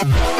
Hello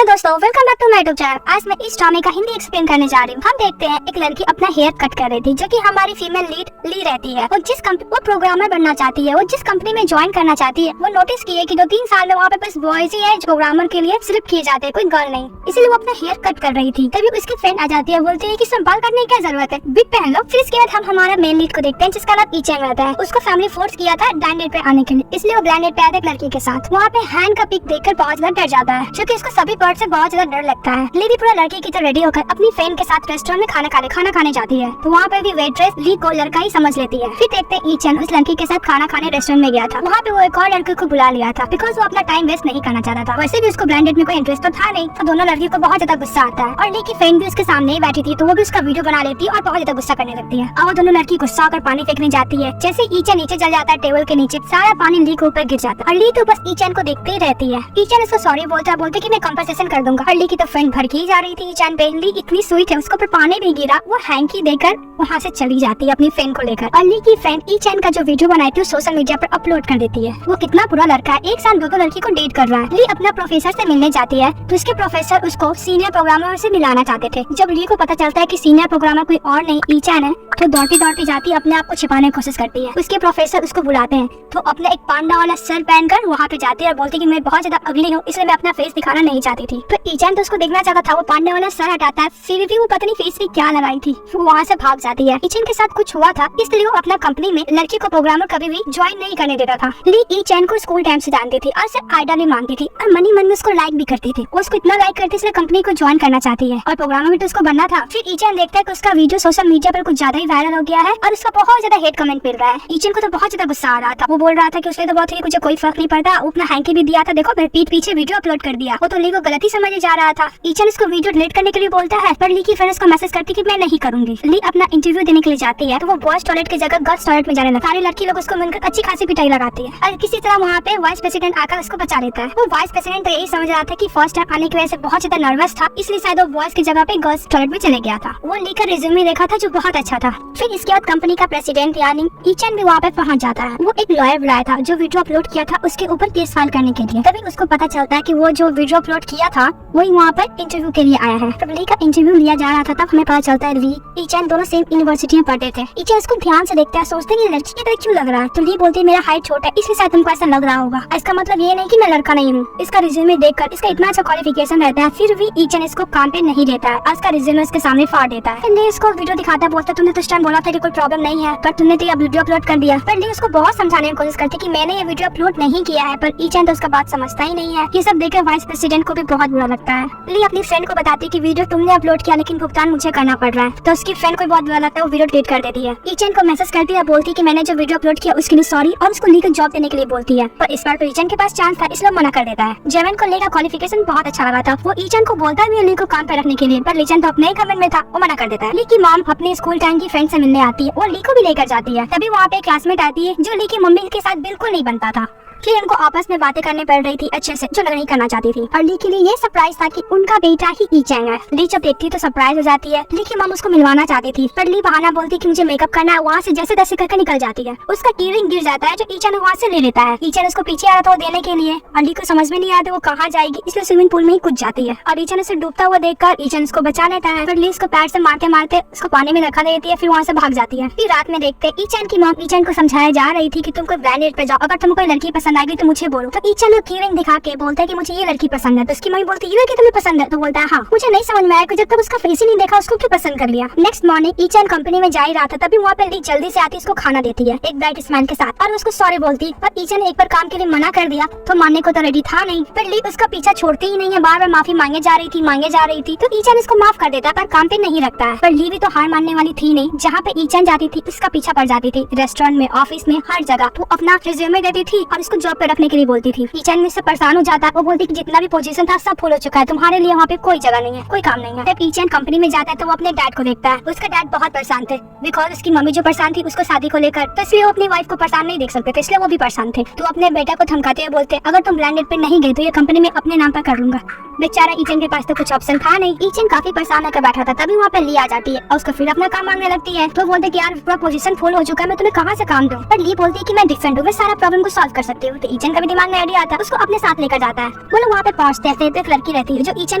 दोस्तों, welcome back to my YouTube channel. आज मैं इस ड्रामे का हिंदी एक्सप्लेन करने जा रही हूँ। हम देखते हैं एक लड़की अपना हेयर कट कर रही थी, जो कि हमारी फीमेल लीड ली रहती है। और जिस कंपनी वो प्रोग्रामर बनना चाहती है, वो जिस कंपनी में ज्वाइन करना चाहती है, वो नोटिस की है कि 2-3 साल में वहाँ पे बस बॉयज ही है जो प्रोग्रामर के लिए सिलेक्ट किए जाते हैं, कोई गर्ल नहीं। इसीलिए वो अपना हेयर कट कर रही थी। तभी उसकी फ्रेंड आ जाती है, बोलती है कि संभाल करने की क्या जरूरत है, बिग पहन लो। फिर इसके बाद हम हमारा मेन लीड को देखते हैं, जिसका नाम ईचेंग रहता है। उसको फैमिली फोर्स किया था ब्लाइंड डेट पे आने के लिए, इसलिए वो ब्लाइंड डेट पे आया एक लड़की के साथ। वहाँ पे हैंड का पिक देखकर बहुत ज्यादा डर जाता है, क्योंकि उसको सभी बर्ड से बहुत ज्यादा डर लगता है। ली भी पूरा लड़की की तरह रेडी होकर अपनी फ्रेंड के साथ रेस्टोरेंट में खाना खाने जाती है। तो वहाँ पे भी वेट्रेस ली को लड़का ही समझ लेती है। फिर देखते हैं ईचेंग उस लड़की के साथ खाना खाने रेस्टोरेंट में गया था। वहाँ पे वो एक और लड़की को बुला लिया था, बिकॉज वो अपना टाइम वेस्ट नहीं करना चाहता था। वैसे भी उसको ब्लाइंड डेट में कोई इंटरेस्ट तो था नहीं। तो दोनों लड़की को बहुत ज्यादा गुस्सा आता है, और ली की फ्रेंड भी उसके सामने ही बैठी थी, तो वो भी उसका वीडियो बना लेती है और बहुत ज्यादा गुस्सा करने लगती है। और वो दोनों लड़की गुस्सा होकर पानी फेंकने जाती है। जैसे ईचेंग नीचे चल जाता है टेबल के नीचे, सारा पानी ली के ऊपर गिर जाता है, और ली तो बस ईचेंग को देखते ही रहती है। ईचेंग उसको सॉरी बोलते कि मैं कंपनसेशन कर दूंगा। और ली की तो फ्रेंड भड़की जा रही थी ईचेंग पे। ली इतनी स्वीट है, उसको पर पानी भी गिरा, वो हैंकी देकर वहाँ से चली जाती है अपनी फ्रेंड को लेकर। और ली की फ्रेंड ईचेंग का जो वीडियो बनाई थी सोशल मीडिया पर अपलोड कर देती है। वो कितना बुरा लड़का है, एक साथ दो लड़की को डेट कर रहा है। ली अपना प्रोफेसर से मिलने जाती है, तो उसके प्रोफेसर उसको सीनियर प्रोग्रामर से मिलाना चाहते थे। जब ली को पता चलता है कि सीनियर प्रोग्रामर कोई और नहीं ईचेंग है, तो दौड़ती जाती अपने आप को छिपाने की कोशिश करती है। उसके प्रोफेसर उसको बुलाते हैं, तो अपने एक पांडा वाला सर पहनकर वहाँ पे जाती है और बोलती है कि मैं बहुत ज्यादा अगली हूँ, इसलिए मैं अपना फेस दिखाना नहीं चाहती थी। तो ईचेंग तो उसको देखना चाहता था। वो पांडा वाला सर हटाता है, फिर भी वो पता नहीं फेस पे क्या लगाई थी, वो वहाँ से भाग जाती है। ईचेंग के साथ कुछ हुआ था, इसलिए वो अपना कंपनी में लड़की को प्रोग्रामर कभी भी ज्वाइन नहीं करने देता था। ली ईचेंग को स्कूल टाइम से जानती थी और सिर्फ आइडल भी मांगती थी, और मन ही मन में उसको लाइक भी करती थी। वो उसको इतना लाइक करती, इसलिए कंपनी को ज्वाइन करना चाहती है, और प्रोग्रामर भी तो उसको बनना था। फिर ईचेंग देखता है कि उसका वीडियो सोशल मीडिया पर कुछ ज्यादा ही वायरल हो गया है, और उसका बहुत ज्यादा हेट कमेंट मिल रहा है। ईचेंग को तो बहुत ज्यादा गुस्सा आ रहा था। वो बोल रहा था कि उसने तो बहुत ही कुछ कोई फर्क नहीं पड़ता, वो अपना हैंकी भी दिया था, देखो मैं पीठ पीछे वीडियो अपलोड कर दिया। वो तो ली को गलती समझे जा रहा था। ईचेंग उसको वीडियो डिलीट करने के लिए बोलता है, पर ली की फ्रेंड उसको मैसेज करती कि मैं नहीं करूंगी। ली अपना इंटरव्यू देने के लिए जाती है, तो वो बॉयज टॉयलेट की जगह गर्ल्स टॉयलेट में जाने लगता है। सारी लड़की लोग उसको मिलकर अच्छी खासी पिटाई लगाती है, और किसी तरह वहाँ पे वाइस प्रेसिडेंट आकर उसको बचा लेता है। वो वाइस प्रेसिडेंट तो यही समझ रहा था कि फर्स्ट टाइम आने की वजह से बहुत ज्यादा नर्वस था, इसलिए शायद वो बॉयज की जगह पे गर्ल्स टॉयलेट में चले गया था। वो ली का रिज्यूमे देखा था जो बहुत अच्छा था। फिर इसके बाद कंपनी का प्रेसिडेंट यानी ईचेंग भी वहाँ पे पहुँच जाता है। वो एक लॉयर बुलाया था जो वीडियो अपलोड किया था उसके ऊपर केस फाइल करने के लिए। तभी उसको पता चलता है कि वो जो वीडियो अपलोड किया था वही वहाँ पर इंटरव्यू के लिए आया है। तब ली का इंटरव्यू लिया जा रहा था, तब हमें पता चलता है ली ईचेंग दोनों सेम यूनिवर्सिटी में पढ़ते थे। ईचेंग उसको ध्यान से देखता है, सोचते हैं ये लड़की की तरह क्यों लग रहा है। तो ली बोलती है मेरा हाइट छोटा है, इसलिए शायद तुमको ऐसा लग रहा होगा। इसका मतलब ये नहीं कि मैं लड़का नहीं हूँ। इसका रिज्यूमे देखकर इसका इतना अच्छा क्वालिफिकेशन रहता है, फिर भी ईचेंग इसको काम पे नहीं देता है, इसका रिज्यूमे उसके सामने फाड़ देता है। ली इसको वीडियो दिखाता, बोलता तुमने तो उस टाइम बोला था कि कोई प्रॉब्लम नहीं है, पर तुमने तो ये वीडियो अपलोड कर दिया। पर ली उसको बहुत समझाने की कोशिश करती कि मैंने ये वीडियो अपलोड नहीं किया है, पर ईचेंग तो उसका बात समझता ही नहीं है। ये सब देखकर वाइस प्रेसिडेंट को भी बहुत बुरा लगता है। ली अपनी फ्रेंड को बताती कि वीडियो तुमने अपलोड किया, लेकिन भुगतान मुझे करना पड़ रहा है। तो उसकी फ्रेंड को बहुत बुरा लगता है, वो वीडियो डिलीट कर देती है। ईचेंग को मैसेज करती है, बोलती कि मैंने जो वीडियो अपलोड किया उसके लिए सॉरी, और उसको ली को जॉब देने के लिए बोलती है। पर इस बार तो ईचेंग के पास चांस था, इसलिए मना कर देता है। जेवन को ली का क्वालिफिकेशन बहुत अच्छा लगा था, वो ईचेंग को बोलता है ली को काम पे रखने के लिए, पर लीचेंग तो अपने ही कमेंट में था, वो मना कर देता है। ली की मॉम अपने स्कूल टाइम की फ्रेंड से मिलने आती है, वो ली को भी लेकर जाती है। तभी वहाँ पे क्लासमेट आती है जो ली की मम्मी के साथ बिल्कुल नहीं बनता था। फिर उनको आपस में बातें करनी पड़ रही थी अच्छे से, जो नहीं करना चाहती थी। और ली के लिए ये सरप्राइज था कि उनका बेटा ही ईचेंग है। ली जब देखती तो सरप्राइज हो जाती है। ली की मम उसको मिलवाना चाहती थी, पर ली बहाना बोलती कि मुझे मेकअप करना है, वहाँ से जैसे तैसे करके निकल जाती है। उसका ईयरिंग गिर जाता है जो ईचेंग वहाँ से ले लेता है। ईचेंग उसको पीछे आ रहा था वो देने के लिए, और ली को समझ में नहीं आता वो कहाँ जाएगी, इसलिए स्विमिंग पूल में ही कूद जाती है। और ईचेंग उसे डूबता हुआ देखकर ईचेंग उसको बचा लेता है। फिर ली उसको पैर से मारते मारते उसको पानी में रखा देती है, फिर वहाँ से भाग जाती है। फिर रात में देखते ईचेंग की मम ईचेंग को समझाया जा रही थी कि तुम कोई ब्रांड डेट पे जाओ, अगर तुमको कोई लड़की पसंद आएगी तो मुझे बोलो। तो ईचेंग ईयरिंग दिखा के बोलता है कि मुझे ये लड़की पसंद है। तो उसकी मम्मी बोलती है ये लड़की तुम्हें पसंद है? तो बोलता है हाँ। मुझे नहीं समझ में आया कि जब तक उसका फेस ही नहीं देखा उसको क्यों पसंद कर लिया। नेक्स्ट मॉर्निंग ईचेंग कंपनी में जा ही रहा था, तभी वहाँ पे ली जल्दी से आती उसको खाना देती है एक ब्राइट स्माइल के साथ, और उसको सॉरी बोलती। पर ईचेंग ने एक बार काम के लिए मना कर दिया, तो मानने को तो रेडी था नहीं। पर ली उसका पीछा छोड़ती ही नहीं है, बार बार माफी मांगे जा रही थी। तो ईचेंग इसको माफ कर देता है, पर काम पे नहीं रखता है। पर ली भी तो हार मानने वाली थी नहीं, जहाँ पे ईचेंग जाती थी उसका पीछा पड़ जाती थी, रेस्टोरेंट में, ऑफिस में, हर जगह। वो अपना रिज्यूमे देती थी और उसको जॉब पे रखने के लिए बोलती थी। ईचेंग इससे परेशान हो जाता है, वो बोलती कि जितना भी पोजीशन था सब फुल हो चुका है, तुम्हारे लिए वहाँ पे कोई जगह नहीं है, कोई काम नहीं है। जब ईचेंग कंपनी में जाता है तो वो अपने डैड को देखता है। उसका डैड बहुत परेशान थे, बिकॉज उसकी मम्मी जो परेशान थी उसको शादी को लेकर, तो इसलिए वो अपनी वाइफ को परेशान नहीं देख सकते थे, इसलिए वो भी परेशान थे। तो अपने बेटा को धमकाते हुए बोलते अगर तुम ब्रांड डेट पे नहीं गए तो ये कंपनी में अपने नाम पर कर लूंगा। बेचारा ईचन के पास तो कुछ ऑप्शन था नहीं। ईचन काफी परेशान होकर बैठा था, तभी वहाँ पे ली आ जाती है और उसको फिर अपना काम मांगने लगती है। तो बोलते कि यार पूरा पोजीशन फुल हो चुका है, मैं तुम्हें कहाँ से काम दूं? पर ली बोलती है कि मैं डिफरेंट हूँ, मैं सारा प्रॉब्लम को सॉल्व कर सकती हूँ। तो ईचन का भी दिमाग में आइडिया आता है, उसको अपने साथ लेकर जाता है। वो लोग वहाँ पे पहुंचते हैं, एक लड़की रहती है जो ईचन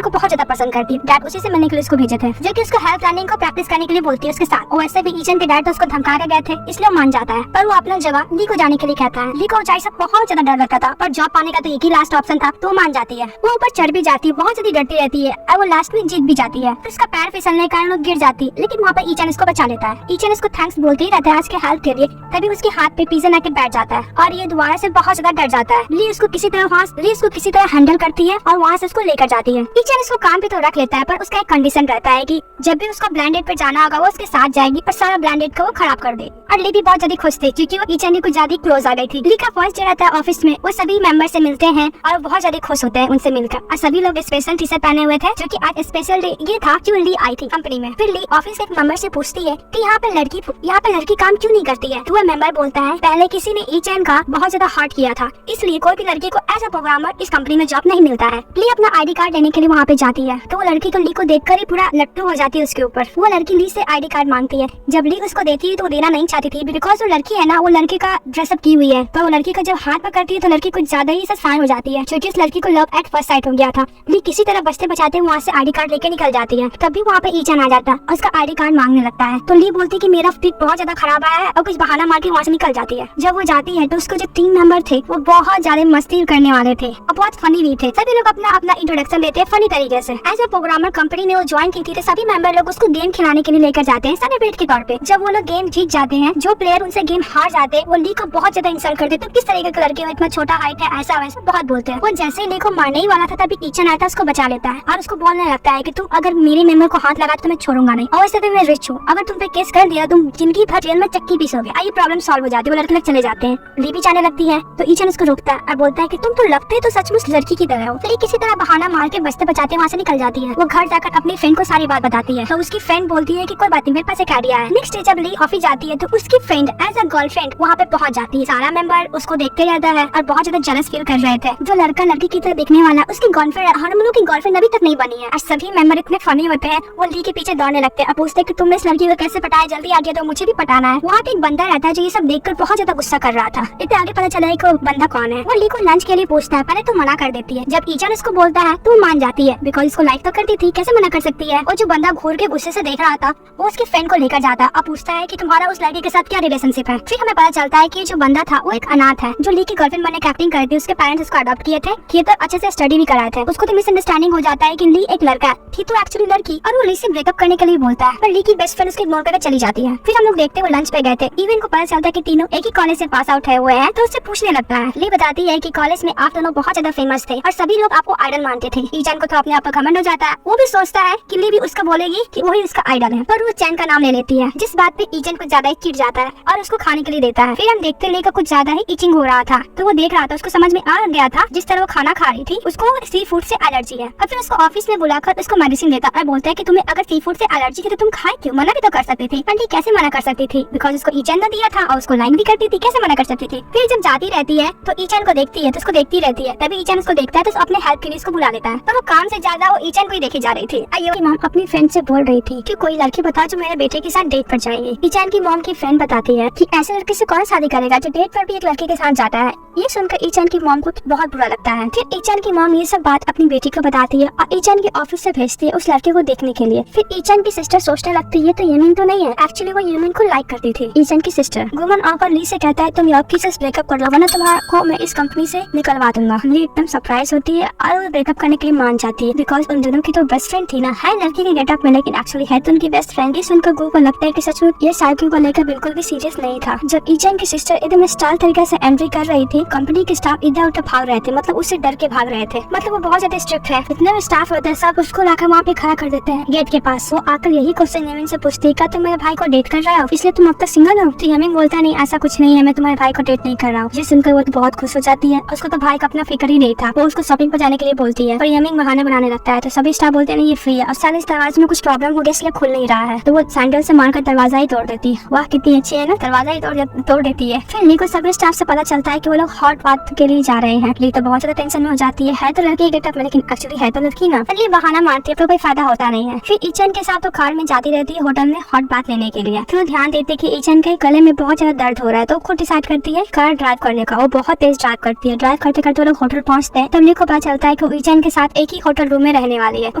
को बहुत ज्यादा पसंद करती है। डैड उसी से मिलने के लिए उसको भेजे थे, जो कि उसको हेल्थ प्लानिंग को प्रैक्टिस करने के लिए बोलती है उसके साथ। और वैसे भी ईचन के डैड तो उसको धमका के गए थे, इसलिए मान जाता है। पर वो अपना जगह ली को जाने के लिए कहता है। ली को ऊंचाई से बहुत ज्यादा डर लगता था, पर जॉब पाने का तो एक ही लास्ट ऑप्शन था, तो मान जाती है। वो ऊपर चढ़ भी जाती है, बहुत ज्यादा डरती रहती है और वो लास्ट में जीत भी जाती है। तो उसका पैर फिसलने के कारण वो गिर जाती है, लेकिन वहाँ पर ईचन उसको बचा लेता है। ईचन उसको थैंक्स बोलते ही रहता है आज के हेल्प के लिए। तभी उसके हाथ पे पिज़्ज़ा आके बैठ जाता है और ये दोबारा से बहुत ज्यादा डर जाता है। ली उसको किसी तरह हैंडल करती है और वहाँ से उसको लेकर जाती है। ईचन उसको काम पे तो रख लेता है, पर उसका एक कंडीशन रहता है कि जब भी उसको ब्लैंड डेट पे जाना होगा वो उसके साथ जाएगी और सारा ब्लैंड डेट को वो खराब कर दे। और ली भी बहुत ज्यादा खुश थी क्योंकि वो ईचन की कुछ ज्यादा क्लोज आ गई थी। ली का फर्स्ट डे रहता है ऑफिस में, वो सभी मेंबर से मिलते हैं और बहुत ज्यादा खुश होते हैं उनसे मिलकर। और सभी लोग स्पेशल टी शर्ट पहने हुए थे, जो कि आज स्पेशल डे ये था जो ली आई थी कंपनी में। फिर ली ऑफिस के एक मेंबर से पूछती है कि यहाँ पे लड़की काम क्यों नहीं करती है? तो वह मेंबर बोलता है पहले किसी ने ईचन का बहुत ज्यादा हर्ट किया था, इसलिए कोई भी लड़की को एज अ प्रोग्रामर इस कंपनी में जॉब नहीं मिलता है। ली अपना आईडी कार्ड लेने के लिए वहाँ पे जाती है, तो वो लड़की तो ली को देखकर ही पूरा लट्टू हो जाती है उसके ऊपर। वो लड़की ली से आईडी कार्ड मांगती है। जब ली उसको देती है तो वो देना नहीं चाहती थी, बिकॉज वो लड़की है ना, वो लड़के का ड्रेसअप की हुई है। तो वो लड़की का जब हाथ पकड़ती है तो लड़की कुछ ज्यादा ही शान हो जाती है, क्योंकि इस लड़की को लव एट फर्स्ट साइट हो गया था। ली किसी तरह बचते बचाते वहाँ से आईडी कार्ड लेके निकल जाती है। तभी वहाँ पे ईचन आ जाता है और उसका आईडी कार्ड मांगने लगता है। तो ली बोलती कि मेरा फिट बहुत ज्यादा खराब आया है और कुछ बहाना मार के वहाँ से निकल जाती है। जब वो जाती है तो उसको जो 3 मेंबर थे वो बहुत ज्यादा मस्ती करने वाले थे और बहुत फनी भी थे। सभी लोग अपना इंट्रोडक्शन देते हैं फनी तरीके से। एज अ प्रोग्रामर कंपनी में वो ज्वाइन की थी, तो सभी मेंबर लोग उसको गेम खिलाने के लिए लेकर जाते हैं सेलिब्रेट के तौर पे। जब वो लोग गेम जीत जाते हैं, जो प्लेयर उनसे गेम हार जाते हैं, वो ली को बहुत ज्यादा इंसल्ट करते। तो किस तरीके का लड़के हो, इतना छोटा हाइट है, ऐसा वैसा बहुत बोलते हैं। वो जैसे ही ली को मारने ही वाला था तभी ईचन आता है, उसको बचा लेता है और उसको बोलने लगता है कि तुम अगर मेरे मेंबर को हाथ लगा तो मैं छोड़ूंगा नहीं, और वैसे तो मैं रिच हूँ, अगर तुम पे केस कर दिया तुम जिंदगी भर जेल में चक्की पीसोगे। ये प्रॉब्लम सॉल्व हो जाती है। वो लड़के लोग चले जाते हैं, ली भी जाने लगती है। तो ईचन उसको रोकता है और बोलता है कि तुम तो लगते तो सचमुच लड़की की तरह हो। ली किसी तरह बहाना मार के बचते बचाते वहाँ से निकल जाती है। वो घर जाकर अपनी फ्रेंड को सारी बात बताती है, तो उसकी फ्रेंड बोलती है कि कोई बात नहीं, मेरे पास एक आइडिया है। नेक्स्ट डे जब ली ऑफिस जाती है तो उसकी फ्रेंड एज अ गर्लफ्रेंड वहाँ पे पहुंच जाती है। सारा मेंबर उसको देखते रहता है और बहुत ज्यादा जेलस फील कर रहे थे। जो लड़का लड़की की तरह देखने वाला, उसकी गर्लफ्रेंड हम लोग की गर्लफ्रेंड अभी तक नहीं बनी है। और सभी मेंबर इतने फनी होते हैं, वो ली के पीछे दौड़ने लगते हैं और पूछते हैं कि तुमने इस लड़की को कैसे पटाया, जल्दी आ गया तो मुझे भी पटाना है। वहाँ पे एक बंदा रहता है जो ये सब देखकर बहुत ज्यादा गुस्सा कर रहा था। इतने आगे पता चला है कि वो बंदा कौन है। वो ली को लंच के लिए पूछता है, पहले तो मना कर देती है। जब ईचन उसको बोलता है तो मान जाती है, बिकॉज इसको लाइक तो करती थी, कैसे मना कर सकती है। और जो बंदा घूर के गुस्से से देख रहा था वो उसकी फ्रेंड को लेकर जाता है और पूछता है कि तुम्हारा उस लड़के के साथ क्या रिलेशनशिप है। फिर हमें पता चलता है कि जो बंदा था वो एक अनाथ है, जो ली की गर्लफ्रेंड बनने की एक्टिंग करती है। उसके पेरेंट्स उसको अडॉप्ट किए थे तो अच्छे से स्टडी भी कराए थे। उसको तो मिसअंडरस्टैंडिंग हो जाता है कि ली एक लड़का थी तो एक्चुअली लड़की, और वो ली से ब्रेकअप करने के लिए बोलता है। पर ली की बेस्ट फ्रेंड उसके इग्नोर करके चली जाती है। फिर हम लोग देखते हैं वो लंच पे गए थे। इवन को पता चलता है कि तीनों एक ही कॉलेज से पास आउट हुए हैं, तो उससे पूछने लगता है। ली बताती है कि कॉलेज में आप दोनों बहुत ज्यादा फेमस थे और सभी लोग आपको आइडल मानते थे। ईचन को तो अपने आप पर घमंड हो जाता है। वो भी सोचता है कि ली भी उसका बोलेगी कि वही उसका आइडल है, पर वो चैन का नाम ले लेती है, जिस बात पे ईचन कुछ ज्यादा ही चिढ़ जाता है और उसको खाने के लिए देता है। फिर हम देखते ली का कुछ ज्यादा ही इचिंग हो रहा था, तो वो देख रहा था, उसको समझ में आ गया था जिस तरह वो खाना खा रही थी उसको सी फूड से एलर्जी है। और फिर उसको ऑफिस में बुलाकर उसको मेडिसिन देता और बोलता है कि तुम्हें अगर सी फूड से एलर्जी है तो तुम खाए क्यों, मना भी तो कर सकती थी। पर ली कैसे मना कर सकती थी, बिकॉज उसको ईचन ने दिया था और उसको लाइन भी करती थी, कैसे मना कर सकती थी। फिर जब जाती रहती है तो ईचन को देखती है तो उसको देखती रहती है। तभी ईचन उसको देखता है तो अपने हेल्प के लिए उसको बुला लेता है। पर वो काम से ज्यादा वो ईचन को ही देखी जा रही थी। आइयो मॉम अपनी फ्रेंड से बोल रही थी कि कोई लड़की बता जो मेरे बेटे के साथ डेट पर जाएगी। ईचन की मॉम की फ्रेंड बताती है कि ऐसे लड़के से कौन शादी करेगा जो डेट पर भी एक लड़के के साथ जाता है। ये सुनकर ईचन की मॉम को बहुत बुरा लगता है। फिर ईचन की मॉम ये सब बात अपनी बेटी को बताती है और ईचन की ऑफिस से भेजती है उस लड़के को देखने के लिए। फिर ईचन की सिस्टर सोचने लगती है तो येमिन तो नहीं है, एक्चुअली वो येमिन को लाइक करती थी। ईचन की सिस्टर गुमन आकर ली से कहता है तुम याकी से ब्रेकअप कर लो वरना तुम्हारा मैं इस कंपनी से निकलवा दूंगा। ली एकदम सरप्राइज होती है और वो ब्रेकअप करने के लिए मान जाती है, बिकॉज उन दोनों की तो बेस्ट फ्रेंड थी ना। है लड़की की गेटअप में लेकिन एक्चुअली है तो उनकी बेस्ट फ्रेंड। सुनकर गो को लगता है कि सच में ये साइकिल को लेकर बिल्कुल भी सीरियस नहीं था। जब ईचन की सिस्टर एकदम स्टाइल तरीके से एंट्री कर रही थी, कंपनी के स्टाफ इधर उधर भाग रहे थे, मतलब उससे डर के भाग रहे थे। मतलब वो बहुत ज्यादा स्ट्रिक्ट है। जितने भी स्टाफ होते हैं सब उसको लाकर वहाँ पे खड़ा कर देते हैं गेट के पास। वो आकर यही क्वेश्चन येमिन से पूछती है क्या तुम मेरे भाई को डेट कर रहे हो, इसलिए तुम अब तक सिंगल हो। तो येमिन बोलता नहीं ऐसा कुछ नहीं है, मैं तुम्हारे भाई को डेट नहीं कर रहा हूँ। ये सुनकर वो तो बहुत खुश हो जाती है। उसको तो भाई का अपना फिक्र ही नहीं था। वो उसको शॉपिंग पर जाने के लिए बोलती है पर येमिन बहाने बनाने लगता है। तो सभी स्टाफ बोलते हैं नहीं ये फ्री है और साले इस दरवाजे में कुछ प्रॉब्लम हो गया इसलिए खुल नहीं रहा है। तो वो सैंडल से मारकर दरवाजा ही तोड़ देती है। वाह कितनी देती है, चेन दरवाजा ही तोड़ देती है। फिर ली को सभी स्टाफ से पता चलता है कि वो लोग हॉट बाथ के लिए जा रहे हैं। ली तो बहुत ज्यादा टेंशन में हो जाती है तो लड़की गेटअप में, लेकिन एक्चुअली है तो लड़की ना। ली बहाना मारती है तो कोई फायदा होता नहीं है। फिर ईचन के साथ तो कार में जाती रहती है होटल में हॉट बाथ लेने के लिए। फिर ध्यान देती है कि ईचन के गले में बहुत ज्यादा दर्द हो रहा है तो खुद डिसाइड करती है कार ड्राइव करने का। वो बहुत तेज ड्राइव करती है। ड्राइव करते करते वो लोग होटल पहुंचते हैं तब ली को पता चलता है कि ईचन के साथ एक ही होटल रूम में रहने वाली है। वो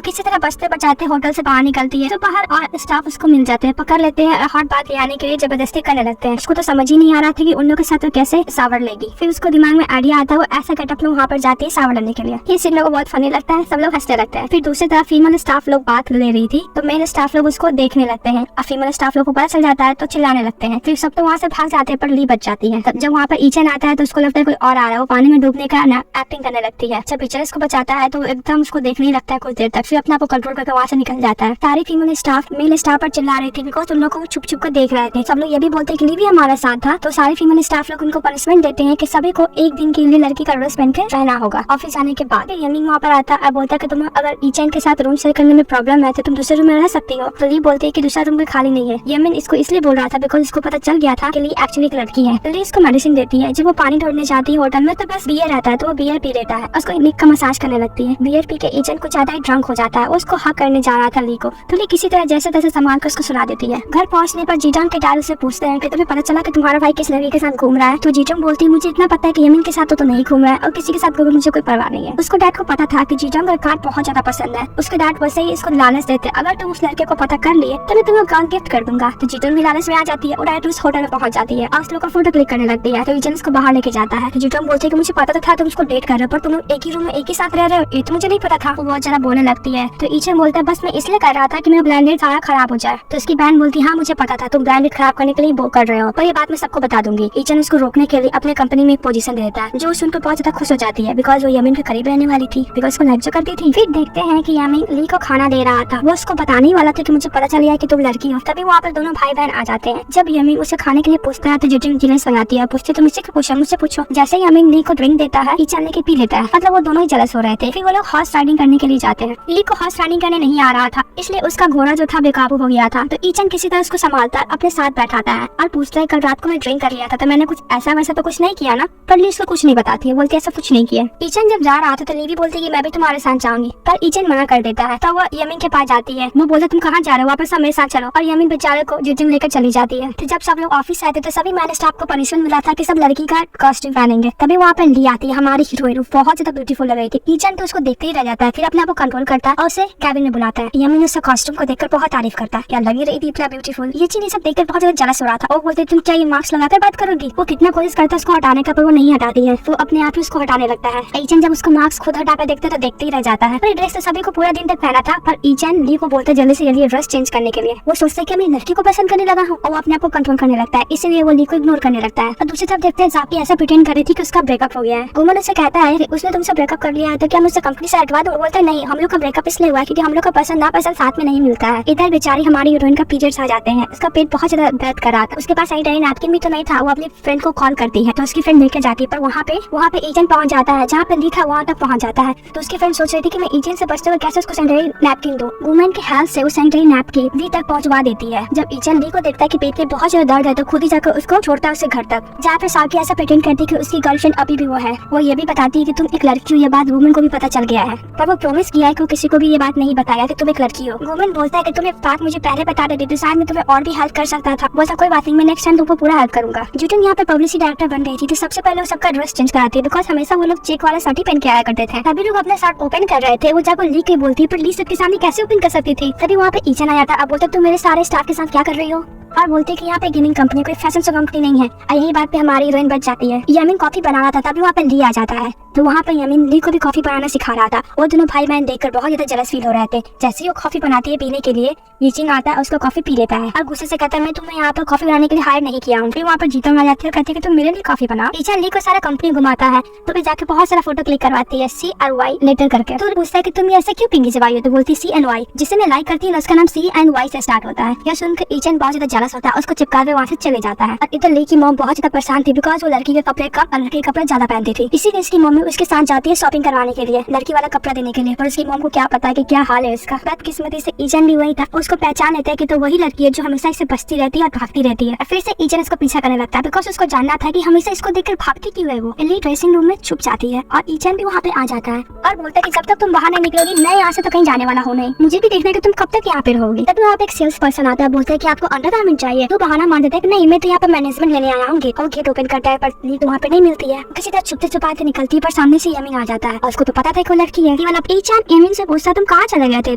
किसी तरह बचते बचाते होटल से बाहर निकलती है तो बाहर और स्टाफ उसको मिल जाते हैं, पकड़ लेते हैं, हॉट बाथ ले आने के लिए जबरदस्ती करने लगते हैं। उसको तो समझ ही नहीं आ रहा था कि उन लोगों के साथ वो कैसे सावर लेगी। फिर उसको दिमाग में आइडिया आता है, वो ऐसा गेटअप में वहाँ पर जाती है सावर लेने के लिए। ये सीन लोगों को बहुत फनी लगता है, सब लोग हंसते लगते हैं। फिर दूसरी तरफ फीमेल स्टाफ लोग बात ले रही थी तो मेल स्टाफ लोग उसको देखने लगते हैं और फीमेल स्टाफ लोग को पता चल जाता है तो चिल्लाने लगते हैं। फिर सब तो वहाँ से भाग जाते हैं पर ली बच जाती है। तब जब वहाँ पर ईचन आता है तो उसको लगता है कोई और आ रहा है। वो पानी में डूबने का एक्टिंग करने लगती है। जब ईचन इसको बचाता है तो एकदम उसको देखने लगता है कुछ देर तक, फिर अपने आप को कंट्रोल करके वहाँ से निकल जाता है। सारी फीमेल स्टाफ मेल स्टाफ पर चिल्ला रही थी बिकॉज उन लोगों को छुप छुप कर देख रहे थे। सब लोग ये भी बोलते हैं कि ली भी हमारा साथ था। तो सारे फीमेल स्टाफ लोग उनको पनिशमेंट देते हैं कि सभी को एक दिन के लिए लड़की का ड्रेस पहन के रहना होगा। ऑफिस जाने के बाद यमिंग वहाँ पर आता है और बोलता है कि तुम अगर ईचन के साथ रूम शेयर करने में प्रॉब्लम है तो तुम दूसरे रूम में रह सकती हो। तो ली बोलती है कि दूसरा रूम भी खाली नहीं है। यमिंग इसको इसलिए बोल रहा था बिकॉज इसको पता चल गया था कि ली एक्चुअली एक लड़की है। ली इसको मेडिसिन देती है। जब वो पानी ढूंढने जाती है होटल में तो बस बियर रहता है तो वो बियर पी लेता है। उसको ली का मसाज करने लगती है। बियर पी के ईचन कुछ ज्यादा ही ड्रंक हो जाता है। उसको हक करने जा रहा था ली को तो ली किसी तरह जैसे तैसे संभाल कर उसको सुला देती है। घर पहुंचने पर जीजोंग के डैड से पूछते हैं कि तुम्हें पता चला कि तुम्हारा भाई किस लड़की के साथ घूम रहा है। तो जीजोंग बोलती है मुझे इतना पता है कि यमिंग के साथ तो नहीं घूम रहा है और किसी के साथ घूम मुझे कोई परवाह नहीं है। उसको डैड को पता था कि जीजोंग का कार बहुत ज्यादा पसंद है। उसके डैड वैसे ही इसको लालच देते अगर तुम उस लड़के को पता कर लिए तो मैं तुम्हें कार गिफ्ट कर दूंगा। तो जीजोंग भी लालच में आ जाती है और डायरेक्ट उस होटल में पहुंच जाती है और उस लोग का फोटो क्लिक करने लगती है। तो ईचन इसको बाहर लेके जाता है। तो जीजोंग बोलती है कि मुझे पता तो था तुम उसको डेट कर रहे हो पर तुम एक ही रूम में एक ही साथ रह रहे हो ये तो मुझे नहीं पता था। वो बहुत ज्यादा बोलने लगती है। तो ईचन बोलता है बस मैं इसलिए कर रहा था कि मेरा ब्रांडेड सारा खराब हो जाए। तो उसकी बहन बोलती है हाँ मुझे पता था तुम ब्रांडेड खराब करने के लिए वो कर रहे हो पर ये बात मैं सबको बता दूंगी। ईचन उसको रोकने के लिए अपने कंपनी में एक पोजीशन देता है जो सुनकर बहुत ज्यादा खुश हो जाती है बिकॉज वो यमिंग के करीब रहने वाली थी बिकॉज उसको लाइक जो करती थी। फिर देखते हैं कि यमिंग ली को खाना दे रहा था। वो उसको बताने वाला था कि मुझे पता चल गया कि तुम लड़की हो। तभी वहाँ पर दोनों भाई बहन आ जाते हैं। जब यमिंग उसे खाने के लिए पूछता है तो जीजोंग जीलेस लगाती है, पूछते तुम मुझसे क्यों पूछा, मुझसे पूछो। जैसे ही यमिंग ली को ड्रिंक देता है ईचन लेके पी लेता है। मतलब वो दोनों ही जलस हो रहे थे। फिर वो लोग हॉर्स राइडिंग करने के लिए जाते हैं। ली को हॉर्स राइडिंग करने नहीं आ रहा था इसलिए उसका घोड़ा जो था बेकाबू हो गया था। तो ईचन किसी तरह उसको संभालता है, अपने साथ बैठाता है और पूछता है कल रात को मैं ड्रिंक कर लिया था तो मैंने कुछ ऐसा वैसा तो कुछ नहीं किया ना। पर ली उसको कुछ नहीं बताती है, बोलती ऐसा कुछ नहीं किया। ईचन जब जा रहा था तो ली भी बोलती है मैं भी तुम्हारे साथ जाऊंगी पर ईचन मना कर देता है। तो वो यमिंग के पास जाती है। वो बोलता तुम कहाँ जा रहे हो, वापस मेरे साथ चलो। और यमिंग बेचारे को जीजोंग लेकर चली जाती है। तो जब सब लोग ऑफिस आए थे तो सभी मैंने स्टाफ को पनिशमेंट मिला था कि सब लड़की का कॉस्ट्यूम पहनेंगे। तभी वहाँ पर ली आती है हमारी हीरोइन, बहुत ज्यादा ब्यूटीफुल लग रही थी। ईचन तो उसको देखते ही रह जाता है। फिर अपने आप को कंट्रोल करता है और उसे कैबिन में बुलाता है। यमिंग उसका कॉस्ट्यूम को देखकर बहुत तारीफ करता है, क्या लगी रही थी इतना ब्यूटीफुल। ये चीज सब देखकर बहुत ज्यादा जलस हो रहा था। वो बोलते तुम क्या ये मास्क लगाकर बात करोगी। वो कितना कोशिश करता है उसको हटाने का पर वो नहीं हटाती है। वो अपने आप ही उसको हटाने लगता है। ईचन जब उसको मास्क खुद हटाकर देखते तो देखते ही रह जाता है। पर ड्रेस तो सभी को पूरा दिन तक पहना था पर ईचन ली को बोलते जल्दी से जल्दी ड्रेस चेंज करने के लिए। वो सोचते कि मैं लड़की को पसंद करने लगा हूँ और वो अपने आप को कंट्रोल करने लगता है, इसलिए वो ली को इग्नोर करने लगता है। और दूसरी तरफ देखते हैं जाकी ऐसा प्रिटेंड कर रही थी कि उसका ब्रेकअप हो गया है। गुमन उसे कहता है उसने तुमसे ब्रेकअप कर लिया है तो क्या मैं उसे कंपनी से हटवा दूं। बोलता है नहीं, हम लोग का ब्रेकअप इसलिए हुआ है क्योंकि हम लोग का पसंद नापसंद साथ में नहीं मिलता है। इधर बेचारी हमारी हीरोइन का पीरियड्स आ जाते हैं। उसका पेट बहुत ज्यादा दर्द कर रहा था। उसके पास सैनिटाइजर नैपकिन भी तो नहीं था। वो अपनी फ्रेंड को कॉल करती है तो उसकी फ्रेंड लेकर जाती है पर वहाँ पे ईचन पहुंच जाता है। जहाँ पे लिखा वहाँ तक पहुंच जाता है। तो उसकी फ्रेंड सोच रही थी कि मैं ईचन से बचते हुए कैसे उसको सैनिटाइजर नैपकिन दूं। वुमेन के हेल्प से वो सैनिटाइजर नैपकिन ली तक पहुंचवा देती है। जब ईचन ली को देखता है कि पेट में बहुत ज्यादा दर्द है तो खुद ही जाकर उसको छोड़ता है उसे घर तक। जहाँ पे साकी ऐसा प्रिटेंड करती है कि उसकी गर्लफ्रेंड अभी भी वो है। वो ये भी बताती है कि तुम एक लड़की हो, ये बात वुमेन को भी पता चल गया है पर वो प्रॉमिस किया है कि किसी को भी ये बात नहीं बताया कि तुम एक लड़की हो। वुमेन बोलता है कि तुम एक बात मुझे पहले बता देती तो शायद मैं तुम्हें और भी हेल्प कर सकता था। बोलता कोई बात नहीं, मैं नेक्स्ट टाइम तुमको पूरा हेल्प करूंगा। जीजोंग यहाँ पे पब्लिसिटी डायरेक्टर बन गई थी तो सबसे पहले वो सबका ड्रेस चेंज कराती है बिकॉज हमेशा वो लोग चेक वाला शर्ट ही पहन के आया करते थे। तभी लोग अपना शर्ट ओपन कर रहे थे। वो जाकर ली के बोलती है पर ली सबके सामने कैसे ओपन कर सकती थी। तभी वहाँ पे ईचन आया था। अब बोलते तुम मेरे सारे स्टाफ के साथ क्या कर रही हो। और बोलते कि यहाँ पे गेमिंग कंपनी कोई फैशन शो कंपनी नहीं है। और यही बात पे हमारी हीरोइन बच जाती है। यमिंग कॉफी बना रहा था तभी वहाँ पे ली आ जाता है। तो वहाँ पे यमिंग ली को भी कॉफी बनाना सिखा रहा था। वो दोनों भाई बहन देखकर बहुत ज्यादा जलस फील हो रहे थे। जैसे ही वो कॉफी बनाती है पीने के लिए ईचन आता है, उसको कॉफी पी लेता है और गुस्से से कहता है मैं तुम्हें यहाँ पर कॉफी बनाने के लिए हायर नहीं किया हूँ। फिर वहाँ पर जीजोंग आ जाती है, कहती है कि तुम मेरे लिए कॉफी बनाओ। ईचन ली को सारा कंपनी घुमाता है तो फिर जाके बहुत सारा फोटो क्लिक करवाती है CRY लेटर करके। तो पूछता है कि तुम ऐसे क्यों पिंगी जवाई हो। तो बोलती CNY, जिसे मैं लाइक करती हूँ उसका नाम CNY से स्टार्ट होता है। यह सुनकर ईचन बहुत ज्यादा जेलस होता है, उसको चिपका के वहाँ से चले जाता है। और इधर ली की मॉम बहुत ज्यादा परेशान थी बिकॉज वो लड़की के कपड़े कम और लड़के के कपड़े ज्यादा पहनती थी। इसीलिए इसकी मम्मी उसके साथ जाती है शॉपिंग करवाने के लिए, लड़की वाला कपड़ा देने के लिए। पर उसकी मॉम को क्या पता है कि क्या हाल है इसका। बदकिस्मती से ईजन भी वही था, उसको पहचान लेता है कि तो वही लड़की है जो हमेशा इसे बचती रहती है और भागती रहती है। फिर से ईजन इसको पीछा करने लगता है बिकॉज उसको जानना था कि हमेशा इसको देखकर भागती क्यों है। वो इली ड्रेसिंग रूम में छुप जाती है और ईजन भी वहाँ पे आ जाता है और बोलता है कि जब तक तुम बाहर नहीं निकलोगी मैं यहाँ से तो कहीं जाने वाला हूँ नहीं, मुझे भी देखना है कि तुम कब तक यहाँ पे रहोगी। तब वहाँ पे एक सेल्स पर्सन आता है, बोलता है कि आपको अंडरगारमेंट चाहिए। तो बहाना मान देता है कि नहीं मैं तो यहाँ पे मैनेजमेंट लेने आया हूँ। और गेट ओपन करता है पर ली तो वहाँ पे नहीं मिलती है। किसी तरह छुपते छुपाते निकलती है पर सामने से यमीन आ जाता है और उसको तो पता था कि वो लड़की है। केवल अब ईजन यमीन से पूछता तुम कहाँ चले गए थे।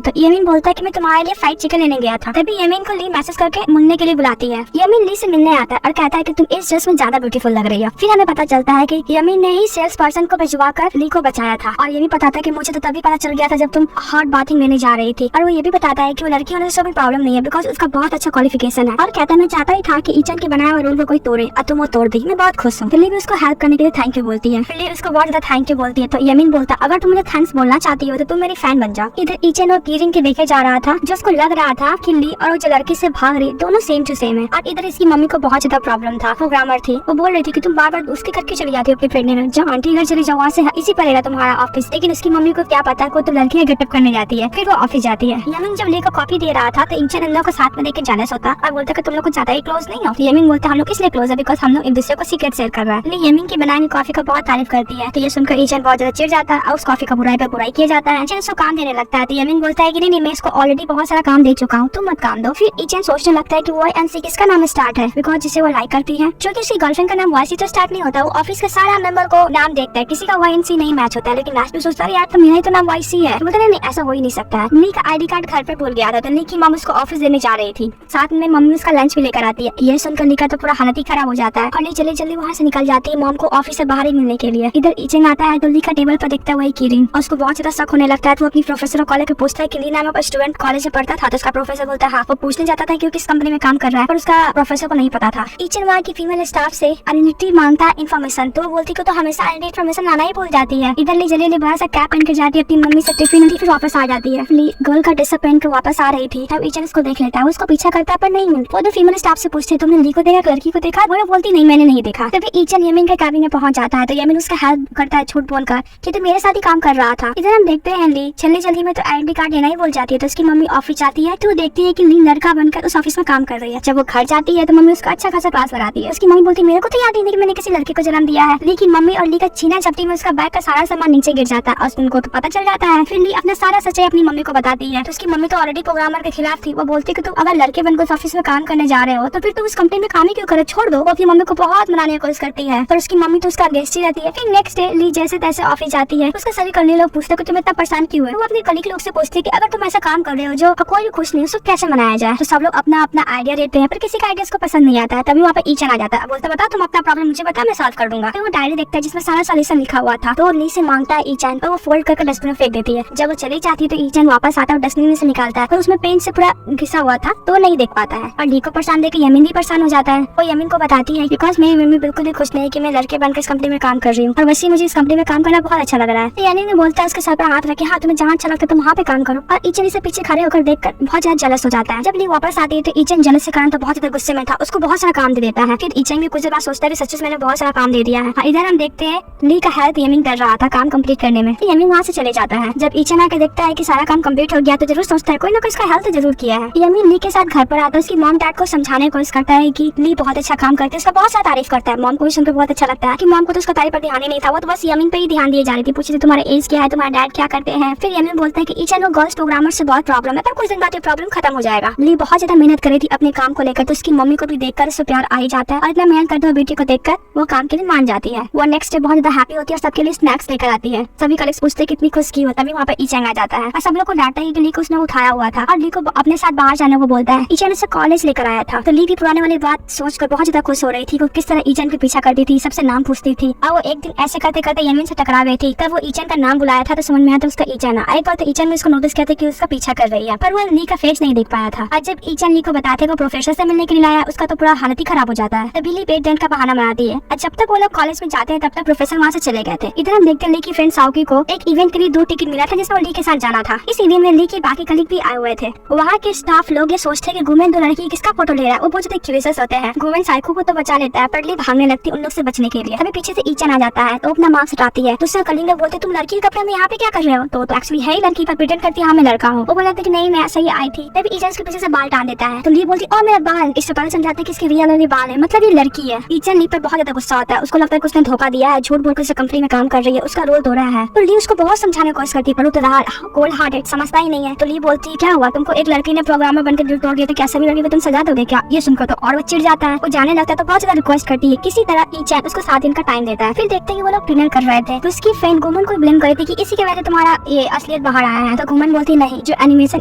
तो यमीन बोलता है कि मैं तुम्हारे लिए फ्राइड चिकन लेने गया था। तभी यमीन को ली मैसेज करके मिलने के लिए बुलाती है। यमीन ली से मिलने आता है और कहता है कि तुम इस ड्रेस में ज्यादा ब्यूटीफुल लग रही हो। फिर हमें पता चलता है कि यमीन ने ही सेल्स पर्सन को भिजवा कर ली को बचाया था। और ये भी पता था कि मुझे तो तभी पता चल गया था जब तुम हॉट बाथिंग लेने जा रही थी। और वो ये भी बताता है कि वो लड़की होने से कोई प्रॉब्लम नहीं है बिकॉज उसका बहुत अच्छा क्वालिफिकेशन है। और कहता है मैं चाहता ही था कि ईजन के बनाया हुआ रूल को कोई तोड़े और तुम वो तोड़ दी, मैं बहुत खुश हूँ। फिर भी उसको हेल्प करने के लिए थैंक यू बोलती है। फिर उसको बहुत ज्यादा थैंक यू बोलती है। तो यमीन बोलता अगर तुम मुझे थैंक्स बोलना चाहती हो तो तुम मेरी फैन बन जाओ। इधर ईजन और कीरिंग के देखे जा रहा था जो उसको लग रहा था कि ली और वो जो लड़की से भाग रही दोनों सेम टू सेम है। और इधर इसकी मम्मी को बहुत ज्यादा प्रॉब्लम था, वो ग्रामर थी। वो बोल रही थी कि तुम बार बार उसके घर क्यों चली जाती हो अपनी प्रेग्नेंट में, जहाँ आंटी घर चली जाओ वहाँ से इसी पर रहेगा तुम्हारा ऑफिस। लेकिन उसकी मम्मी को क्या पता को तो लड़की गेटअप करने जाती है। फिर वो ऑफिस जाती है। यमीन जब ली को कॉपी दे रहा था तो ईजन इन लोग को साथ में देकर जेलस होता और बोलता कि तुम लोग कुछ ज्यादा ही क्लोज नहीं हो। तो यमीन बोलता हम लोग इसलिए क्लोज है बिकॉज हम लोग एक दूसरे को सीक्रेट शेयर कर रहा है। लेकिन यमीन की बनाई हुई कॉफी का बहुत तारीफ करती है। तो ये सुनकर ईजन बहुत ज्यादा चिढ़ जाता है और उस कॉफी का बुराई पे बुराई किया जाता है। ईजन उसको काम देने लगता है। तो यमीन बोलता है कि नहीं मैं इसको ऑलरेडी बहुत सारा काम दे चुका हूँ, तुम मत काम दो। फिर ईजन सोचने लगता है कि वो एनसी किसका नाम स्टार्ट है बिकॉज जिसे वो लाइक करती है, जो कि उसकी गर्लफ्रेंड का नाम वाईसी तो स्टार्ट नहीं होता। वो ऑफिस के सारा मेंबर को नाम देखता है, किसी का वाईसी नहीं मैच होता है। लेकिन लास्ट में सोचता है यार तो मेरा ही तो नाम वाईसी है। बोलता नहीं ऐसा हो ही नहीं सकता है। ली का आईडी कार्ड घर पर भूल गया था तो ली की मम्मी उसको ऑफिस देने जा रही थी, साथ में मम्मी उसका लंच भी लेकर आती है। ये सुनकर ली का तो पूरा हालत ही खराब हो जाता है और ली जल्दी जल्दी वहाँ से निकल जाती है मॉम को ऑफिस से बाहर ही मिलने के लिए। इधर ईजन आता है तो ली का टेबल पर देखता हुआ कीरिंग और उसको बहुत ज्यादा शक होने लगता है। तो अपनी प्रोफेसर को कॉल करके पूछता है कि ली नाम का स्टूडेंट कॉलेज में पढ़ता था। तो उसका प्रोफेसर बोलता है हाँ। वो पूछने जाता था कि किस कंपनी में काम कर रहा है पर उसका प्रोफेसर को नहीं पता था। ईजन वहाँ की फीमेल स्टाफ से आइडेंटिटी मांगता है इन्फॉर्मेशन, तो वो बोलती कि तो हमेशा आइडेंटिटी इन्फॉर्मेशन लाना ही भूल जाती है। इधर ली जल्दी बड़ा सा कैप पहन के जाती है अपनी मम्मी से टिफिन फिर वापस आ जाती है। ली गर्ल का ड्रेस पहन के वापस आ रही थी तब ईजन उसको देख लेता है, उसको पीछा करता है पर नहीं मिलता। वो तो फीमेल स्टाफ से पूछते तुमने ली को देखा लड़की को देखा, वो बोलती नहीं मैंने नहीं देखा। तभी ईजन यमीन के कैबिन में पहुंच जाता है तो यमीन उसका हेल्प करता है झूठ बोलकर कि तो मेरे साथ ही काम कर रहा था। इधर हम देखते हैं ली जल्दी जल्दी में तो आईडेंटी कार्ड लेना ही भूल जाती है। तो उसकी मम्मी ऑफिस जाती है तो देखती है कि ली लड़का बनकर उस ऑफिस में काम कर रही है। जब वो घर जाती है तो मम्मी उसका अच्छा खासा क्लास लगाती है। उसकी मम्मी बोलती है मेरे को तो याद ही नहीं कि मैंने किसी लड़के को जन्म दिया है। ली की मम्मी और ली का छीना झपटी में उसका बैग का सारा सामान नीचे गिर जाता है और उनको तो पता चल जाता है। फिर ली अपना सारा सच्चाई अपनी मम्मी को बताती है। तो उसकी मम्मी तो ऑलरेडी प्रोग्रामर के खिलाफ थी। वो बोलती कि तुम अगर लड़के बनकर उस ऑफिस में काम करने जा रहे हो तो फिर तुम उस कंपनी में काम ही क्यों करे, छोड़ दो। वो अपनी मम्मी को बहुत मनाने की कोशिश करती है पर उसकी मम्मी तो उसका अगेंस्ट ही रहती है। फिर नेक्स्ट डे ली जैसे तैसे ऑफिस जाती है। उसके सभी कलीग लोग पूछते कि तुम इतना परेशान क्यों है। वो अपने कलीग लोग से पूछती है कि अगर तुम ऐसा काम कर रहे हो जो कोई भी खुश नहीं, उसको कैसे मनाया जाए। तो सब लोग अपना अपना आइडिया देते हैं पर किसी का आइडिया उसको पसंद नहीं आता है। तभी वहाँ पे ईजन आ जाता है, बोलता बता तुम अपना प्रॉब्लम मुझे बता मैं सॉल्व कर दूंगा। फिर वो डायरी देखता है जिसमें सारा सॉल्यूशन लिखा हुआ था। तो ली से मांगता है ईजन और वो फोल्ड करके डस्टबिन में फेंक देती है। जब वो चली जाती है तो ईजन वापस आता है और डस्टबिन में से निकालता है पर उसमें पेन से पूरा घिसा हुआ था तो नहीं देख पाता है। और ली को परेशान देख यमीन भी परेशान हो जाता है। वो यमीन को बताती है बिकॉज मेरी मम्मी बिल्कुल भी खुश नहीं है कि मैं लड़के बनकर इस कंपनी में काम कर रही हूँ और वैसे मुझे इस कंपनी में काम करना बहुत अच्छा लग रहा है। यमीन ने बोलता है उसके सर पर हाथ रखे हाँ तुम्हें जहाँ अच्छा लगता है तुम वहाँ पे काम करो। और ईजन इसे पीछे खड़े होकर देखकर बहुत ज्यादा जेलस हो जाता है। जब ली वापस आती है तो ईजन जेलस के कारण तो बहुत ज्यादा गुस्से में था, उसको बहुत सारा काम दे देता है। फिर ईजन भी कुछ देर बाद सोचता है सच मैंने बहुत सारा काम दे दिया है। इधर हम देखते हैं ली का हेल्प यमीन कर रहा था काम कंप्लीट करने में। यमीन वहाँ से चले जाता है। जब ईजन आके देखता है कि सारा काम कंप्लीट हो गया तो जरूर सोचता है कोई ना कोई इसका हेल्प जरूर किया है। यमीन ली के साथ घर पर आता है, उसकी मॉम डैड को समझाने की कोशिश करता है कि ली बहुत अच्छा काम करते है, उसका बहुत सारा तारीफ करता है। मॉम को भी सुनकर बहुत अच्छा लगता है कि मॉम को तो उसका तारीफ पर ध्यान ही नहीं था, वो तो बस यमीन पे ही ध्यान दिए जा रही थी। पूछती तुम्हारा एज क्या है, तुम्हारा डैड क्या करते हैं। फिर यमीन बोलता है कि ईजन को गर्ल्स प्रोग्रामर से बहुत प्रॉब्लम है पर कुछ दिन बाद ये प्रॉब्लम खत्म हो जाएगा। ली बहुत ज्यादा मेहनत कर रही थी अपने काम को लेकर तो उसकी मम्मी को भी देखकर उससे प्यार आ ही जाता है और इतना मेहनत करते हुए बेटी को देखकर वो काम के लिए मान जाती है। वो नेक्स्ट डे बहुत ज्यादा हैप्पी होती है और सबके लिए स्नैक्स लेकर आती है। सभी कलीग्स पूछते कितनी खुश की हो, तभी वहाँ पे ईजन आ जाता है और सब लोग को डांटता है कि ली को उसने उठाया हुआ था और ली को अपने साथ बाहर जाने को बोलता है। ईजन उसे कॉलेज लेकर आया था तो ली भी पुराने वाली बात सोचकर बहुत ज्यादा खुश हो रही थी। वो किस तरह ईजन के पीछा करती थी, सबसे नाम पूछती थी और वो एक दिन ऐसे करते करते यमीन से टकरा गई थी। तब वो ईजन का नाम बुलाया था तो समझ में आया था उसका ईजन है। एक बार तो ईजन ने उसको नोटिस किया था कि उसका पीछा कर रही है पर वो ली का फेस नहीं देख पाया था। और जब ईजन ली को बताते वो प्रोफेसर से मिलने के लिए लाया उसका तो पूरा हालत ही खराब हो जाता है। तभी ली पेट डेंट का बहाना बनाती है और जब तक वो लोग कॉलेज में जाते हैं तब तक प्रोफेसर वहाँ से चले गए थे। इधर हम देखते हैं ली की फ्रेंड साउकी को एक इवेंट के लिए 2 टिकट मिला था जिसमें वो ली के साथ जाना था। इस इवेंट में ली के बाकी कलीग भी आए हुए थे। वहाँ के स्टाफ लोग ये सोचते कि वुमेन तो लड़की किसका फोटो ले रहा है। वो बहुत ज्यादा क्यूरियस होते हैं। घुमन साइको को तो बचा लेता है पर ली भागने लगती है उन लोग से बचने के लिए। तभी पीछे से ईचन आ जाता है तो अपना मास्क हटाती है। दूसरा कलिंग लोग बोलते तुम लड़की के कपड़े में यहाँ पे क्या कर रहे हो। तो एक्चुअली है ही लड़की पर प्रिटेंड करती है हाँ मैं लड़का हूँ। वो बोलते कि नहीं मैं ऐसे ही आई थी। तभी ईचन उसके पीछे से बाल टान देता है तो ली बोलती और मेरा बाल। इससे पता चल जाता है कि इसके रियल बाल है, मतलब ये लड़की है। ईचन ली पर बहुत ज्यादा गुस्सा होता है। उसको लगता है कि उसने धोखा दिया है, झूठ बोलकर कंपनी में काम कर रही है, उसका रोल धो रहा है। तो ली उसको बहुत समझाने की कोशिश करती है पर वो कोल्ड हार्टेड समझता ही नहीं है। तो ली बोलती क्या हुआ तुमको एक लड़की ने प्रोग्रामर बनकर दिल तोड़ दिया तो क्या सभी लड़की को तुम सजा दोगे क्या। ये सुनकर तो और वो चिढ़ जाता है। वो जाने लगता है तो बहुत ज्यादा रिक्वेस्ट करती है। किसी तरह ईचन उसको 7 दिन का टाइम देता है। फिर देखते हैं कि वो लोग डिनर कर रहे थे तो उसकी फ्रेंड गुमन को ब्लेम करती है कि इसी की वजह से तुम्हारा ये असलियत बाहर आया है। तो गुमन बोलती नहीं, जो एनिमेशन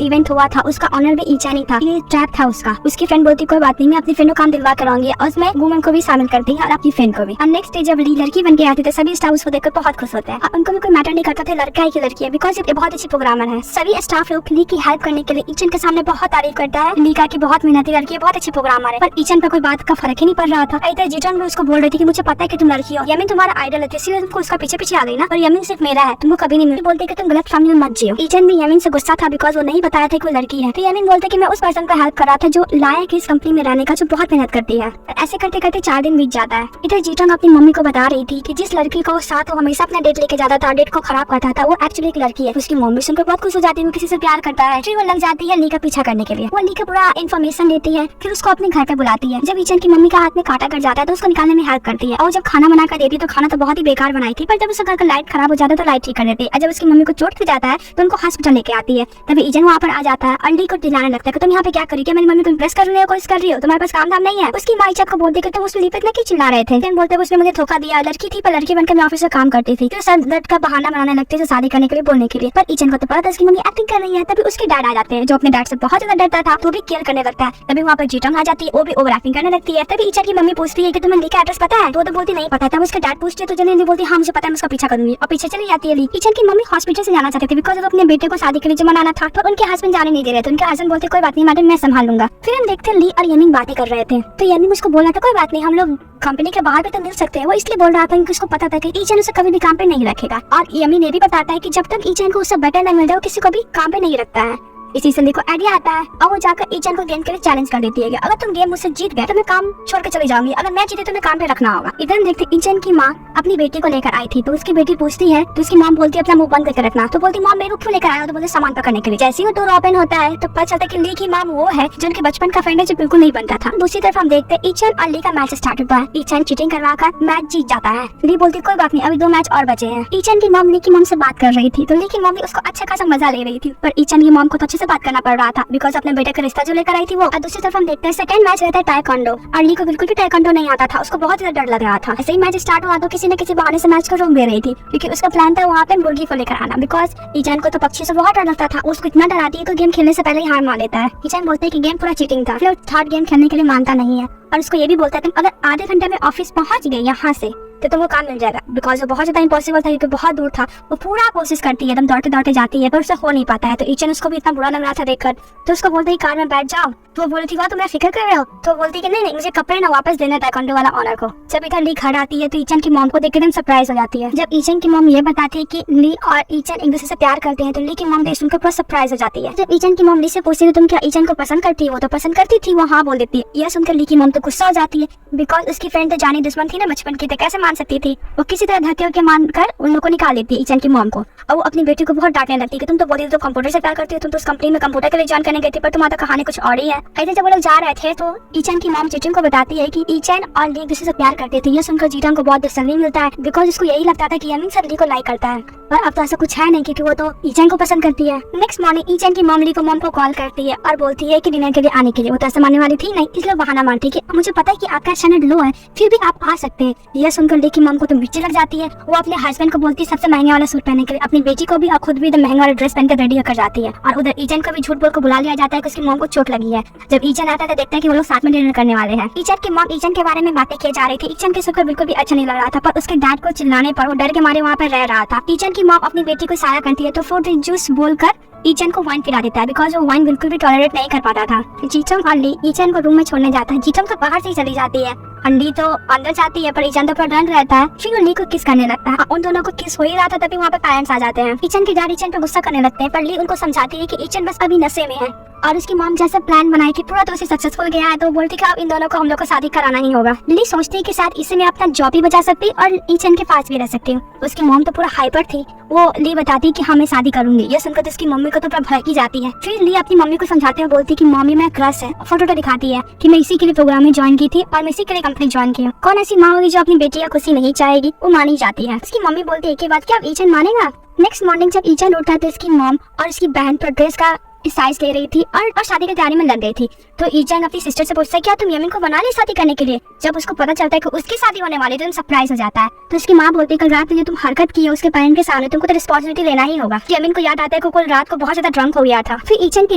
इवेंट हुआ था उसका ऑनर भी ईचन ही था, ये ट्रैप था उसका। उसकी फ्रेंड बोलती कोई बात नहीं मैं अपनी फ्रेंड को काम दिलवा कराऊंगी और उसमें गुमन को भी शामिल करती है और अपनी फ्रेंड को भी। और नेक्स्ट डे जब ली लड़की बन के आती है सभी स्टाफ उसको देखकर बहुत खुश होते हैं। उनको भी कोई मैटर नहीं करता था लड़का है कि लड़की है, बिकॉज ये बहुत अच्छी प्रोग्रामर है। सभी स्टाफ लोग ली की हेल्प करने के लिए ईचन के सामने बहुत तारीफ करता है। ली का की बहुत मेहनती लड़की है, बहुत अच्छी प्रोग्रामर है। पर ईचन पर कोई बात का फर्क ही नहीं पड़ रहा था। इधर जीटन भी उसको बोल रही थी कि मुझे पता है कि तुम लड़की हो, यमीन तुम्हारा आइडल है इसलिए तुमको उसका पीछे पीछे आ गई ना, और यमीन सिर्फ मेरा है तुमको कभी नहीं मिली। बोलते कि तुम गलत फैमिली में मत जियो। ईचन भी यमीन से गुस्सा था बिकॉज वो नहीं बताया था कोई लड़की है। तो यमीन बोलते कि मैं उस पर्सन को हेल्प कर रहा था जो लायक इस कंपनी में रहने का, जो बहुत मेहनत करती है। ऐसे करते करते 4 दिन बीत जाता है। इधर जीटन अपनी मम्मी को बता रही थी कि जिस लड़की को साथ वो हमेशा अपना डेट लेके जाता था, डेट को खराब करता था, वो एक्चुअली एक लड़की है। उसकी मम्मी सुनकर बहुत खुश हो जाती है, वो किसी से प्यार करता है। फिर वो लग जाती है ली का पीछा करने के लिए। वो ली का पूरा इन्फॉर्मेशन लेती है, फिर उसको अपने घर पे बुलाती है। जब ईचन की मम्मी का हाथ में कांटा कट जाता है तो उसको निकालने में हेल्प करती है। और जब खाना बना कर देती है तो खाना तो बहुत ही बेकार बनाई थी, पर जब उसका घर का लाइट खराब हो जाता है तो लाइट ठीक कर देती है। और जब उसकी मम्मी को चोट लग जाता है तो उनको हॉस्पिटल लेके आती है। तभी ईचन वहाँ पर आ जाता है और ली को दिलाने लगता है कि तुम यहाँ पे क्या करी, क्या मेरी मम्मी को इम्प्रेस करने की कोशिश कर रही हो, तुम्हारे पास काम धाम नहीं है। उसकी माँ ईचन को बोलती है कि तुम उसमें ली पे इतना क्यों चिल्ला रहे थे। बोलते उसने मुझे धोखा दिया, लड़की थी पर लड़की बनकर मैं ऑफिस में काम करती थी। तो सर दर्द का बहाना बनाने लगते हैं शादी करने के लिए बोलने के लिए। पर ईचन को तो पता था उसकी मम्मी एक्टिंग कर रही है। तभी उसके डैड आ जाते हैं जो अपने डैड से बहुत ज्यादा डरता था तो भी केयर करने लगता है। तभी वहाँ पर जीटन आ जाती है, वो भी ओवर एक्टिंग करने लगती है। तभी ईचन की मम्मी पूछती है कि तुम्हें ली का एड्रेस पता है। तो बोलती नहीं पता। तब उसके डैड पूछते तो जल्दी बोलती हाँ मुझे पता है, मैं उसका पीछा करूंगी, और पीछे चली जाती है ली। ईचन की मम्मी हॉस्पिटल से जाना चाहती थी बिकॉज अपने बेटे को शादी के लिए मनाना था, तो उनके हस्बैंड जाने नहीं दे रहे थे। उनके हस्बैंड बोलते कोई बात नहीं मैडम मैं संभाल लूंगा। फिर हम देखते हैं ली और यमीन बातें कर रहे थे तो यमीन उसको बोला था कोई बात नहीं हम लोग कंपनी के बाहर भी तो मिल सकते हैं। वो इसलिए बोल रहा था क्योंकि उसको पता था कि ईचन उसे कभी भी काम पे नहीं रखेगा। और यमीन ये भी बताता है कि जब तक ईचन को उससे बेटर नहीं मिल जाए वो किसी को भी काम पे नहीं रखता है। इसी से ली को आइडिया आता है और वो जाकर ईचन को गेम के लिए चैलेंज कर देती है कि अगर तुम गेम मुझसे जीत गए तो मैं काम छोड़ के चली जाऊंगी, अगर मैं जीते तो मैं काम पे रखना होगा। इधर देखते ईचन की माँ अपनी बेटी को लेकर आई थी तो उसकी बेटी पूछती है तो उसकी माँ बोलती है अपना मुंह बंद करके रखना। तो बोलती माँ मेरे को क्यों लेकर आया हो, तो बोलते सामान पकड़ने के लिए। जैसे ही डोर ओपन होता है तो पता चलता है कि ली की माँ वो है जो उनके बचपन का फ्रेंड है जो बिल्कुल नहीं बनता था। दूसरी तरफ हम देखते हैं ईचन और ली का मैच स्टार्ट होता है। ईचन चीटिंग करवा कर मैच जीत जाता है। ली बोलती कोई बात नहीं अभी 2 मैच और बचे हैं। ईचन की मॉम ली की मॉम से बात कर रही थी तो ली की मॉम भी उसको अच्छा खासा मजा ले रही थी, पर ईचन की मॉम को तो अच्छे से बात करना पड़ रहा था बिकॉज अपने बेटे का रिश्ता जो लेकर आई थी वो। और दूसरी तरफ हम देखते हैं सेकंड मैच रहता है टाइकोंडो और ली को बिल्कुल भी टाइकोंडो नहीं आता था, उसको बहुत ज्यादा डर लग रहा था। ऐसे ही मैच स्टार्ट हुआ तो किसी न किसी बहाने से मैच को रोक दे रही थी क्योंकि उसका प्लान था वहाँ पे मुर्गी को लेकर आना, बिकॉज ईचन को तो पक्षी से बहुत डर लगता था। उसको इतना डराती है तो गेम खेलने से पहले ही हार मान लेता है। ईचन बोलते हैं कि गेम पूरा चीटिंग था, फिर थर्ड गेम खेलने के लिए मानता नहीं है और उसको ये भी बोलता है अगर आधे घंटे में ऑफिस पहुंच गए यहाँ से तो तुमको काम मिल जाएगा, बिकॉज वो बहुत ज्यादा इम्पॉसिबल था क्योंकि बहुत दूर था। वो पूरा कोशिश करती है एकदम दौड़ते दौड़ते जाती है पर उससे हो नहीं पाता है। तो ईचन उसको भी इतना बुरा लग रहा था देखकर तो उसको बोलते ही कार में बैठ जाओ। तो वो बोलती वाह तुम फिक्र कर रहे हो, तो बोलती कि नहीं मुझे कपड़े ना वापस देना टाइकोंडो वाला ऑनर को। जब इधर ली घर आती है तो ईचन की मॉम को देख एकदम सरप्राइज हो जाती है। जब ईचन की मॉम ये बताती है कि ली और ईचन एक दूसरे से प्यार करते हैं तो ली की मॉम देख सुनकर पूरा सरप्राइज हो जाती है। जब ईचन की मॉम ली से पूछती है तुम क्या ईचन को पसंद करती है, वो तो पसंद करती थी, वो हाँ बोल देती है। यह सुनकर ली की मॉम तो गुस्सा हो जाती है बिकॉज उसकी फ्रेंड तो जानी दुश्मन थी ना बचपन की, तो कैसे मान सकती थी। वो किसी तरह धक्के के मानकर उन लोगों को निकाल देती है ईचन की मॉम को, और वो अपनी बेटी को बहुत डांटने लगती है कि तुम तो बोलती तो कंप्यूटर से प्यार करती हो, तुम तो उस कंपनी में कंप्यूटर के लिए ज्वाइन करने गई थी पर तुम्हारा कहानी कुछ और ही है। ऐसे जब वो लोग जा रहे थे तो ईचन की मॉम जीटन को बताती है कि ईचन और ली एक दूसरे से प्यार करते थे। ये सुनकर जीटन को बहुत तसल्ली मिलता है बिकॉज उसको यही लगता था कि यमीन सर ली को लाइक करता है, पर अब तो ऐसा कुछ है नहीं क्योंकि वो तो ईचन को पसंद करती है। नेक्स्ट मॉर्निंग ईचन की मॉम ली को मॉम को कॉल करती है और बोलती है कि डिनर के लिए आने के लिए। वो तो ऐसा मानने वाली थी नहीं, इसलिए बहाना मारती है कि मुझे पता है कि आपका स्टैंडर्ड लो है फिर भी आप आ सकते हैं। यह सुनकर ली की मॉम को तो मिर्ची लग जाती है। वो अपने हस्बैंड को बोलती है सबसे महंगे वाला सूट पहनने के लिए, अपनी बेटी को भी और खुद भी महंगा वाला ड्रेस पहनकर रेडी होकर जाती है। और उधर ईचन को भी झूठ बोल को बुला लिया जाता है कि उसकी मॉम को चोट लगी है। जब ईचन आता है तो देखते हैं कि वो लोग साथ में डिनर करने वाले हैं। ईचन की मॉम ईचन के बारे में बातें किए जा रही थी। ईचन के सुख बिल्कुल भी अच्छा नहीं लग रहा था, पर उसके डैड को चिल्लाने पर वो डर के मारे वहाँ पर रह रहा था। ईचन की मॉम अपनी बेटी को इशारा करती है तो फ्रूट जूस बोलकर ईचन को वाइन पिला देता है बिकॉज वो वाइन बिल्कुल भी टॉलरेट नहीं कर पाता था। जीटम और ली ईचन को रूम में छोड़ने जाता है। जीटम तो बाहर से ही चली जाती है, ली तो अंदर जाती है पर ईचन तो डर रहता है। फिर वो ली को किस करने लगता है। उन दोनों को किस हो ही रहा था तभी वहाँ पे पेरेंट्स आ जाते हैं। ईचन के डैड ईचन पे गुस्सा करने लगते हैं पर ली उनको समझाती है कि ईचन बस अभी नशे में है और उसकी मॉम जैसे प्लान बनाई कि पूरा तो उसे सक्सेसफुल गया है तो बोलती कि अब इन दोनों को हम लोग को शादी कराना ही होगा। ली सोचती है कि शायद इससे मैं अपना जॉब भी बचा सकती और ईचन के पास भी रह सकती हूँ। उसकी मॉम तो पूरा हाइपर थी। वो ली बताती कि हाँ मैं शादी करूंगी। ये सुनकर तो उसकी मम्मी को तो पूरा भड़की जाती है। फिर ली अपनी मम्मी को समझाते हुए बोलती कि मम्मी मैं क्रश है। फोटो तो दिखाती है कि मैं इसी के लिए प्रोग्राम में ज्वाइन की थी और मैं इसी के लिए कंपनी ज्वाइन की हूँ। कौन ऐसी माँ होगी जो अपनी बेटी का खुशी नहीं चाहेगी? वो मानी जाती है। उसकी मम्मी बोलती है कि बात क्या अब ईचन मानेगा? नेक्स्ट मॉर्निंग जब ईचन उठा तो उसकी मॉम और उसकी बहन प्रोग्रेस का साइज ले रही थी और शादी की तैयारी में लग गई थी। तो ईचन अपनी सिस्टर से पूछता है क्या तुम यमीन को बना ली शादी करने के लिए? जब उसको पता चलता है कि उसकी शादी होने वाली है तो सरप्राइज हो जाता है। तो उसकी माँ बोलती है कल रात में जो तुम हरकत की है उसके पेरेंट के सामने तुमको तो रिस्पॉन्सिबिलिटी लेना ही होगा। यमीन को याद आता है कि कल रात को बहुत ज्यादा ड्रंक हो गया था। फिर ईचन की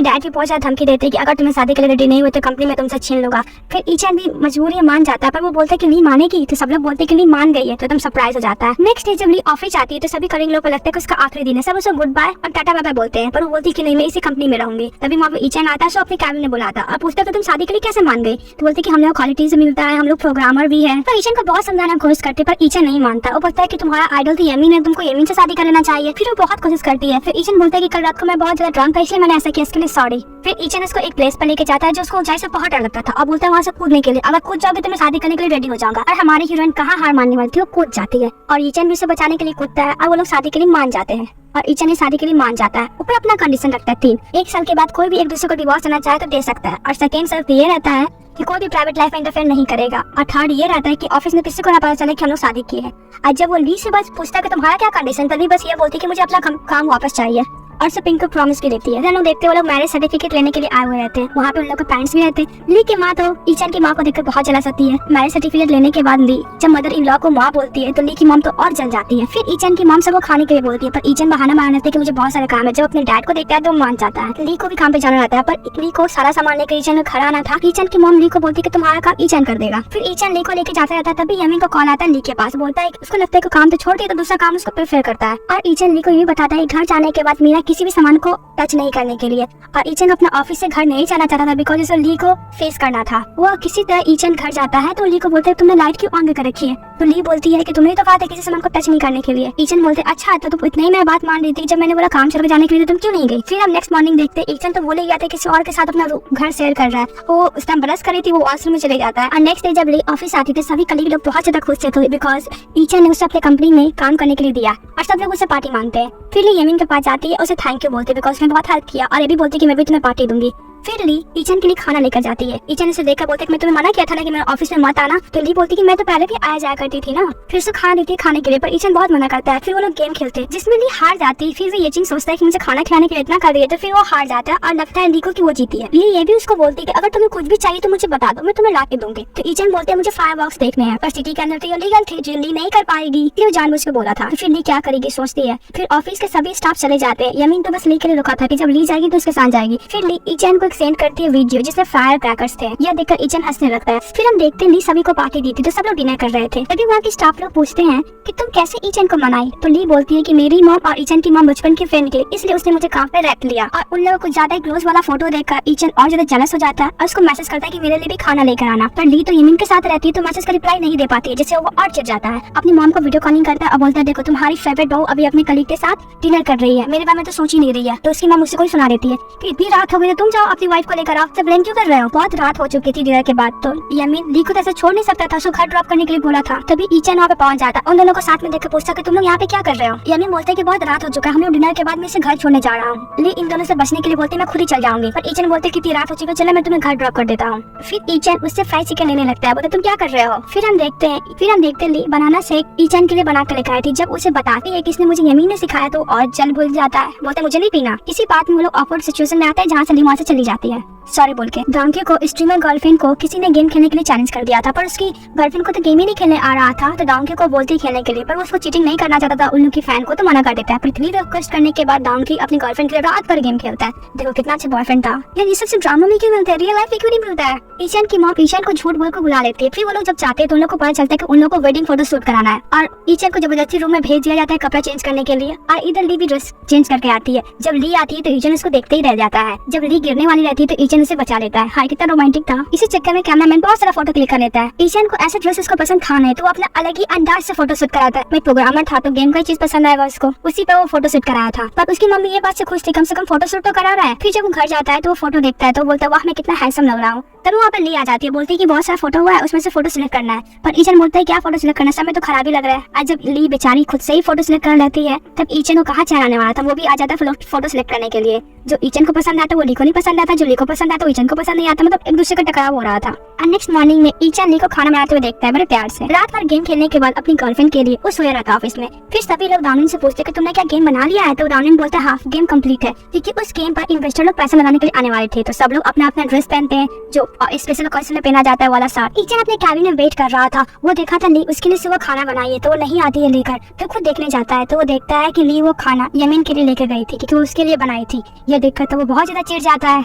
डैड भी बहुत ज्यादा धमकी देते हैं कि अगर तुम्हें शादी के लिए रेडी नहीं हुए तो कंपनी में तुमसे छीन लूंगा। फिर ईचन भी मजबूरी मान जाता है पर वो बोलता है कि ली मानेगी तो सब लोग बोलते हैं कि ली मान गई है तो तुम सरप्राइज हो जाता है। नेक्स्ट डे जब ली ऑफिस आती है तो सभी कलीग लोग को लगता है कि उसका आखिरी दिन है। सब उसे गुड बाय और टाटा बाय बाय बोलते हैं पर वो बोलती है कि नहीं मैं इसी कंपनी में रहूंगी। तभी वहाँ पे ईचन आता है, अपने कैबिन में बुलाता और पूछता तो तुम शादी के लिए कैसे मान गई? तो बोलते कि हम लोग क्वालिटी से मिलता है, हम लोग प्रोग्रामर भी है। तो ईचन को बहुत समझाना कोशिश करते पर ईचन नहीं मानता। वो बोलता है कि तुम्हारा आइडल तो यमीन है, तुमको यमीन से शादी कर लेना चाहिए। फिर वो बहुत कोशिश करती है। फिर ईचन बोलता है कि कल रात को मैं बहुत ज्यादा ड्रंक था इसलिए मैंने ऐसा किया, इसके लिए सॉरी। फिर ईचन उसको एक प्लेस पर लेके जाता है जो उसको ऊंचाई से बहुत डर लगता था और बोलता है वहाँ से कूदने के लिए, अगर कूद जाओगे तो मैं शादी करने के लिए रेडी हो जाऊंगा। और हमारी हीरोइन कहाँ हार मानने वाली थी, वो कूद जाती है और ईचन भी उसे बचाने के लिए कूदता है और वो लोग शादी के लिए मान जाते हैं और ईचन ने शादी के लिए मान जाता है। ऊपर अपना कंडीशन रखता है 3। 1 साल के बाद कोई भी एक दूसरे को डिवोर्स देना चाहे तो दे सकता है और सेकेंड शर्त ये रहता है कि कोई भी प्राइवेट लाइफ में इंटरफेयर नहीं करेगा और थर्ड ये रहता है कि ऑफिस में किसी को ना पता चले कि हम लोग शादी किए हैं। और जब वो ली से बस पूछता है कि तुम्हारा क्या कंडीशन, तभी बस ये बोलती है कि मुझे अपना काम वापस चाहिए और से पिंक को प्रॉमिस भी देती है। लोग देखते वो लोग मैरिज सर्टिफिकेट लेने के लिए आए हुए रहते हैं। वहाँ पे उन लोग के पेरेंट्स भी रहते हैं। ली की माँ तो ईचन की माँ को देखकर बहुत जला सकती है। मैरिज सर्टिफिकेट लेने के बाद ली जब मदर इन लॉ को माँ बोलती है तो ली की मॉम तो और जल जाती है। फिर ईचन की मॉम से वो खाने के लिए बोलती है पर ईचन बहाना मारने कि मुझे बहुत सारे काम है। जब अपने डैड को देखता है तो मान जाता है। ली को भी काम पे जाना रहता है पर ली को सारा सामान लेकर ईचन में खड़ा आना था। ईचन की मॉम ली को बोलती है कि तुम्हारा काम ईचन कर देगा। फिर ईचन ली को लेके जाता रहता है। तभी यमीन को कॉल आता है ली के पास, बोलता है उसको लगता है कि काम तो छोड़ दिया तो दूसरा काम उसको प्रेफर करता है। और ईचन ली को ये बताता है घर जाने के बाद मीरा किसी भी सामान को टच नहीं करने के लिए। और ईचन अपना ऑफिस से घर नहीं जाना चाहता था बिकॉज उसे ली को फेस करना था। वो किसी तरह ईचन घर जाता है तो ली को बोलते है तुमने लाइट क्यों ऑन कर रखी है? तो ली बोलती है कि तुमने तो कहा था किसी सामान को टच नहीं करने के लिए। ईचन बोलते अच्छा तो तुम इतनी ही मैं बात मान रही थी, जब मैंने बोला काम छोड़ जाने के लिए तुम क्यों नहीं गई? फिर हम नेक्स्ट मॉर्निंग देखते हैं ईचन तो बोले गया था किसी और के साथ अपना घर शेयर कर रहा है। वो उस टाइम ब्रश कर रही थी, वो वॉशरूम में चले जाता है। और नेक्स्ट डे जब ली ऑफिस आती थी सभी कलीग लोग बहुत ज्यादा खुश थे बिकॉज ईचन ने उसे अपने कंपनी में काम करने के लिए दिया और सब लोग उसे पार्टी मांगते हैं। फिर ली यमीन के पास जाती है, उसे थैंक यू बोलती है बिकॉज उसने बहुत हेल्प किया और ये भी बोलती कि मैं भी तुम्हें पार्टी दूंगी। फिर ली ईचन के लिए खाना लेकर जाती है। ईचन इसे देखकर बोलते कि मैं तुम्हें मना किया था ना कि मेरे ऑफिस में मत आना। तो ली बोलती कि मैं तो पहले भी आया जाया करती थी ना। फिर उसे खाना देती है खाने के लिए पर ईचन बहुत मना करता है। फिर वो लोग गेम खेलते हैं जिसमें ली हार जाती है। फिर वो ये चीज सोचता है कि मुझे खाना खिलाने के लिए इतना कर दिया तो फिर वो हार जाता है और लगता है ली को कि वो जीती है। ली ये भी उसको बोलती है कि अगर तुम्हें कुछ भी चाहिए तो मुझे बता दो, मैं तुम्हें ला के दूंगी। तो ईचन बोलते हैं मुझे फायरवर्क्स देखने हैं पर सिटी के अंदर तो ये लीगल थे जो ली नहीं कर पाएगी। वो जानबूझ के बोला था। फिर ली क्या करेगी सोचती है। फिर ऑफिस के सभी स्टाफ चले जाते हैं। यमीन तो बस ली के लिए रुका था कि जब ली जाएगी तो उसके साथ जाएगी। फिर ली ईचन को सेंड करती है जिसमें फायर क्रैकर्स थे। यह देखकर ईचन हंसने लगता है। फिर हम देखते हैं ली सभी को पार्टी दी थी तो सब लोग डिनर कर रहे थे। तभी वहाँ के स्टाफ लोग पूछते हैं कि तुम कैसे ईचन को मनाई? तो ली बोलती है कि मेरी मॉम और ईचन की मॉम बचपन की फ्रेंड निकली इसलिए उसने मुझे काम पे रख लिया। और उन लोगों को ज्यादा क्लोज वाला फोटो देखकर ईचन और ज्यादा जेलस हो जाता है और उसको मैसेज करता है कि मेरे लिए भी खाना लेकर आना। पर ली तो यमीन के साथ रहती है तो मैसेज का रिप्लाई नहीं दे पाती है जिससे वो और चिढ़ जाता है। अपनी मॉम को वीडियो कॉलिंग करता है और बोलता है देखो तुम्हारी फेवरेट बहू अभी अपने कलीग के साथ डिनर कर रही है, मेरे बारे में तो सोच ही नहीं रही है। तो उसकी मॉम उससे कोई सुना देती है कि इतनी रात हो गई तो तुम जाओ अपनी वाइफ को लेकर आओ, सब ब्लेम क्यों कर रहे हो? बहुत रात हो चुकी थी डिनर के बाद। तो यमीन ली को ऐसे छोड़ नहीं सकता था, उसको घर ड्रॉप करने के लिए बोला था। तभी ईचन वहाँ पे पहुंच जाता, उन दोनों को साथ में देख के पूछता कि तुम लोग यहाँ पे क्या कर रहे हो? यमीन बोलते कि बहुत रात हो चुका है, हम लोग डिनर के बाद मैं इसे घर छोड़ने जा रहा हूँ। ली इन दोनों से बचने के लिए बोलते मैं खुद ही चल जाऊंगी पर ईचन बोलते कि इतनी रात हो चुकी है चलो मैं तुम्हें घर ड्रॉप कर देता हूँ। फिर ईचन उससे फ्राइड चिकन लेने लगता है, बोलते तुम क्या कर रहे हो? फिर हम देखते ली बनाना शेक ईचन के लिए बना कर लेकर आई थी। जब उसे बताती है कि इसने मुझे यमीन ने सिखाया तो और जल भूल जाता है, बोलते मुझे नहीं पीना। इसी बात में वो लोग ऑकवर्ड सिचुएशन में आते हैं जहाँ से ली वहाँ से चली जाती है सॉरी बोल के। डोंकी को स्ट्रीमर गर्लफ्रेंड को किसी ने गेम खेलने के लिए चैलेंज कर दिया था पर उसकी गर्लफ्रेंड को तो गेम ही नहीं खेलने आ रहा था। तो डोंकी को बोलती खेलने के लिए पर वो उसको चीटिंग नहीं करना चाहता था, उन लोग की फैन को तो मना कर देता है। पृथ्वी रिक्वेस्ट करने के बाद डोंकी अपनी गर्लफ्रेंड के लिए रात भर गेम खेलता है। देखो कितना अच्छा बॉयफ्रेंड था यार, ये सबसे ड्रामा में क्यों मिलता है, रियल लाइफ में क्यों नहीं मिलता है? ईचन की मॉम ईचन को झूठ बोल कर बुला लेती है। फिर वो लोग जब जाते हैं तो उन लोग को पता चलता है कि उन लोग को वेडिंग फोटो शूट कराना है और ईचन को जबरदस्ती रूम में भेज दिया जाता है कपड़ा चेंज करने के लिए। और इधर ली भी ड्रेस चेंज करके आती है। जब ली आती है तो ईचन उसको देखते ही रह जाता है। जब ली गिरने वाली रहती है तो ईचन उसे बचा लेता है। हाय कितना रोमांटिक था। इसी चक्कर में कैमरामैन बहुत सारा फोटो क्लिक कर लेता है। ईचन को ऐसा ड्रेस उसको पसंद था नहीं, तो वो अपना अलग ही अंदाज से फोटो शूट कराता है। मैं प्रोग्रामर था तो गेम का चीज पसंद आएगा उसको, उसी पे वो फोटो शूट कराया था। पर उसकी मम्मी ये बात से खुश थी, कम से कम फोटो शूट तो करा रहा है। फिर जब वो घर जाता है तो वो फोटो देखता है तो बोलता है वाह मैं कितना हैंडसम लग रहा हूँ। तब वहाँ पर ली आ जाती है, बोलती है कि बहुत सारा फोटो हुआ है उसमें से फोटो सिलेक्ट करना है। पर ईचन बोलता है क्या फोटो सिलेक्ट करना, सब में तो खराबी लग रहा है। आज जब ली बेचारी खुद से ही फोटो सिलेक्ट कर लेती है तब ईचन को कहाँ चैन आने वाला था, वो भी आ जाता है फोटो सिलेक्ट करने के लिए। जो ईचन को पसंद आता वो ली को नहीं पसंद आता, जो ली को पसंद आता वो ईचन को पसंद नहीं आता, मतलब एक दूसरे का टकराव हो रहा था। नेक्स्ट मॉर्निंग में ईचन ली को खाना बनाते हुए देखता है बड़े प्यार से। रात भर गेम खेलने के बाद अपनी गर्लफ्रेंड के लिए वो सोया रहता ऑफिस में। फिर सभी लोग दाउनिन से पूछते कि तुमने क्या गेम बना लिया है, तो दाउनिन बोलता है हाँ गेम कंप्लीट है, क्योंकि उस गेम पर इन्वेस्टर लोग पैसा लगाने के लिए आने वाले थे। तो सब लोग अपना अपना ड्रेस पहनते हैं जो स्पेशल ओकेजन में पहना जाता है वाला साथ। ईचन अपने कैबिन में वेट कर रहा था, वो देखा था ली उसके लिए सुबह खाना बनाई है तो वो नहीं आती है लेकर। फिर खुद देखने जाता है तो वो देखता है कि ली वो खाना यमीन के लिए लेकर गई थी, क्योंकि वो उसके लिए बनाई थी। ये देखकर तो वो बहुत ज्यादा चिढ़ जाता है।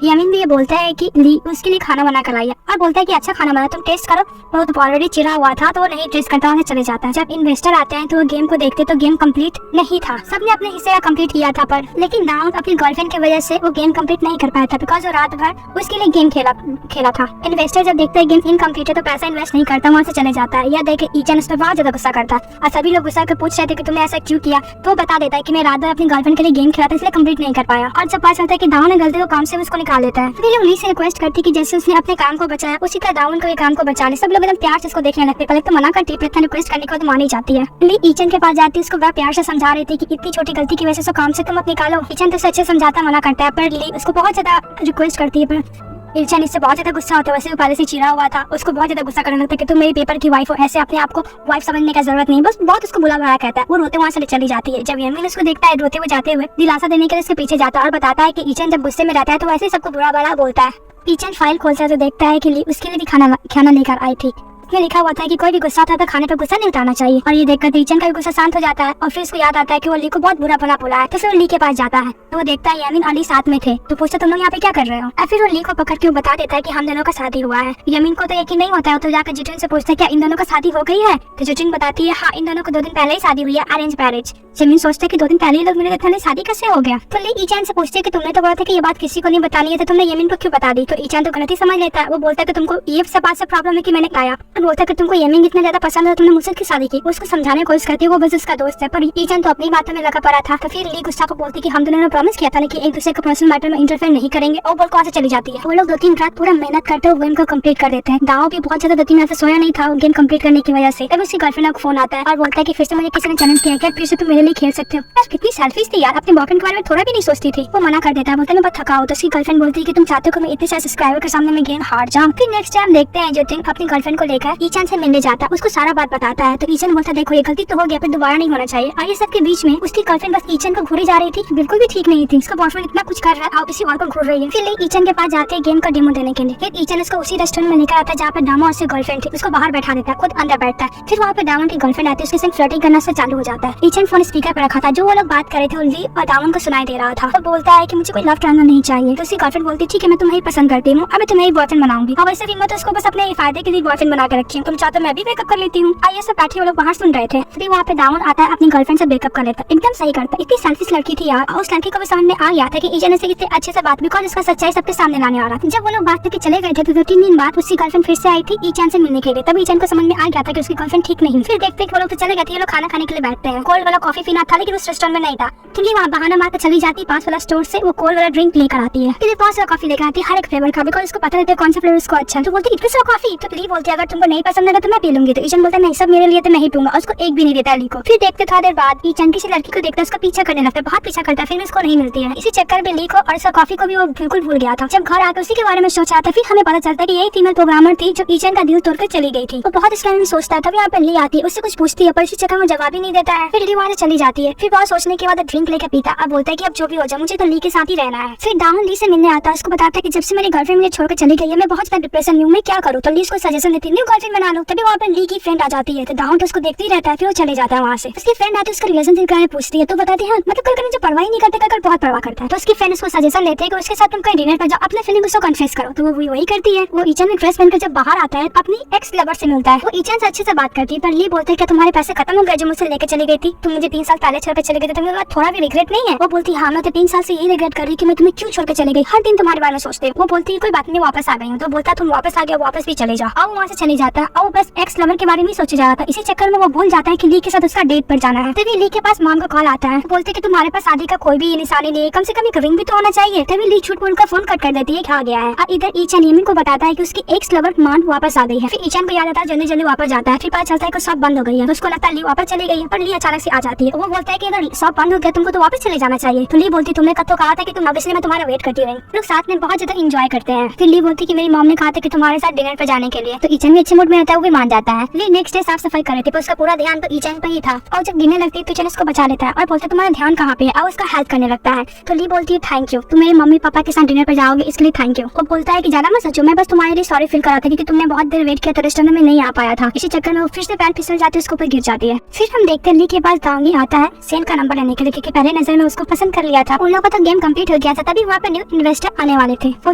यमीन भी ये बोलता है कि ली उसके लिए खाना बना कर आई है और बोलता है कि अच्छा खाना बना तुम टेस्ट करो। वो तो ऑलरेडी चिढ़ा हुआ था तो वो नहीं टेस्ट करता और चले जाता है। जब इन्वेस्टर आते हैं तो वो गेम को देखते तो गेम कंप्लीट नहीं था। सबने अपने हिस्से का कंप्लीट किया था पर लेकिन दाउन अपनी गर्लफ्रेंड की वजह से वो गेम कंप्लीट नहीं कर पाया था, बिकॉज वो रात भर उसके लिए गेम खेला था। इन्वेस्टर जब देखते हैं गेम इनकम्प्लीट है तो पैसा इन्वेस्ट नहीं करता, वहाँ से चले जाता है। यह देख ईचन उस पर बहुत ज्यादा गुस्सा करता है और सभी लोग गुस्सा कर पूछ रहे थे कि तुमने ऐसा क्यों किया, तो वो बता देता है कि मैं रात भर अपनी गर्लफ्रेंड के लिए गेम खेला था इसलिए कंप्लीट नहीं कर पाया। और जब पता चलता है कि दाउन ने गलती को काम से उसको निकाल देता है, फिर ली से रिक्वेस्ट करती कि जैसे उसने अपने काम को बचाया उसी तरह दाउन को ये काम को बचा ले। सब लोग एकदम प्यार से उसको देखने लगते। पहले तो मना करती है, इतना रिक्वेस्ट करने को तो मानी जाती है। ली ईचन के पास जाती है, उसको बड़ा प्यार से समझा रही थी कि इतनी छोटी गलती की वजह से काम से तुम मत निकालो। ईचन तो सच्चे समझाता मना करता है, पर ली उसको बहुत ज्यादा रिक्वेस्ट करती है। पर ईचन इससे बहुत ज्यादा गुस्सा होता है, वैसे वो पहले से चिढ़ा हुआ था, उसको बहुत ज्यादा गुस्सा करने लगता है कि तुम मेरी पेपर की वाइफ हो, ऐसे अपने आप को वाइफ समझने का जरूरत नहीं। बस बहुत उसको बुला भला कहता है। वो रोते वहाँ से चली जाती है। जब यमीन उसको देखता है रोते हुए जाते हुए, दिलासा देने के लिए उसके पीछे जाता है और बताता है कि ईचन जब गुस्से में रहता है तो वैसे सबको बुरा भला बोलता है। ईचन फाइल खोलता है तो देखता है कि ली उसके लिए भी खाना लेकर आई थी। इसमें लिखा हुआ था कि कोई भी गुस्सा था तो खाने पर गुस्सा नहीं उतारना चाहिए। और ये देखकर ईचन का भी गुस्सा शांत हो जाता है और फिर उसको याद आता है कि वो ली को बहुत बुरा भला बोला है। तो फिर वो ली के पास जाता है तो वो देखता है यमीन और ली साथ में थे, तो पूछता तुम लोग यहाँ पे क्या कर रहे हो। और फिर वो ली को पकड़ के बता देता है कि हम दोनों का शादी हुआ है। यमीन को तो यकीन नहीं होता है, तो जाकर जिटिन से पूछता है क्या इन दोनों का शादी हो गई है। तो जिटिन बताती है हाँ इन दोनों को 2 दिन पहले ही शादी हुई है, अरेंज मैरिज। यमीन सोचता है कि 2 दिन पहले ही लोग मिले थे, शादी कैसे हो गया। तो ली ईचन से पूछती है कि तुमने तो बोला था कि ये बात किसी को नहीं बतानी है, तो तुमने यमीन को क्यों बता दी। तो ईचन तो गलती समझ लेता है। वो बोलता है कि तुमको ये सब बात से प्रॉब्लम है कि मैंने खाया। बोलता है कि तुमको यमीन इतना ज्यादा पसंद है, तुमने मुझसे की शादी की। उसको समझाने की कोशिश करती है, वो बस उसका दोस्त है। पर ईचन तो अपनी बातों में लगा पड़ा था। तो फिर ली गुस्सा को बोलती कि हम दोनों ने प्रॉमिस किया था कि एक दूसरे के पर्सनल मैटर में इंटरफेयर नहीं करेंगे, और बोल से चली जाती है। वो लोग 2-3 रात पूरा मेहनत करते हुए गेम को कंप्लीट कर देते हैं। दाव भी बहुत ज्यादा 2-3 रात से सोया नहीं था गेम कंप्लीट करने की वजह से। तब उसकी गर्लफ्रेंड का फोन आता है और बोलता है कि फिर से मुझे किसी ने चैलेंज किया, क्या फिर से तुम मेरे लिए खेल सकते हो। यार कितनी सेल्फिश थी यार, अपने बॉयफ्रेंड के बारे में थोड़ा भी नहीं सोचती थी। वो मना कर देता है, बोलता है मैं बहुत थका हूं। तो उसकी गर्लफ्रेंड बोलती है कि तुम चाहते हो कि मैं इतने सारे सब्सक्राइबर के सामने मैं गेम हार जाऊं। फिर नेक्स्ट टाइम देखते हैं जिटिन अपनी गर्लफ्रेंड को लेकर ईचन से मिलने जाता है, उसको सारा बात बताता है। तो ईचन बोलता है देखो ये गलती तो हो गया, पर दोबारा नहीं होना चाहिए। और ये सब के बीच में उसकी गर्लफ्रेंड बस ईचन को घूरी जा रही थी, बिल्कुल भी ठीक नहीं थी। उसका बॉयफ्रेंड इतना कुछ कर रहा है और किसी और को घूर रही है। फिर ईचन के पास जाते हैं गेम का डेमो देने के लिए। फिर ईचन उसको उसी रेस्टोरेंट में लेकर आता है जहाँ पे दामा और उसकी गर्लफ्रेंड थी। उसको बाहर बैठा देता है, खुद अंदर बैठता है। फिर वहाँ पे दामन की गर्लफ्रेंड आती है, उसके संग फ्लर्टिंग करना से चालू हो जाता है। ईचन फोन स्पीकर पर रखा था, जो वो लोग बात कर रहे थे ली और दामन को सुनाई दे रहा था। वो बोलता है कि मुझे कोई लव ट्रायंगल नहीं चाहिए। तो उसकी गर्लफ्रेंड बोलती है ठीक है मैं तुम्हें पसंद करती हूँ, अब मैं तुम्हें बॉयफ्रेंड बनाऊंगी। और वैसे भी मैं तो उसको बस अपने फायदे के लिए बॉयफ्रेंड बना के रखी हूँ, तुम चाहते मैं भी ब्रेकअप कर लेती हूँ। ये सब बैठे वो लोग बाहर सुन रहे थे। फिर वहाँ पे दामन आता है, अपनी गर्लफ्रेंड से ब्रेकअप कर लेता है। एकदम सही करता है। इतनी सेल्फिश लड़की थी यार। और उस लड़की को भी समझ में आ गया था कि ईचन से कितने अच्छे से बात, बिकॉज उसका सच्चाई सबके सामने लाने आ रहा था। जब वो लोग बात करके चले गए थे तो 2-3 दिन बाद उसकी गर्लफ्रेंड फिर से आई थी ईचन से मिलने के लिए। तब ईचन को समझ में आ गया था कि उसकी गर्लफ्रेंड ठीक नहीं। फिर देखते वो लोग तो चले गए थे, ये लोग खाना खाने के लिए बैठते हैं। कोल्ड वाला कॉफी पीना था लेकिन उस रेस्टोरेंट में नहीं था, क्योंकि वहाँ बहाना मार कर चली जाती पास वाला स्टोर से वो कोल्ड वाला ड्रिंक लेकर आती है। फिर पास वाला कॉफी लेकर आती है हर एक फ्लेवर का, बिकॉज उसको पता रहता है कौन सा फ्लेवर उसको अच्छा है। तो बोलती है इतना सारा कॉफी। तो ली बोलती है अगर तुमको नहीं पसंद है तो मैं पी लूंगी। तो ईचन बोलता है नहीं सब मेरे लिए तो मैं ही पीऊंगा, उसको एक भी नहीं देता ली को। फिर देखते थोड़ा देर बाद ईचन किसी लड़की को देखता है, उसका पीछा करने लगता है, बहुत पीछा करता है, फिर उसको नहीं मिलती है। इसी चक्कर में ली को और उसका कॉफी को भी वो बिल्कुल भूल गया था। जब घर आकर उसी के बारे में सोचा था, फिर हमें पता चलता है कि यही फीमेल प्रोग्रामर थी जो ईचन का दिल तोड़कर चली गई थी। वो बहुत इसके बारे में सोचता है, तब यहाँ पे ली आती है, उससे कुछ पूछती है पर इसी चक्कर में जवाब ही नहीं देता है। फिर ली वहाँ से चली जाती है। फिर बहुत सोचने के बाद ड्रिंक लेकर पीता अब बोलता है कि अब जो भी हो जाए मुझे तो ली के साथ ही रहना है। फिर दामन ली से मिलने आता है, उसको बताता है कि जब से मेरी गर्लफ्रेंड मुझे छोड़कर चली गई है मैं बहुत ज्यादा डिप्रेशन में हूँ, मैं क्या करूँ। तो ली उसको सजेशन देती है गर्लफ्रेंड बना लो। तभी वहाँ पर ली की फ्रेंड आ जाती है, तो दाउन तो उसको देखते ही रहता है, फिर वो चले जाता है वहाँ से। उसकी फ्रेंड आती है, उसका रिलेशनशिप के बारे में पूछती है, तो बताती है मतलब कल जो परवाह नहीं करते, कल बहुत परवाह करता है। तो उसकी फ्रेंड उसको सजेशन लेते हैं कि उसके साथ तुम कहीं डिनर पर जाओ, अपने फीलिंग उसको कन्फेस करो। तो वो वही करती है। वो ईचन में ड्रेस पहनकर जब बाहर आता है अपनी एक्स लवर से मिलता है। वो ईचन से अच्छे से बात करती है, पर ली बोलते है कि तुम्हारे पैसे खत्म हो गए जो मुझसे लेके चली गई थी, तुम मुझे 3 साल पहले छोड़ के चले गए थे, तुम्हें थोड़ा भी रिग्रेट नहीं है? वो बोलती है हाँ, मैं तो 3 साल से यही रिग्रेट कर रही कि मैं तुम्हें क्यों छोड़ के चली गई, हर दिन तुम्हारे बारे में सोचते। वो बोलती है कोई बात नहीं, वापस आ गई हूँ। तो बोलता तुम वापस आ गया, वापस भी चले जाओ। अब वहाँ से चली जाता है। अब बस एक्स लवर के बारे में सोचा जा रहा था, इसी चक्कर में वो भूल जाता है कि ली के साथ उसका डेट पर जाना है। तभी ली के पास मॉम का कॉल आता है, बोलते कि तुम्हारे पास शादी का कोई भी निशानी नहीं है, कम से कम एक रिंग भी तो होना चाहिए। तभी ली झूठ बोलकर फोन कट कर देती है कि आ गया है। और इधर ईचन यमिन को बताता है कि उसकी एक्स लवर मान वापस आ गई है। फिर ईचन को याद आता है, जल्दी जल्दी वापस जाता है। फिर पता चलता है कि शॉप बंद हो गई है। तो उसको लगता है ली वापस चली गई है, पर ली अचानक से आ जाती है। वो बोलता है कि अगर शॉप बंद हो गया तुमको तो वापस चले जाना चाहिए। तो ली बोलती तुमने कब तो कहा था कि तुम अब, इसलिए मैं तुम्हारा वेट करती रही। लोग साथ में बहुत ज्यादा एंजॉय करते हैं। फिर ली बोलती कि मेरी मॉम ने कहा था कि तुम्हारे साथ डिनर पर जाने के लिए। तो ईचन भी अच्छे मूड में रहता है, वो भी मान जाता है। ली नेक्स्ट डे साफ सफाई कर रही थी, पर उसका पूरा ध्यान तो ईचन पे ही था। और जब गिरने लगती है तो ईचन उसको बचा लेता है और बोलता है तुम्हारा ध्यान कहाँ पे है, और उसका हेल्प करने लगता है। तो ली बोलती है थैंक यू, तुम मेरे मम्मी पापा के साथ डिनर पर जाओगे इसके लिए थैंक यू। वो बोलता है कि ज्यादा मत सोचो, मैं बस तुम्हारे लिए सॉरी फील कर रहा था क्योंकि तुमने बहुत देर वेट किया तो रेस्टोरेंट में नहीं आ पाया था। इसी चक्कर में वो फिर से पैर फिसल जाती है, उसके ऊपर गिर जाती है। फिर हम देखते हैं ली के पास दांगी आता है सेन का नंबर लेने के लिए, क्योंकि पहले नजर में उसको पसंद कर लिया था। उन लोगों का तो गेम कंप्लीट हो गया था। तभी वहाँ पे न्यू इन्वेस्टर आने वाले थे। वो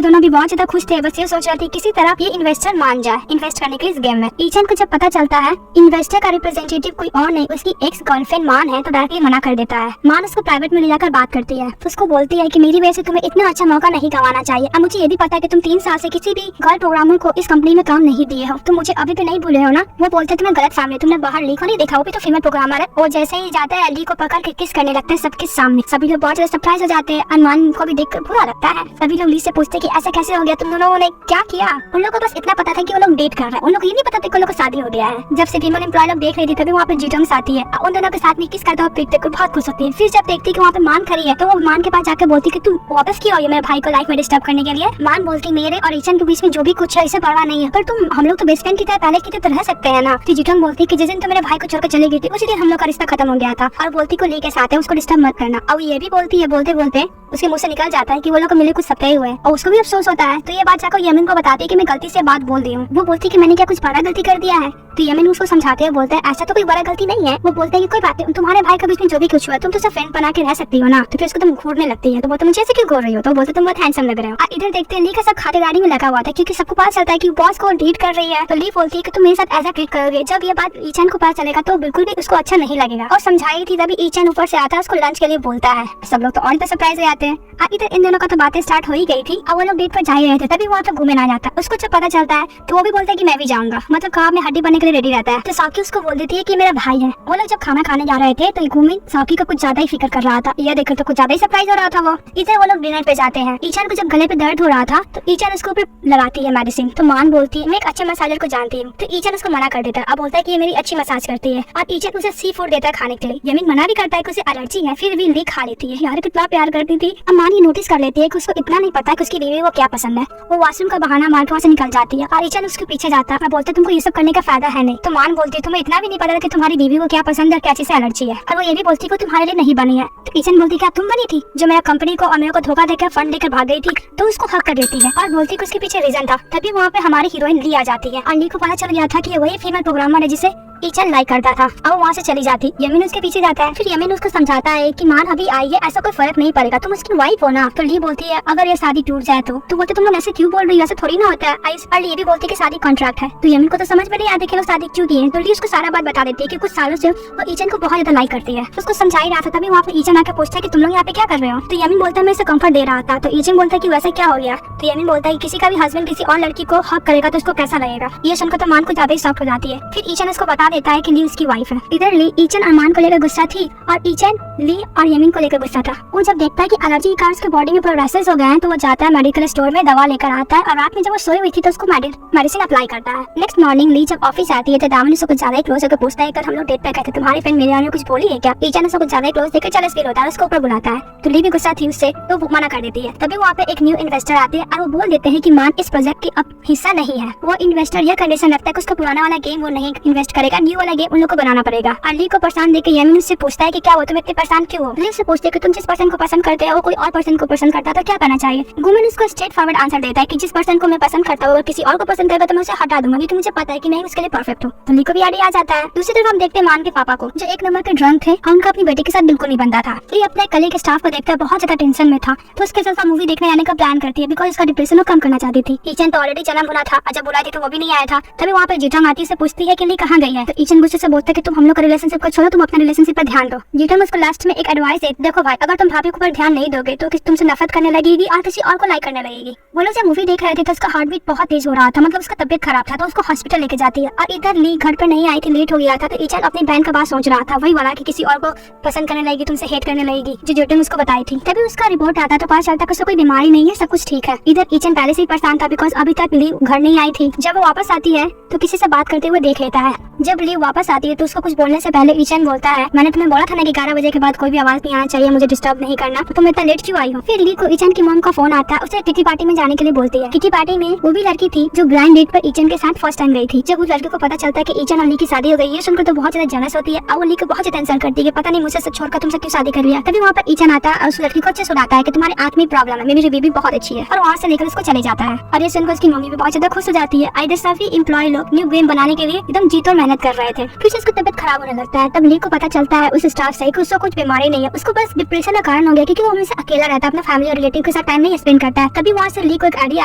दोनों भी बहुत ज्यादा खुश थे, बस ये सोच रहे थे किसी तरह ये इन्वेस्टर मान जाए इन्वेस्ट करने के इस गेम में। ईचन को जब पता चलता है इन्वेस्टर का रिप्रेजेंटेटिव कोई और नहीं उसकी एक्स गर्लफ्रेंड मान है, तो डायरेक्टली मना कर देता है। मान उसको प्राइवेट में ले जाकर बात करती है, तो उसको बोलती है कि मेरी वजह से तुम्हें इतना अच्छा मौका नहीं गंवाना चाहिए। अब मुझे ये भी पता है कि तुम 3 साल से किसी भी गर्ल प्रोग्रामर को इस कंपनी में काम नहीं दिए हो, तुम मुझे अभी भी नहीं भूले हो ना। वो बोलते तुम्हें गलत फैमिली, तुमने बाहर ली को नहीं देखा, वो भी तो फीमेल प्रोग्रामर है। और जैसे ही जाता है ली को पकड़ के किस करने लगता है सबके सामने। सभी लोग बहुत ज्यादा सरप्राइज हो जाते हैं। अनमान को भी देखकर बुरा लगता है। सभी लोग ली से पूछते कि ऐसा कैसे हो गया, तुम दोनों ने क्या किया। उन लोगों को बस इतना पता था कि वो लोग डेट कर रहे हैं, उन लोगों को ये नहीं पता था कि उन लोगों को शादी हो गया है। जब से फीमेल एम्प्लॉय लोग देख रही थी तभी वहाँ पे जीटंग्स आती है, उन दोनों के साथ में किस करता हुआ पिक देखकर बहुत खुश होती है। फिर जब देखती है कि वहाँ पे मान खड़ी है, तो वो मान के पास जाकर बोलती कि तुम वापस क्यों आई हो मेरे भाई को लाइफ में डिस्टर्ब करने के लिए। मान बोलती मेरे और ईचन के बीच में जो भी कुछ है इसे परवाह नहीं है, पर तुम हम लोग तो बेस्ट फ्रेंड की तरह पहले की तरह रह सकते हैं ना। तो जीटंग बोलती कि जिस दिन तुम मेरे भाई को छोड़कर चली गई थी उसी दिन हम लोग का रिश्ता खत्म हो गया था, और बोलती को लेके साथ है उसको डिस्टर्ब मत करना। और ये भी बोलती है, बोलते बोलते उसके मुंह से निकल जाता है कि वो लोग को मिले कुछ सप्ताह हुए और उसको भी अफसोस होता है। तो ये बात जाकर यमिन को बताती है कि मैं गलती से बात बोल दी हूँ। वो बोलती कि मैंने क्या कुछ बड़ा गलती कर दिया है। तो यमिन उसको समझाते हैं, बोलते हैं ऐसा तो कोई बड़ा गलती नहीं है। वो बोलते हैं कि कोई बात नहीं, तुम्हारे भाई के बीच में जो भी कुछ हुआ तुम तो सब फ्रेंड बना के रह सकती हो ना। तो फिर उसको तुम घूरने लगती है, तो बोलते मुझे ऐसे क्यों घूर रही हो। तो बोलते तुम बहुत हैंडसम लग रहे हो। इधर देखते हैं ली का सब खातेदारी में लगा हुआ था, क्योंकि सबको पता चलता है कि बॉस को ट्रीट कर रही है। तो ली बोलती है कि तुम मेरे साथ ऐसा ट्रीट करोगे। जब ये बात ईचन को पता चलेगा तो बिल्कुल भी उसको अच्छा नहीं लगेगा। और समझाई थी तभी ईचन ऊपर से आता है, उसको लंच के लिए बोलता है। सब लोग तो और भी सरप्राइज हो जाते हैं। इधर इन दोनों का तो बातें स्टार्ट हो ही गई थी और वो लोग डेट पर जा ही रहे थे। तभी वहाँ पे घूमने आ जाता है। उसको जब पता चलता है तो वो भी बोलता है कि मैं भी जाऊंगा, मतलब कबाब में हड्डी बनने के लिए रेडी रहता है। तो साकी उसको बोल देती है कि मेरा भाई है। वो लोग जब खाना खाने जा रहे थे तो घूमी साकी का कुछ ज्यादा ही फिक्र कर रहा था, यह देखकर तो कुछ ज्यादा ही सरप्राइज हो रहा था वो। इधर वो लोग डिनर पे जाते हैं। ईचन को जब गले पे दर्द हो रहा था तो ईचन उसको ऊपर लगाती है मेडिसिन। तो मान बोलती है मैं एक अच्छे मसाजर को जानती हूँ। तो ईचन उसको मना कर देता है। अब बोलता है कि ये मेरी अच्छी मसाज करती है और ईचन उसे सी फूड देता है खाने के लिए। यमिन मना भी करता है कि उसे एलर्जी है, फिर भी ली खा लेती है। यार कितना प्यार करती थी। अब मान ये नोटिस कर लेती है कि उसको इतना नहीं पता कि उसकी बीवी को क्या पसंद है। वो वॉशरूम का बहाना मार के वहाँ से निकल जाती है और ईचन उसके पीछे जाता है। बोलते तुमको ये सब करने का फायदा है नहीं। तो मान बोलती है तुम्हें इतना भी नहीं पता कि तुम्हारी बीवी को क्या पसंद है, क्या चीज से एलर्जी है। और वो ये भी बोलती है तुम्हारे लिए नहीं बनी है। तो ईचन बोलती क्या तुम बनी थी जो मेरा कंपनी को और मेरे को धोखा देकर फंड लेकर भाग गई थी। तो उसको हक कर देती है और बोलती है उसके पीछे रीजन था। तभी वहाँ पे हमारी हीरोइन ली आ जाती है और ली को पता चल गया था कि ये वही फीमेल प्रोग्रामर है जिसे ईचन लाइक करता था। अब वहाँ से चली जाती। यमिन उसके पीछे जाता है। फिर यमिन उसको समझाता है कि मान अभी आई है, ऐसा कोई फर्क नहीं पड़ेगा, तुम उसकी वाइफ हो ना। तो ली बोलती है अगर ये शादी टूट जाए तो बोलते तुम लोग ऐसे क्यों बोल रही हो, ऐसे थोड़ी ना होता है। और ली भी बोलती है कि शादी कॉन्ट्रैक्ट है। तो यमिन को तो समझ में नहीं आता कि लोग शादी क्यों किए। तो ली उसको सारा बात बता देती है कि कुछ सालों से वो ईचन को बहुत ज्यादा लाइक करती है। उसको समझा ही रहा था। तभी वहाँ पे ईचन आकर पूछता है कि तुम लोग यहाँ पे क्या कर रहे हो। तो यमिन बोलता है मैं इसे कंफर्ट दे रहा था। तो ईचन बोलता है कि वैसा क्या हो गया। तो यमिन बोलता है किसी का भी हस्बैंड किसी और लड़की को हक करेगा तो उसको कैसा लगेगा। ये सुनकर तो मान को ज्यादा ही शॉक हो जाती है। फिर ईचन उसको बता देता है कि ली उसकी वाइफ है। इधर ली ईचन अरमान को लेकर गुस्सा थी और ईचन ली और यमिन को लेकर गुस्सा था। वो जब देखता है कि एलर्जी के कारण उसके बॉडी में प्रोग्रेसेस हो गए हैं तो वो जाता है मेडिकल स्टोर में दवा लेकर आता है और रात में जब वो सोई हुई थी तो उसको मेडिसिन अप्लाई करता है। नेक्स्ट मॉर्निंग ली जब ऑफिस आती है तो दामन उसको कुछ ज्यादा ही क्लोज होकर पूछता है कि हम लोग डेट पे गए थे, तुम्हारी फ्रेंड मेरे आने कुछ बोली है क्या। ईचन उसको कुछ ज्यादा ही क्लोज देखकर जेलस फील होता है, उसको ऊपर बुलाता है। तो ली भी गुस्सा थी उससे तो वो मना कर देती है। तभी वहाँ पे एक न्यू इन्वेस्टर आते हैं और वो बोल देते हैं कि मान इस प्रोजेक्ट की अब हिस्सा नहीं है। वो इन्वेस्टर यह कंडीशन रखता है कि उसका पुराना वाला गेम वो नहीं इन्वेस्ट करेगा, न्यू वाला गेम उन लोग को बनाना पड़ेगा। ली को परेशान देकर यमिन उससे पूछता है कि क्या वो तुम इतने परेशान क्यों हो? ली से पूछती है कि तुम जिस पर्सन को पसंद करते हो वो कोई और पर्सन को पसंद करता है तो क्या करना चाहिए? गुमन उसको स्ट्रेट फॉरवर्ड आंसर देता है कि जिस पर्सन को मैं पसंद करता हूँ अगर किसी और को पसंद करेगा तो मैं उसे हटा दूंगा क्योंकि मुझे पता है कि नहीं उसके लिए परफेक्ट हो। तो ली को भी आइडिया आ जाता है। दूसरी तरफ हम देखते हैं मान के पापा को जो एक नंबर के ड्रंक थे। उनका अपनी बेटी के साथ बिल्कुल नहीं बनता था। ली अपने कलीग के स्टाफ को देखकर बहुत ज्यादा टेंशन में था तो उसके साथ मूवी देखने आने का प्लान करती है बिकॉज उसका डिप्रेशन वो कम करना चाहती थी। ईचन तो ऑलरेडी जन्म होना था, जब बुलाई थी तो वो भी नहीं आया था। तभी वहाँ पर जीटंग आती से पूछती है कि ली कहाँ गई है। तो ईचन गुस्से से बोलता है कि तुम हम लोग का रिलेशनशिप को छोड़ो, तुम अपने रिलेशनशिप पर ध्यान दो। जीटंग उसको लास्ट में एक एडवाइस देती, देखो भाई अगर तुम भाभी को पर ध्यान नहीं दोगे तो तुमसे नफरत करने लगेगी और किसी और को लाइक करने लगेगी। वो लोग जब मूवी देख रहे थे तो उसका हार्ट बीट बहुत तेज हो रहा था, मतलब उसका तबियत खराब था तो उसको हॉस्पिटल लेके जाती है। और इधर ली घर पर नहीं आई थी, लेट हो गया था तो ईचन अपनी बहन का बात सोच रहा था, वही वाला कि किसी और को पसंद करने लगेगी, तुमसे हेट करने लगेगी, जो जीटंग उसको बताई थी। तभी उसका रिपोर्ट आता तो पता चलता कि उसको कोई बीमारी नहीं है, सब कुछ ठीक है। इधर ईचन पहले से ही परेशान था बिकॉज अभी तक ली घर नहीं आई थी। जब वो वापस आती है तो किसी से बात करते हुए देख लेता है। जब ली वापस आती है तो उसको कुछ बोलने से पहले ईचन बोलता है, मैंने तुम्हें बोला था ना कि 11 बजे के बाद कोई भी आवाज नहीं आना चाहिए, मुझे डिस्टर्ब नहीं करना, तो तुम इतना लेट क्यों आई हो? फिर ली को ईचन की मॉम का फोन आता है, उसे किटी पार्टी में जाने के लिए बोलती है। किटी पार्टी में वो भी लड़की थी जो ब्लाइंड डेट पर ईचन के साथ फर्स्ट टाइम गई थी। जब उस लड़की को पता चलता है कि ईचन और ली की शादी हो गई है सुनकर तो बहुत ज्यादा जेलस होती है और वो ली को बहुत ज्यादा इंसल्ट करती है, पता नहीं मुझसे छोड़कर तुमसे क्यों शादी कर लिया। तभी वहाँ पर ईचन आता है और उस लड़की को अच्छे सुनाता है कि तुम्हारे आत्मी प्रॉब्लम है, मेरी बेबी बहुत अच्छी है, और वहाँ से लेकर उसको चले जाता है। और ये सुनकर उसकी मम्मी भी बहुत ज्यादा खुश हो जाती है। आइडर सभी एम्प्लॉय लोग न्यू गेम बनाने के लिए एकदम जी तोड़ मेहनत कर रहे थे। फिर उसको तबियत खराब होने लगता है। तब ली को पता चलता है उस स्टाफ से कि उसको कुछ बीमारी नहीं है, उसको बस डिप्रेशन का कारण हो गया क्योंकि वो हमेशा अकेला रहता है, अपने फैमिली और रिलेटिव के साथ टाइम नहीं स्पेंड करता है। तभी वहाँ से ली को एक आइडिया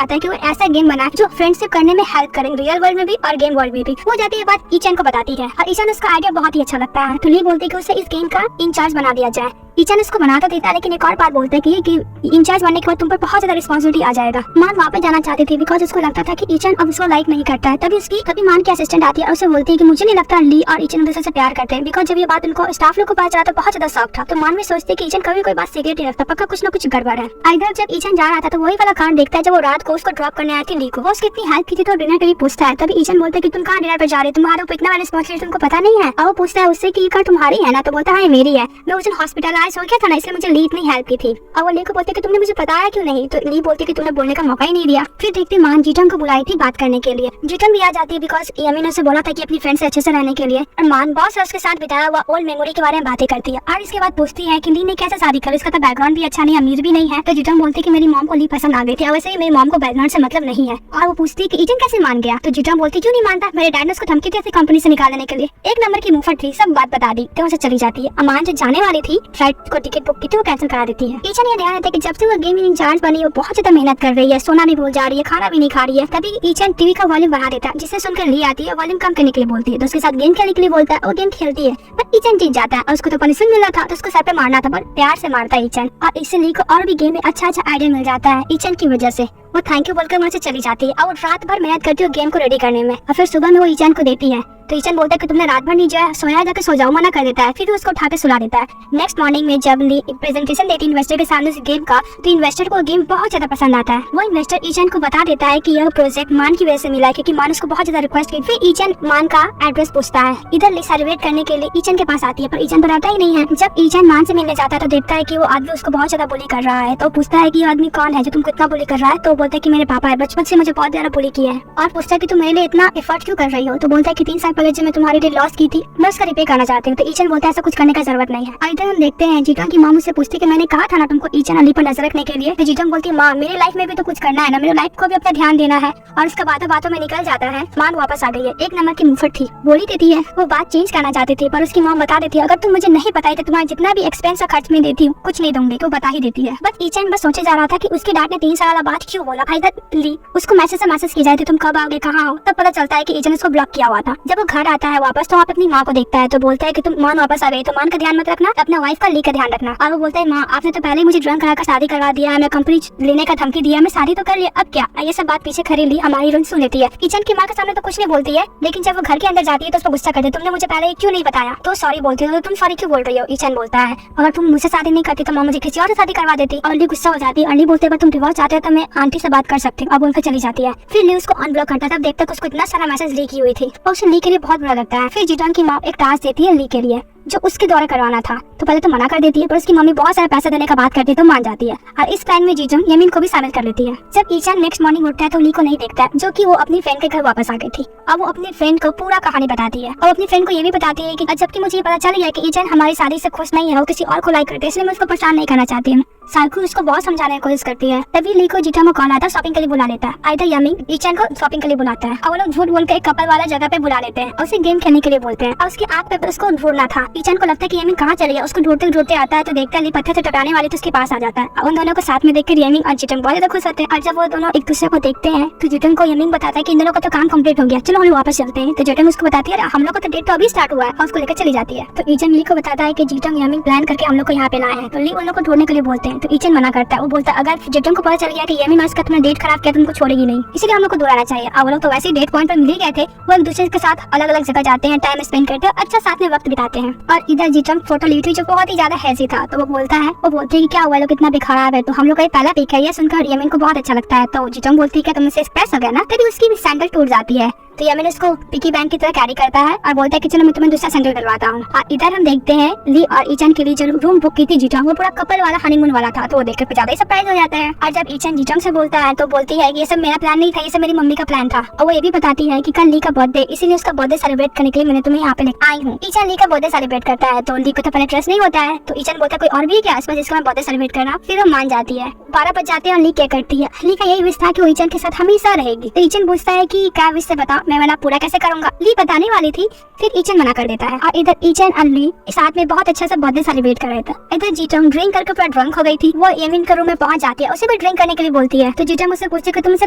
आता है कि वो ऐसा गेम बनाए जो फ्रेंडशिप करने में हेल्प करेंगे, रियल वर्ल्ड में भी और गेम वर्ल्ड में भी। वो जाती है बात ईचन को बताती है और ईचन उसका आइडिया बहुत ही अच्छा लगता है। तो ली बोलती है कि उसे इस गेम का इंचार्ज बना दिया जाए। ईचन इसको बना तो देता है लेकिन एक और बात बोलता है कि इंचार्ज बनने के बाद तुम पर बहुत ज्यादा रिस्पॉन्सिबिलिटी आ जाएगा। मान वहाँ पे जाना चाहती थी बिकॉज उसको लगता था कि ईचन अब उसको लाइक नहीं करता है। तभी मान की असिस्टेंट आती है और उसे बोलती है कि मुझे नहीं लगता ली और ईचन दूसरे से प्यार करते हैं। बिकॉज जब ये बात उनको स्टाफ लोग को पता चला तो बहुत ज्यादा शौक था। तो मान में सोचती है कि ईचन कभी कोई बात सीक्रेट नहीं रखता, पक्का कुछ न कुछ गड़बड़ है। इधर जब ईचन जा रहा था तो वही वाला कांड देखता है जब वो रात को उसको ड्रॉप करने आई थी ली को। वो उसकी इतनी हेल्प की थी तो डिनर के लिए पूछता है। तभी ईचन बोलता है कि तुम कहाँ डिनर पर जा रहे हो, तुम्हारे ऊपर इतना रिस्पॉन्सिबिलिटी तुमको पता नहीं है। और वो पूछता है उससे कि ये कार तुम्हारी है ना, तो बोलता है मेरी है, मैं उस दिन हॉस्पिटलाइज हो गया था ना इसलिए मुझे ली इतनी हेल्प की थी। और वो ली को बोलते कि तुमने मुझे बताया क्यों नहीं, तो ली बोलती कि तुमने बोलने का मौका ही नहीं दिया। फिर देखते मान जीटंग को बुलाई थी बात करने के लिए। जीटंग भी आ जाती है बिकॉज यमी ने उसे बोला था कि अपनी फ्रेंड से अच्छे से रहने के लिए। और मान बॉस और उसके साथ बिताया हुआ ओल्ड मेमोरी के बारे में बातें करती है और इसके बाद पूछती है कि ली ने कैसे शादी कर, उसका तो बैकग्राउंड भी अच्छा नहीं, अमीर भी नहीं है। तो जीटंग बोलती है कि मेरी मॉम को ली पसंद आ गई थी, वैसे ही मेरी मॉम को बैकग्राउंड से मतलब नहीं है। और वो पूछती है कि ईचन कैसे मान गया, तो जीटंग बोलती क्यों नहीं मानता, मेरे डैड ने उसको धमकी दी थी कंपनी से निकालने के लिए। एक नंबर की मुफट थी, सब बात बता दी तो उसे चली जाती है। अमान जो जाने वाली थी फ्लाइट को टिकट बुक की थी वो कैंसिल करा देती है। ईचन ये ध्यान रहता है कि जब से वो गेम इंचार्ज बनी वो बहुत ज्यादा मेहनत कर रही है, सोना भी भूल जा रही है, खाना भी नहीं खा रही है। तभी ईचन टीवी का वॉल्यूम बढ़ा देता है जिससे सुनकर ली आती है, वॉल्यूम कम करने के लिए बोलती है। तो उसके साथ गेम खेलने के लिए बोलता है, वो गेम खेलती है पर ईचन जीत जाता है और उसको तो पनिशमेंट मिला था तो उसको सर पे मारना था पर प्यार से मारता है ईचन। और इससे ली को और भी गेम में अच्छा आइडिया मिल जाता है ईचन की वजह से। वो थैंक यू बोलकर वहाँ से चली जाती है और रात भर मेहनत करती है गेम को रेडी करने में। और फिर सुबह में वो ईचन को देती है तो ईचन बोलता है कि तुमने रात भर नहीं जो है सोया, जाकर सो जाओ, मना कर देता है। फिर उसको उठा के सुला देता है। नेक्स्ट मॉर्निंग में जब ली प्रेजेंटेशन देती है इन्वेस्टर के सामने इस गेम का तो इन्वेस्टर को गेम बहुत ज्यादा पसंद आता है। वो इन्वेस्टर ईचन को बता देता है कि यह प्रोजेक्ट मान की वजह से मिला है क्योंकि मान उसको बहुत ज्यादा रिक्वेस्ट की। फिर ईचन मान का एड्रेस पूछता है। इधर ली सर्वेट करने के लिए ईचन के पास आती है पर ईचन बताता ही नहीं है। जब ईचन मान से मिलने जाता है तो देखता है कि वो आदमी उसको बहुत ज्यादा बुली कर रहा है। तो पूछता है कि ये आदमी कौन है जो तुमको इतना बुली कर रहा है, तो बोलता है कि मेरे पापा है, बचपन से मुझे बहुत ज्यादा बुली किया है। और पूछता है कि तुम मेरे लिए इतना एफर्ट क्यों कर रही हो, तो बोलता है कि 3 साल पहले जब मैं तुम्हारे लिए लॉस की थी मैं उसका रिपेयर करना चाहती हूँ। तो ईचन बोलता है ऐसा कुछ करने का जरूरत नहीं है। इधर हम देखते हैं जीटंग की माँ मुझसे पूछती कि मैंने कहा था ना तुमको ईचन अली पर नजर रखने के लिए। तो जीटंग बोलती है माँ मेरी लाइफ में भी तो कुछ करना है ना, मेरे लाइफ को भी अपना ध्यान देना है। और उसका बातों में निकल जाता है। मान वापस आ गई है। एक नंबर की मुफट थी, बोली देती है वो बात चेंज करना चाहती थी पर उसकी माँ बता देती है अगर तुम मुझे नहीं बताई तो तुम्हारा जितना भी एक्सपेंस खर्च में देती हूँ कुछ नहीं दूंगी, तो बता ही देती है। बस ईचन बस सोचे जा रहा था कि उसके डैड ने 3 साल वाला बात क्यों बोला। इधर ली उसको मैसेज की जाए तुम कब आओगे, कहाँ हो, तब पता चलता है कि ईचन उसको ब्लॉक किया हुआ था। जब वो घर आता है वापस तो वहाँ पे अपनी माँ को देखता है तो बोलता है कि तुम मान वापस आ गई तो मान का ध्यान मत रखना, अपना वाइफ का ली का ध्यान रखना। और वो बोलता है माँ आपने तो पहले ही मुझे ड्रंक कराकर शादी करवा दिया है, मैं कंपनी लेने का धमकी दिया, मैं शादी तो कर लिया, अब क्या। ये सब बात पीछे खड़ी ली हमारी रूम सुन लेती है। ईचन की माँ के सामने तो कुछ नहीं बोलती है लेकिन जब वो घर के अंदर जाती है तो उसको गुस्सा करती है, तुमने मुझे पहले क्यों नहीं बताया, तो सॉरी बोलती है। तो तुम सॉरी क्यों बोल रही हो, ईचन बोलता है अगर तुम मुझसे शादी नहीं करती तो माँ मुझे किसी और से शादी करवा देती। और ली गुस्सा हो जाती है। अली बोलते अगर तुम डिवोर्स चाहते हो तो मैं आंटी से बात कर सकती हूँ। अब उनका चली जाती है। फिर ली उसको अनब्लॉक करता है। तब देखता है उसको इतना सारा मैसेज ली की हुई थी और उसे ली के लिए बहुत बुरा लगता है। फिर जीटंग की माँ एक टास्क देती है ली के लिए। जो उसके द्वारा करवाना था। तो पहले तो मना कर देती है, पर उसकी मम्मी बहुत सारा पैसा देने का बात करती है तो मान जाती है और इस प्लान में जीजंग यमिन को भी शामिल कर लेती है। जब ईचान नेक्स्ट मॉर्निंग उठता है तो ली को नहीं देखता है, जो कि वो अपनी फ्रेंड के घर वापस आ गई थी। अब वो अपनी फ्रेंड को पूरा कहानी बताती है और अपनी फ्रेंड को ये भी बताती है कि जबकि मुझे ये पता चल गया कि ईचान हमारी शादी से खुश नहीं है, वो किसी और को लाइक करते हैं, इसलिए मैं उसको परेशान नहीं करना चाहती हूँ। साइको उसको बहुत समझाने की कोशिश करती है। तभी ली को जीटा में कॉल आता है, शॉपिंग के लिए बुला लेता है। आइदर यमिंग ईचान को शॉपिंग के लिए बुलाता है और वो लोग झूठ बोल के एक कपल वाला जगह पे बुला लेते हैं और उसे गेम खेलने के लिए बोलते हैं और उसकी आंख पे उसको ढूंढना था। ईचान को लगता है कि यमिंग कहाँ चली गई, उसको ढूंढते ढूंढते आता है तो देखता है ली पत्थर से टकराने वाली तो उसके पास आ जाता है। उन दोनों को साथ में देखकर यमिंग और जीटंग बहुत ज्यादा खुश होते हैं और जब वो दोनों एक दूसरे को देखते हैं तो जीटंग को यमिंग बताता है कि इन दोनों का तो काम कंप्लीट हो गया, चलो हम वापस चलते हैं। तो जीटंग उसको बताती है हम लोग का तो डेट तो अभी स्टार्ट हुआ है और उसको लेकर चली जाती है। तो ईचन ली को बताता है कि जीटंग यमिंग प्लान करके हम लोग को यहाँ पे लाए हैं। तो ली उन लोग को ढूंढने के लिए बोलते हैं तो ईचन मना करता है। वो बोलता है अगर जीटंग को पता चल गया कि यमिंग उसका तुमने डेट खराब किया तो उनको छोड़ेगी नहीं, इसलिए हम लोग को दोहराना चाहिए। और वो लोग तो वैसे ही डेट पॉइंट पर मिल गए थे, वो एक दूसरे के साथ अलग अलग जगह जाते हैं, टाइम स्पेंड करते हैं, अच्छा साथ में वक्त बिताते हैं। और इधर जीटंग फोटो ली थी जो बहुत ही ज्यादा हैसी था, तो वो बोलता है कि क्या हुआ लोग इतना बेखराब है। तो हम लोग का पहला पिक है, ये सुनकर यमिंग को बहुत अच्छा लगता है। तो जीटंग बोलती है कि तुमसे एक्सप्रेस हो गया ना, तभी उसकी सैंडल टूट जाती है। तो यमिन उसको पिकी बैंक की तरह कैरी करता है और बोलता है कि चलो मैं तुम्हें दूसरा सैंडल डलवाता हूँ। और इधर हम देखते हैं ली और ईचन के लिए जो रूम बुक की थी जीटंग, वो पूरा कपल वाला हनीमून वाला था। तो वो देखकर ज्यादा ही सरप्राइज हो जाता है। और जब ईचन जीटंग से बोलता है तो बोलती है कि ये सब मेरा प्लान नहीं था, ये सब मेरी मम्मी का प्लान था। और वो ये भी बताती है कि कल ली का बर्थडे, इसीलिए उसका बर्थडे सेलिब्रेट करने के लिए मैंने तुम्हें यहाँ पे लेकर आई हूँ। ईचन ली का बर्थडे सेलिब्रेट करता है तो ली को तो पहले ट्रस्ट नहीं होता है। तो ईचन बोलता है कोई और भी क्या आसपास जिसका मैं बर्थडे सेलिब्रेट करना, फिर वो मान जाती है। 12 बज जाते हैं और ली क्या करती है, ली का यही विश था कि वो ईचन के साथ हमेशा रहेगी। तो ईचन पूछता है कि क्या विश से बता, मैं वाला पूरा कैसे करूंगा। ली बताने वाली थी, फिर ईचन मना कर देता है। और इधर ईचन और ली साथ में बहुत अच्छा सा बर्थडे सेलिब्रेट कर रहे थे। इधर जीटंग ड्रिंक करके पूरा ड्रंक हो गई थी, वो यमिन के रूम में पहुंच जाती है, उसे भी ड्रिंक करने के लिए बोलती है। तो जीटंग मुझसे पूछती है कि तुम मुझसे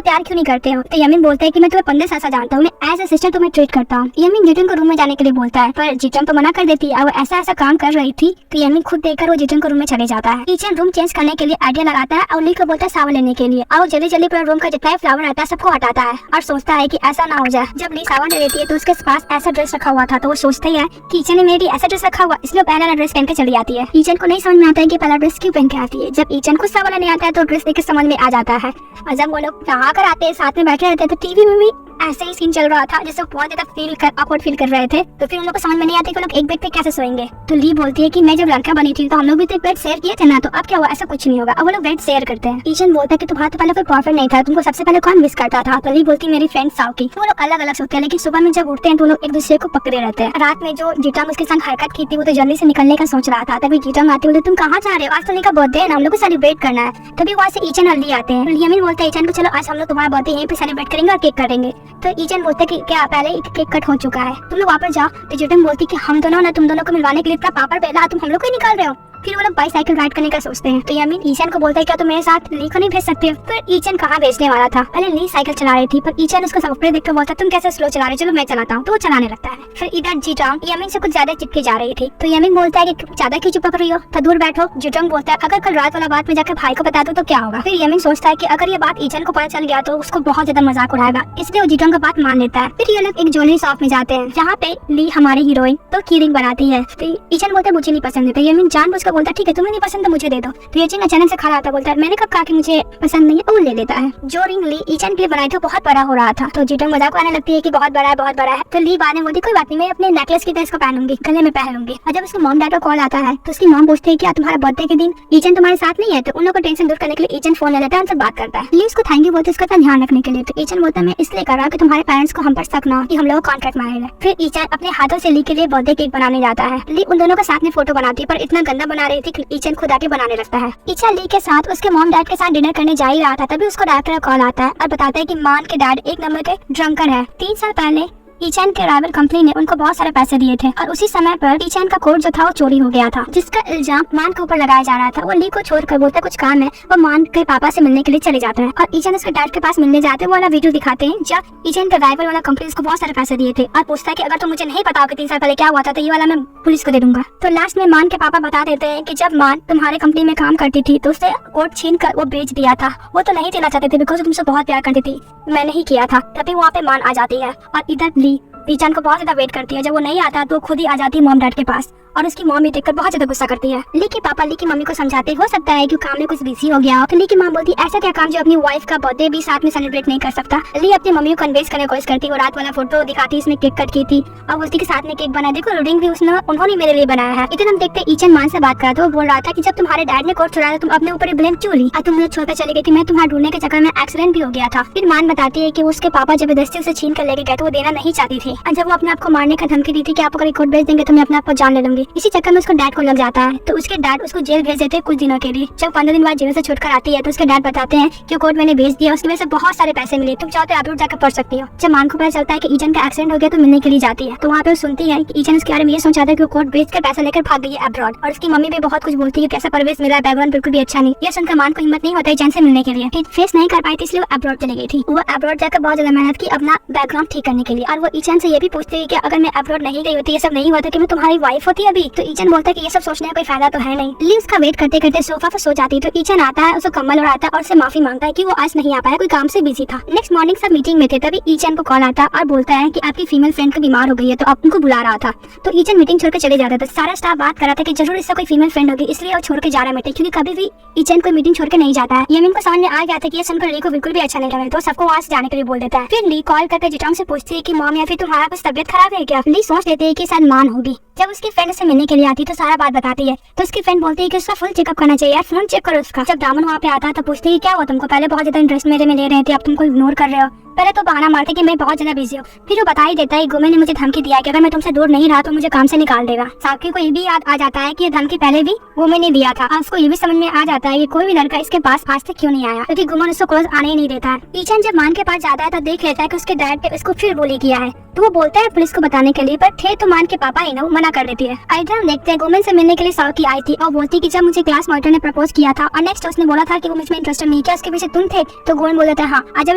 प्यार क्यों नहीं करते हो। तो यमिन बोलता है कि मैं तुम्हें 15 साल से जानता हूँ, मैं एज ए सिस्टर तुम्हें ट्रीट करता हूँ। यमिन जीटंग को रूम में जाने के लिए बोलता है, पर जीटंग तो मना कर देती है। वो ऐसा काम कर रही थी तो यमिन खुद देखकर वो जीटंग को रूम में चले जाता है। ईचन रूम चेंज करने के लिए आइडिया लगाता है और ली को बोलता है सावन लेने के लिए। और जल्दी जल्दी पूरा रूम का जितना फ्लावर रहता है सबको हटाता है और सोचता है कि ऐसा ना हो जाए। जब ली सावन ले लेती है तो उसके पास ऐसा ड्रेस रखा हुआ था, तो वो सोचता है कि ईचन ने मेरी ऐसा ड्रेस रखा हुआ, इसलिए पहला ड्रेस पहन के चली आती है। ईचन को नहीं समझ में आता है कि पहला ड्रेस क्यों पहन के आती है। जब ईचन को सावन नहीं आता है तो ड्रेस देख के समझ में आ जाता है। और जब वो लोग नहा कर आते हैं, साथ में बैठे रहते हैं, तो टीवी में भी ऐसे ही सीन चल रहा था जिससे बहुत ज्यादा ऑकवर्ड फील कर रहे थे। तो फिर उन लोग को समझ में नहीं आती कि लोग एक बेड पे कैसे सोएंगे। तो ली बोलती है कि मैं जब लड़का बनी थी तो हम लोग भी तो एक बेड शेयर किए थे ना, तो अब क्या हुआ, ऐसा कुछ नहीं होगा। अब वो लोग बेड शेयर करते हैं। ईचन बोलता है कि तुम्हारा तो पहले कोई परफेक्ट नहीं था, तुमको सबसे पहले कौन मिस करता था। तो ली बोलती है मेरी फ्रेंड साउकी। वो लोग अलग अलग सोते हैं, लेकिन सुबह में जब उठते हैं तो लोग एक दूसरे को पकड़े रहते हैं। रात में जो जीटंग उसके संग हरकत की थी वो तो जल्दी से निकलने का सोच रहा था, तभी जीटंग आती है, तुम कहाँ जा रहे हो, आज तो ली का बर्थडे है ना, हम लोग को सेलिब्रेट करना है। तभी वहाँ से ईचन और ली आते हैं। यमिन बोलता है ईचन को चलो आज हम लोग तुम्हारा बर्थडे यहीं पे सेलिब्रेट करेंगे और केक करेंगे। तो ईचन बोलता है कि क्या पहले केक कट हो चुका है, तुम लोग वापस जाओ। तो जीटंग बोलती कि हम दोनों ना तुम दोनों को मिलवाने के लिए इतना पापड़ बेला, तुम हम लोग को ही निकाल रहे हो। फिर वो लोग बाइसाइकिल राइड करने का सोचते हैं। तो यमिन ईचन को बोलता है क्या तुम मेरे साथ ली को नहीं भेज सकते हो। फिर ईचन कहाँ भेजने वाला था, पहले ली साइकिल चला रही थी, पर ईचन उसको सपने देखकर बोलता तुम कैसे स्लो चला रहे, चलो मैं चलाता हूँ। तो वो चलाने लगता है। फिर इधर जीटंग यमिन से कुछ ज्यादा चिपके जा रही थी। तो यमिन बोलता है कि ज्यादा क्यों चिपक रही हो, तो दूर बैठो। जीटंग बोलता है अगर कल रात वाला बात मैं जाकर भाई को बता दूं तो क्या होगा। फिर यमिन सोचता है कि अगर ये बात ईचन को पता चल गया तो उसको बहुत ज्यादा मजाक उड़ाएगा, इसलिए वो जीटंग का बात मान लेता है। फिर ये लोग एक ज्वेलरी शॉप में जाते हैं जहाँ पे ली हमारी हीरोइन तो कीरिंग बनाती है। तो ईचन बोलता है मुझे नहीं पसंद है। तो यमिन जानबूझकर बोलता है ठीक है तुम्हें नहीं पसंद तो मुझे दे दो। तो ईचन अचानक से खड़ा आता बोलता है मैंने कब कहा कि मुझे पसंद नहीं है, वो ले लेता है। जो रिंग ली ईचन के लिए बनाई थी बहुत बड़ा हो रहा था। तो जीटंग मजाक आने लगती है कि बहुत बड़ा है बहुत बड़ा है। तो ली बाद में बोलती कोई बात नहीं, मैं अपने नेकलेस की तरह इसको पहनूंगी, गले में पहनूंगी। और जब उसके मॉम डैड का कॉल आता है तो उसकी मॉम पूछती है क्या तुम्हारे बर्थडे के दिन ईचन तुम्हारे साथ नहीं है। तो उन लोगों को टेंशन दूर करने के लिए ईचन फोन ले लेता है, उनसे बात करता है। ली उसको थैंक यू बोलती है उसका ध्यान रखने के लिए। तो ईचन बोलता है मैं इसलिए कर रहा हूँ कि तुम्हारे पेरेंट्स को हम पर शक ना हो कि हम लोग कॉन्ट्रैक्ट मारे हैं। फिर ईचन अपने हाथों से ली के लिए बर्थडे केक बनाने जाता है। ली उन दोनों का साथ में फोटो बनाती है, पर इतना गंदा बना रही थी कि ईचन खुद आके बनाने लगता है। ईचन ली के साथ उसके मॉम डैड के साथ डिनर करने जा ही रहा था, तभी उसको डायरेक्टर का कॉल आता है और बताता है कि मान के डैड एक नंबर के ड्रंकर है। 3 साल पहले ईचन के राइवल कंपनी ने उनको बहुत सारे पैसे दिए थे और उसी समय पर ईचन का कोट जो था वो चोरी हो गया था, जिसका इल्जाम मान के ऊपर लगाया जा रहा था। वो ली को छोड़कर बोलता कुछ काम है, वो मान के पापा से मिलने के लिए चले जाते हैं और ईचन उसके डैड के पास मिलने जाते हैं। वो वाला वीडियो दिखाते हैं जब ईचन के राइवल वाला कंपनी उसको बहुत सारे पैसे दिए थे और पूछता है कि अगर तुम मुझे नहीं बताओ कि 3 साल पहले क्या हुआ था तो ये वाला मैं पुलिस को दे दूंगा। तो लास्ट में मान के पापा बता देते हैं कि जब मान तुम्हारे कंपनी में काम करती थी तो उससे कोट छीन कर वो बेच दिया था, वो तो नहीं देना चाहते थे बिकॉज तुमसे बहुत प्यार करती थी, मैंने ही किया था। तभी वहाँ पे मान आ जाती है और इधर ली ईचन को बहुत ज्यादा वेट करती है। जब वो नहीं आता तो खुद ही आ जाती है मॉम डैड के पास और उसकी मॉम भी देखकर बहुत ज्यादा गुस्सा करती है। ली के पापा ली की मम्मी को समझाते हो सकता है कि काम में कुछ बिजी हो गया हो। तो ली की मॉम बोलती ऐसा क्या काम जो अपनी वाइफ का बर्थडे भी साथ में सेलिब्रेट नहीं कर सकता। ली अपनी मम्मी को कन्विंस करने की कोशिश करती है, रात वाला फोटो दिखाती इसमें केक कट की थी और बोलती कि साथ में केक बना, देखो रिंग भी उन्होंने मेरे लिए बनाया है। इधर हम देखते ईचन मान से बात करा तो वो बोल रहा था कि जब तुम्हारे डैड ने कोट चुराया तुम अपने ऊपर ब्लेम क्यों ली, तुम मुझे छोड़कर चली गई थी, मैं तुम्हारे ढूंढने के चक्कर में एक्सीडेंट भी हो गया था। फिर मान बताती है कि उसके पापा जबरदस्ती उसे छीन कर लेके गए तो वो देना नहीं चाहती थी, और जब वो अपने आप को मारने का धमकी दी थी कि आप अगर कोट भेज देंगे तो मैं अपने आप को जान ले लूंगी। इसी चक्कर में उसको डैड को लग जाता है तो उसके डैड उसको जेल भेज देते हैं कुछ दिनों के लिए। जब 15 दिन बाद जेल से छुटकर आती है तो उसके डैड बताते हैं कि कोट मैंने भेज दिया, उसकी वजह से बहुत सारे पैसे मिले, तुम चाहो तो एब्रॉड जाकर पढ़ सकती हो। जब मान को पता चलता है कि ईचन का एक्सीडेंट हो गया तो मिलने के लिए जाती है तो वहाँ पे सुनती है कि ईचन उसके बारे में ये सोचा था कि कोट बेच कर पैसा लेकर भाग गई है एब्रॉड, और उसकी मम्मी भी बहुत कुछ बोलती है कैसा परवेश मिला है, बैकग्राउंड बिल्कुल भी अच्छा नहीं। ये सुनकर मान को हिम्मत नहीं होता ईचन से मिलने के लिए, फिर फेस नहीं कर पाई थी इसलिए वो एब्रॉड चली गई थी। वो एब्रॉड जाकर बहुत ज्यादा मेहनत की अपना बैकग्राउंड ठीक करने के लिए, और वो ईचन से ये भी पूछती है कि अगर मैं एब्रॉड नहीं गई होती, ये सब नहीं होता कि मैं तुम्हारी वाइफ होती अभी। तो ईचन बोलता है कि ये सब सोचने का कोई फायदा तो है नहीं। ली उसका वेट करते करते सोफा पर सो जाती तो ईचन आता है, उसको कम्बल उड़ाता है और उससे माफी मांगता है कि वो आज नहीं आ पाया, कोई काम से बिजी था। नेक्स्ट मॉर्निंग सब मीटिंग में थे तभी ईचन को कॉल आता और बोलता है कि आपकी फीमेल फ्रेंड को बीमार हो गई है तो आप उनको बुला रहा था। तो ईचन मीटिंग छोड़कर चले जाता था। सारा स्टाफ बात कर रहा था कि जरूर इससे कोई फीमेल फ्रेंड होगी इसलिए वो छोड़ के जा रहा है मीटिंग, क्योंकि कभी भी ईचन कोई मीटिंग छोड़ के नहीं जाता है। यमिन को समझ में आ गया था कि ये सुनकर ली को बिल्कुल भी अच्छा नहीं लगा तो सबको वहाँ से जाने के लिए बोल देता है। फिर ली कॉल करके जिटांग से पूछती है कि मॉम या फिर तुम्हारा कुछ तबियत खराब है क्या। ली सोच लेते है कि शायद मान होगी। जब उसकी फ्रेंड से मिलने के लिए आती तो सारा बात बताती है तो उसकी फ्रेंड बोलती है कि उसका फुल चेकअप करना चाहिए यार, फोन चेक करो उसका। जब दामन वहाँ पे आता है तो पूछती है क्या हुआ तुमको, पहले बहुत ज्यादा इंटरेस्ट मेरे में ले रहे थे अब तुमको इग्नोर कर रहे हो, पहले तो बहाना मारते कि मैं बहुत ज्यादा बिजी हूँ। फिर वो बता ही देता है गुमे ने मुझे धमकी दिया कि अगर मैं तुमसे दूर नहीं रहा तो मुझे काम से निकाल देगा। साकी को ये भी याद आ जाता है कि ये धमकी पहले भी गुमे ने दिया था। उसको ये भी समझ में आ जाता है कि कोई भी लड़का इसके पास आज तक क्यों नहीं आया, क्योंकि गुमन उसको क्लोज आने ही नहीं देता है। ईचन जब मान के पास जाता है तो देख लेता है कि उसके डैड ने उसको फिर बोली किया है तो वो बोलता है पुलिस को बताने के लिए, पर थे तो मान के पापा ही ना, वो मना कर देती है। इधर हम देखते हैं गुमन से मिलने के लिए साकी आई थी और बोलती कि जब मुझे क्लास मॉनिटर ने प्रपोज किया था और नेक्स्ट उसने बोला था कि वो मुझमें इंटरेस्टेड नहीं, क्या उसके पीछे तुम थे। तो गोवन बोलता था हाँ, आज जब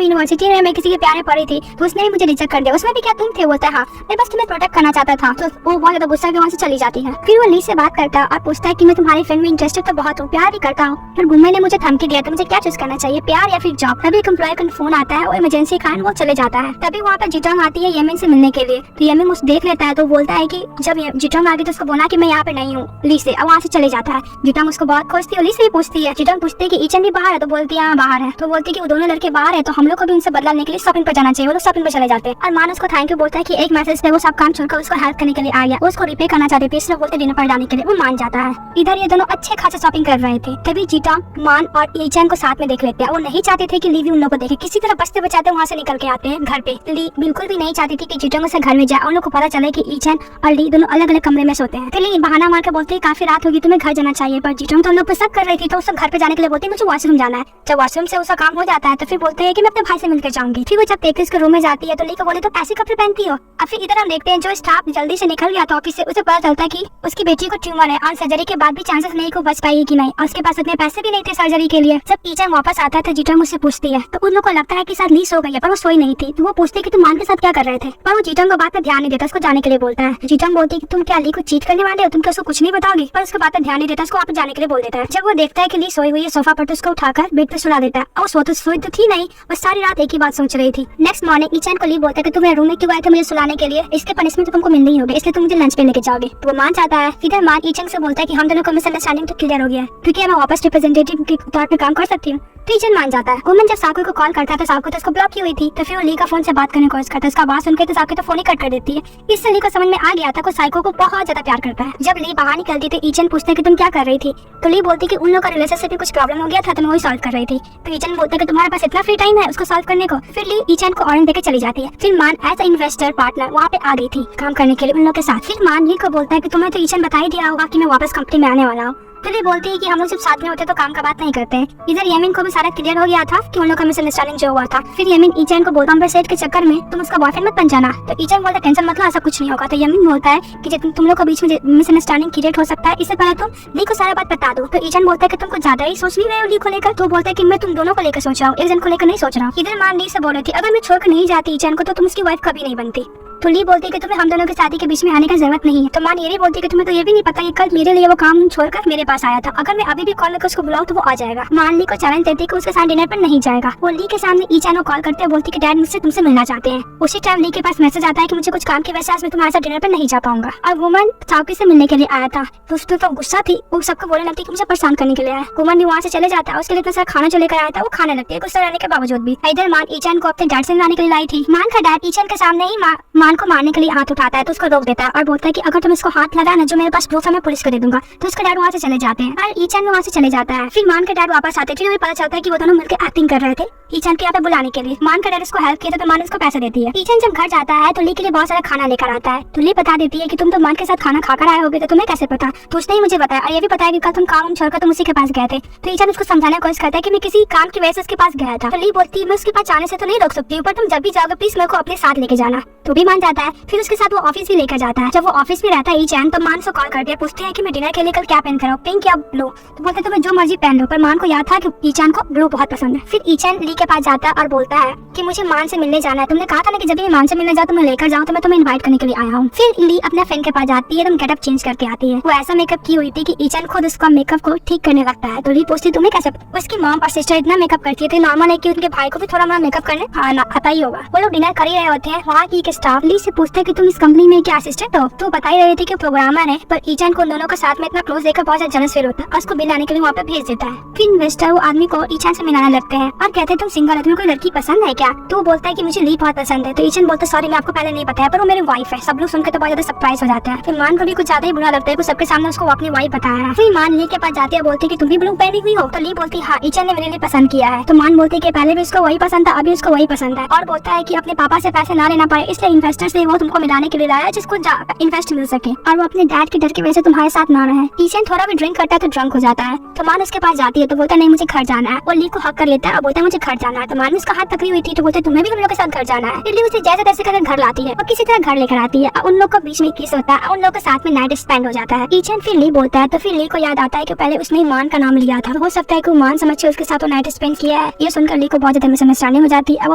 यूनिवर्सिटी में मैं किसी के प्यार में पड़ी थी तो उसने ही मुझे रिजेक्ट कर दिया, उसमें भी क्या तुम थे। बोलता है हाँ, मैं बस तुम्हें प्रोटेक्ट करना चाहता था। तो वो बहुत ज्यादा गुस्सा के वहाँ से चली जाती है। फिर वो ली से बात करता है और पूछता है कि मैं तुम्हारी फ्रेंड में इंटरेस्टेड तो बहुत हूँ, प्यार भी करता हूँ, फिर गुम्मे ने मुझे धमकी दिया तो मुझे क्या चूज करना चाहिए, प्यार या फिर जॉब। तभी एक एम्प्लॉय का फोन आता है, वो इमरजेंसी कारण वो चले जाता है। तभी वहाँ पर जिटांग आती है यमिन से मिलने के लिए तो यमिन उसे देख लेता है तो बोलता है कि जब जिटांग आ गई तो उसको बोला कि मैं यहाँ पे नहीं हूँ ली से, और वहाँ से चले जाता है। जिटांग उसको बहुत खोजती है, ली से भी पूछती है। जिटांग पूछती है कि ईचन भी बाहर है तो बोलती है हाँ बाहर है। तो बोलती है कि वो दोनों लड़के बाहर है तो हम लोग को भी उनसे बदला लेने के लिए शॉपिंग पर जाना चाहिए। वो लोग शॉपिंग पर चले जाते हैं और मान उसको थैंक यू बोलता है कि एक मैसेज पे वो सब काम छोड़कर उसको हेल्प करने के लिए आ गया, उसको रिपे करना चाहते थे इसलिए बोलते डिनर पर जाने के लिए, वो मान जाता है। इधर ये दोनों अच्छे खासे शॉपिंग कर रहे थे तभी जिटांग मान और ईचन को साथ में देख लेते हैं। वो नहीं चाहते थे कि ली भी उन लोगों को देखे, किसी तरह बचते बचाते वहाँ से निकल के आते हैं घर पे। ली बिल्कुल भी नहीं चाहती थी कि जिटांग उसे घर में जाए, उन लोग को पता चले कि ईचन और ली दोनों अलग अलग कमरे में सोते हैं। ली बहाना मार के बोलते हैं काफी रात होगी तुम्हें घर जाना चाहिए, पर जिटांग तो उन लोग पर शक कर रही थी तो उसको घर पे जाने के लिए बोलती है मुझे वॉशरूम जाना है। जब वॉशरूम से उसका काम हो जाता है तो फिर बोलते हैं कि मैं अपने भाई से मिलकर जाऊंगी। फिर वो जब देखते उसके रूम में जाती है तो ली को बोले तो ऐसे कपड़े पहनती हो। अब फिर इधर हम देखते हैं जो स्टाफ जल्दी से निकल गया था ऑफिस से, उसे पता चलता है कि उसकी बेटी को ट्यूमर है और सर्जरी के बाद भी चांसेस नहीं को बच पाएगी कि नहीं, और उसके पास इतने पैसे भी नहीं थे सर्जरी के लिए। जब ईचन वापस आता है जिटांग उससे पूछती है तो उन लोग को लगता है कि शायद ली सो गई है, पर वो सोई नहीं थी। तो वो पूछती है कि तुम मान के साथ क्या कर रहे थे, पर वो जिटांग को बात पर ध्यान नहीं देता, उसको जाने के लिए बोलता है। जिटांग बोलती है कि तुम क्या ली को चीट करने वाले हो, तुम क्या उसको कुछ नहीं बताओगे, पर उसके बात पर ध्यान नहीं देता, उसको वापस जाने के लिए बोल देता है। जब वो देखता है कि ली सोई हुई है सोफा पर तो उसको उठाकर बेड पे सुला देता है, और सोई तो थी नहीं, बस सारी रात एक ही बात सोच रही थी। नेक्स्ट मॉर्निंग ईचन को ली बोलता है कि तुम मेरे रूम में क्यों आए थे मुझे सुलाने के लिए, इसके पनिशमेंट तो तुमको मिलनी होगी, इसलिए तुम मुझे लंच पे लेके जाओगे। तो वो मान जाता है। फिर मान ईचन से बोलता है कि हम दोनों को मिसअंडरस्टैंडिंग तो क्लियर हो गया है, क्योंकि मैं वापस रिप्रेजेंटेटिव के तौर पे काम कर सकती हूँ। तो ईचन मान जाता है। वुमन जब साकू को कॉल करता है तो साकू तो उसको ब्लॉक की हुई थी, तो फिर वो ली का फोन से बात करने की कोशिश करता है। उसका आवाज सुनकर तो साकू तो फोन ही कट कर देती है। इससे ली को समझ में आ गया था कि साइको को बहुत ज्यादा प्यार करता है। जब ली बाहर निकलती तो ईचन पूछते कि तुम क्या कर रही थी, तो ली बोलती कि उन लोगों का रिलेशनशिप में कुछ प्रॉब्लम हो गया था तो मैं वही सॉल्व कर रही थी। तो ईचन बोलता है कि तुम्हारे पास इतना फ्री टाइम है उसको सॉल्व करने को। फिर ली ईचन को ऑरेंज देकर चली जाती है। फिर मान एज अ इन्वेस्टर पार्टनर वहाँ पे आ गई थी काम करने के लिए उन लोग के साथ। फिर मान ली को बोलता है कि तुम्हें तो ईचन बता ही दिया होगा कि मैं वापस कंपनी में आने वाला हूँ। तो ली बोलती है कि हम लोग जब साथ में होते तो काम का बात नहीं करते हैं। इधर यमिन को भी सारा क्लियर हो गया था कि उन लोग का मिसअंडरस्टैंडिंग जो हुआ था। फिर यमिन ईचन को बोलता है सेट के चक्कर में तुम उसका बॉयफ्रेंड मत बन जाना। तो ईचन बोलता है टेंशन मत लो, ऐसा कुछ नहीं होगा। तो यमिन बोलता है कि तुम लोग के बीच में मिसअंडरस्टैंडिंग क्रिएट हो सकता है, इससे पहले तुम ली को सारा बात बता दो। तो ईचन बोलता है कि तुमको ज्यादा ही सोच नहीं रहे हो ली को लेकर। तो बोलता है कि मैं तुम दोनों को लेकर सोच रहा हूँ, एक जन को लेकर नहीं सोच रहा हूँ। इधर मान ली से बोल रही थी अगर मैं छोड़कर नहीं जाती ईचन को तो तुम उसकी वाइफ कभी नहीं बनती। तो ली बोलती है कि तुम्हें हम दोनों की शादी के बीच में आने की जरूरत नहीं है। तो मान ये भी बोलती है कि तुम्हें तो ये भी नहीं पता कि कल मेरे लिए वो काम छोड़कर मेरे पास आया था, अगर मैं अभी भी कॉल करके उसको बुलाऊं तो वो आ जाएगा। मान ली को चैलेंज देती है कि उसके साथ डिनर पर नहीं जाएगा। वो ली के सामने ईचान को कॉल करते हैं, बोलती है कि डैड मुझसे तुमसे मिलना चाहते हैं। उसी टाइम ली के पास मैसेज आता है कि मुझे कुछ काम की वजह से आज मैं तुम्हारे साथ डिनर पर नहीं जा पाऊंगा। और वुमन साउकी से मिलने के लिए आया था, तो उसको तो गुस्सा थी, वो सबको बोलने लगती है कि मुझे परेशान करने के लिए आया। वुमन भी वहाँ से चले जाता है, उसके लिए इतना सारा खाना जो लेकर आया था वो खाने लगती है गुस्सा रहने के बावजूद भी। इधर मान ईचान को अपने डैड से मिलाने के लिए लाई थी। मान का डैड ईचान के सामने ही मान को मारने के लिए हाथ उठाता है, तो उसको रोक देता है और बोलता है कि अगर तुम इसको हाथ लगा ना जो मेरे पास प्रूफ है मैं पुलिस को दे दूंगा। तो उसका डैड वहाँ से चले जाते हैं और ईचान भी वहाँ से चले जाता है। फिर मान का डैड वापस आते हैं, हमें पता चलता है कि वो दोनों मिलकर एक्टिंग कर रहे थे ईचान के यहाँ पे बुलाने के लिए। मान का डैड उसको हेल्प किया था तो मान उसको पैसे देती है। ईचान जब घर जाता है तो ली के लिए बहुत सारा खाना लेकर आता है। तो ली बता देती है कि तुम तो मान के साथ खाना खाकर आए होगे, तो तुम्हें कैसे पता? तो उसने ही मुझे बताया और ये भी बताया कि कल तुम काम छोड़कर तुम उसी के पास गए थे। तो ईचान उसको समझाने की कोशिश करता है कि मैं किसी काम की वजह से उसके पास गया था। तो ली बोलती है मैं उसके पास जाने से तो नहीं रोक सकती, पर तुम जब भी जाओगे प्लीज मेरे को अपने साथ लेके जाना। तो भी मान जाता है। फिर उसके साथ वो ऑफिस भी लेकर जाता है। जब वो ऑफिस में रहता है ईचान तो मान से कॉल करते हैं, पूछते हैं कि मैं डिनर के लिए कल क्या पहन कर आऊं, पिंक या ब्लू? तो बोलते तुम्हें जो मर्जी पहन लो, पर मान को याद था कि ईचान को ब्लू बहुत पसंद है। फिर ईचान ली के पास जाता है और बोलता है कि मुझे मान से मिलने जाना है, तुमने कहा था ना कि जब भी मान से मिलने जाओ तो मैं लेकर जाऊं, तो मैं तुम्हें इनवाइट करने के लिए आया हूँ। फिर ली अपने फ्रेंड के पास जाती है, तुम गेटअप चेंज करके आती है। वो ऐसा मेकअप की हुई थी कि ईचान खुद उसका मेकअप को ठीक करने लगता है। तो ली पूछती तुम्हें कैसे? उसकी मॉम और सिस्टर इतना मेकअप करती थी, नॉर्मल है कि उनके भाई को भी थोड़ा मोड़ा मेकअप करने आता ही होगा। वो लोग डिनर कर ही रहे होते हैं, वहाँ की स्टाफ ली से पूछते हैं कि तुम इस कंपनी में क्या असिस्टेंट हो? तो बता ही रही थी कि प्रोग्रामर है, पर ईचान को दोनों के साथ में इतना क्लोज देखकर बहुत ज्यादा जेलस फील होता है और उसको बिल लाने के लिए वहाँ पे भेज देता है। फिर इन्वेस्टर वो आदमी को ईचान से मिलाने लगते हैं और कहते हैं तुम सिंगल हो, तुम्हें कोई लड़की पसंद है क्या? तो वो बोलता है कि मुझे ली बहुत पसंद है। तो ईचान बोलता है सॉरी मैं आपको पहले नहीं बताया, पर वो मेरी वाइफ है। सब लोग सुनकर तो बहुत ज्यादा सरप्राइज हो जाते हैं। फिर मान को भी कुछ ज्यादा ही बुरा लगता है, सबके सामने उसको अपनी वाइफ बताया है। फिर मान ली के पास जाती है, बोलती है कि तुम भी ब्लू पहनी हुई हो? तो ली बोलती है हाँ, ईचान ने मेरे लिए पसंद किया है। तो मान बोलती है कि पहले भी उसको वही पसंद था, अभी उसको वही पसंद है, और बोलता है कि अपने पापा से पैसे ना लेना पड़े इसलिए इन्वेस्टर से वो तुमको मिलाने के लिए लाया जिसको इन्वेस्ट मिल सके, और वो अपने डैड के डर की वजह से तुम्हारे साथ ना रहे। ईचान थोड़ा भी ड्रिंक करता है तो ड्रंक हो जाता है। तो मान उसके पास जाती है तो बोलता है नहीं मुझे घर जाना है। वो ली को हक कर लेता है और बोलता है मुझे घर जाना है। तो मान उसका हाथ पकड़ी हुई थी तो बोलते तुम्हें भी हम लोग के साथ घर जाना है। इसलिए उसे जैसे तैसे करके घर लाती है और किसी तरह घर लेकर आती है। उन लोग को बीच में किस होता है, उन लोग के साथ में नाइट स्पेंड हो जाता है। ईचान फिर ली बोलता है तो फिर ली को याद आता है कि पहले उसने मान का नाम लिया था, हो सकता है कि मान समझ के उसके साथ नाइट स्पेंड किया है। ये सुनकर ली को बहुत ज्यादा मिसअंडरस्टैंडिंग हो जाती है और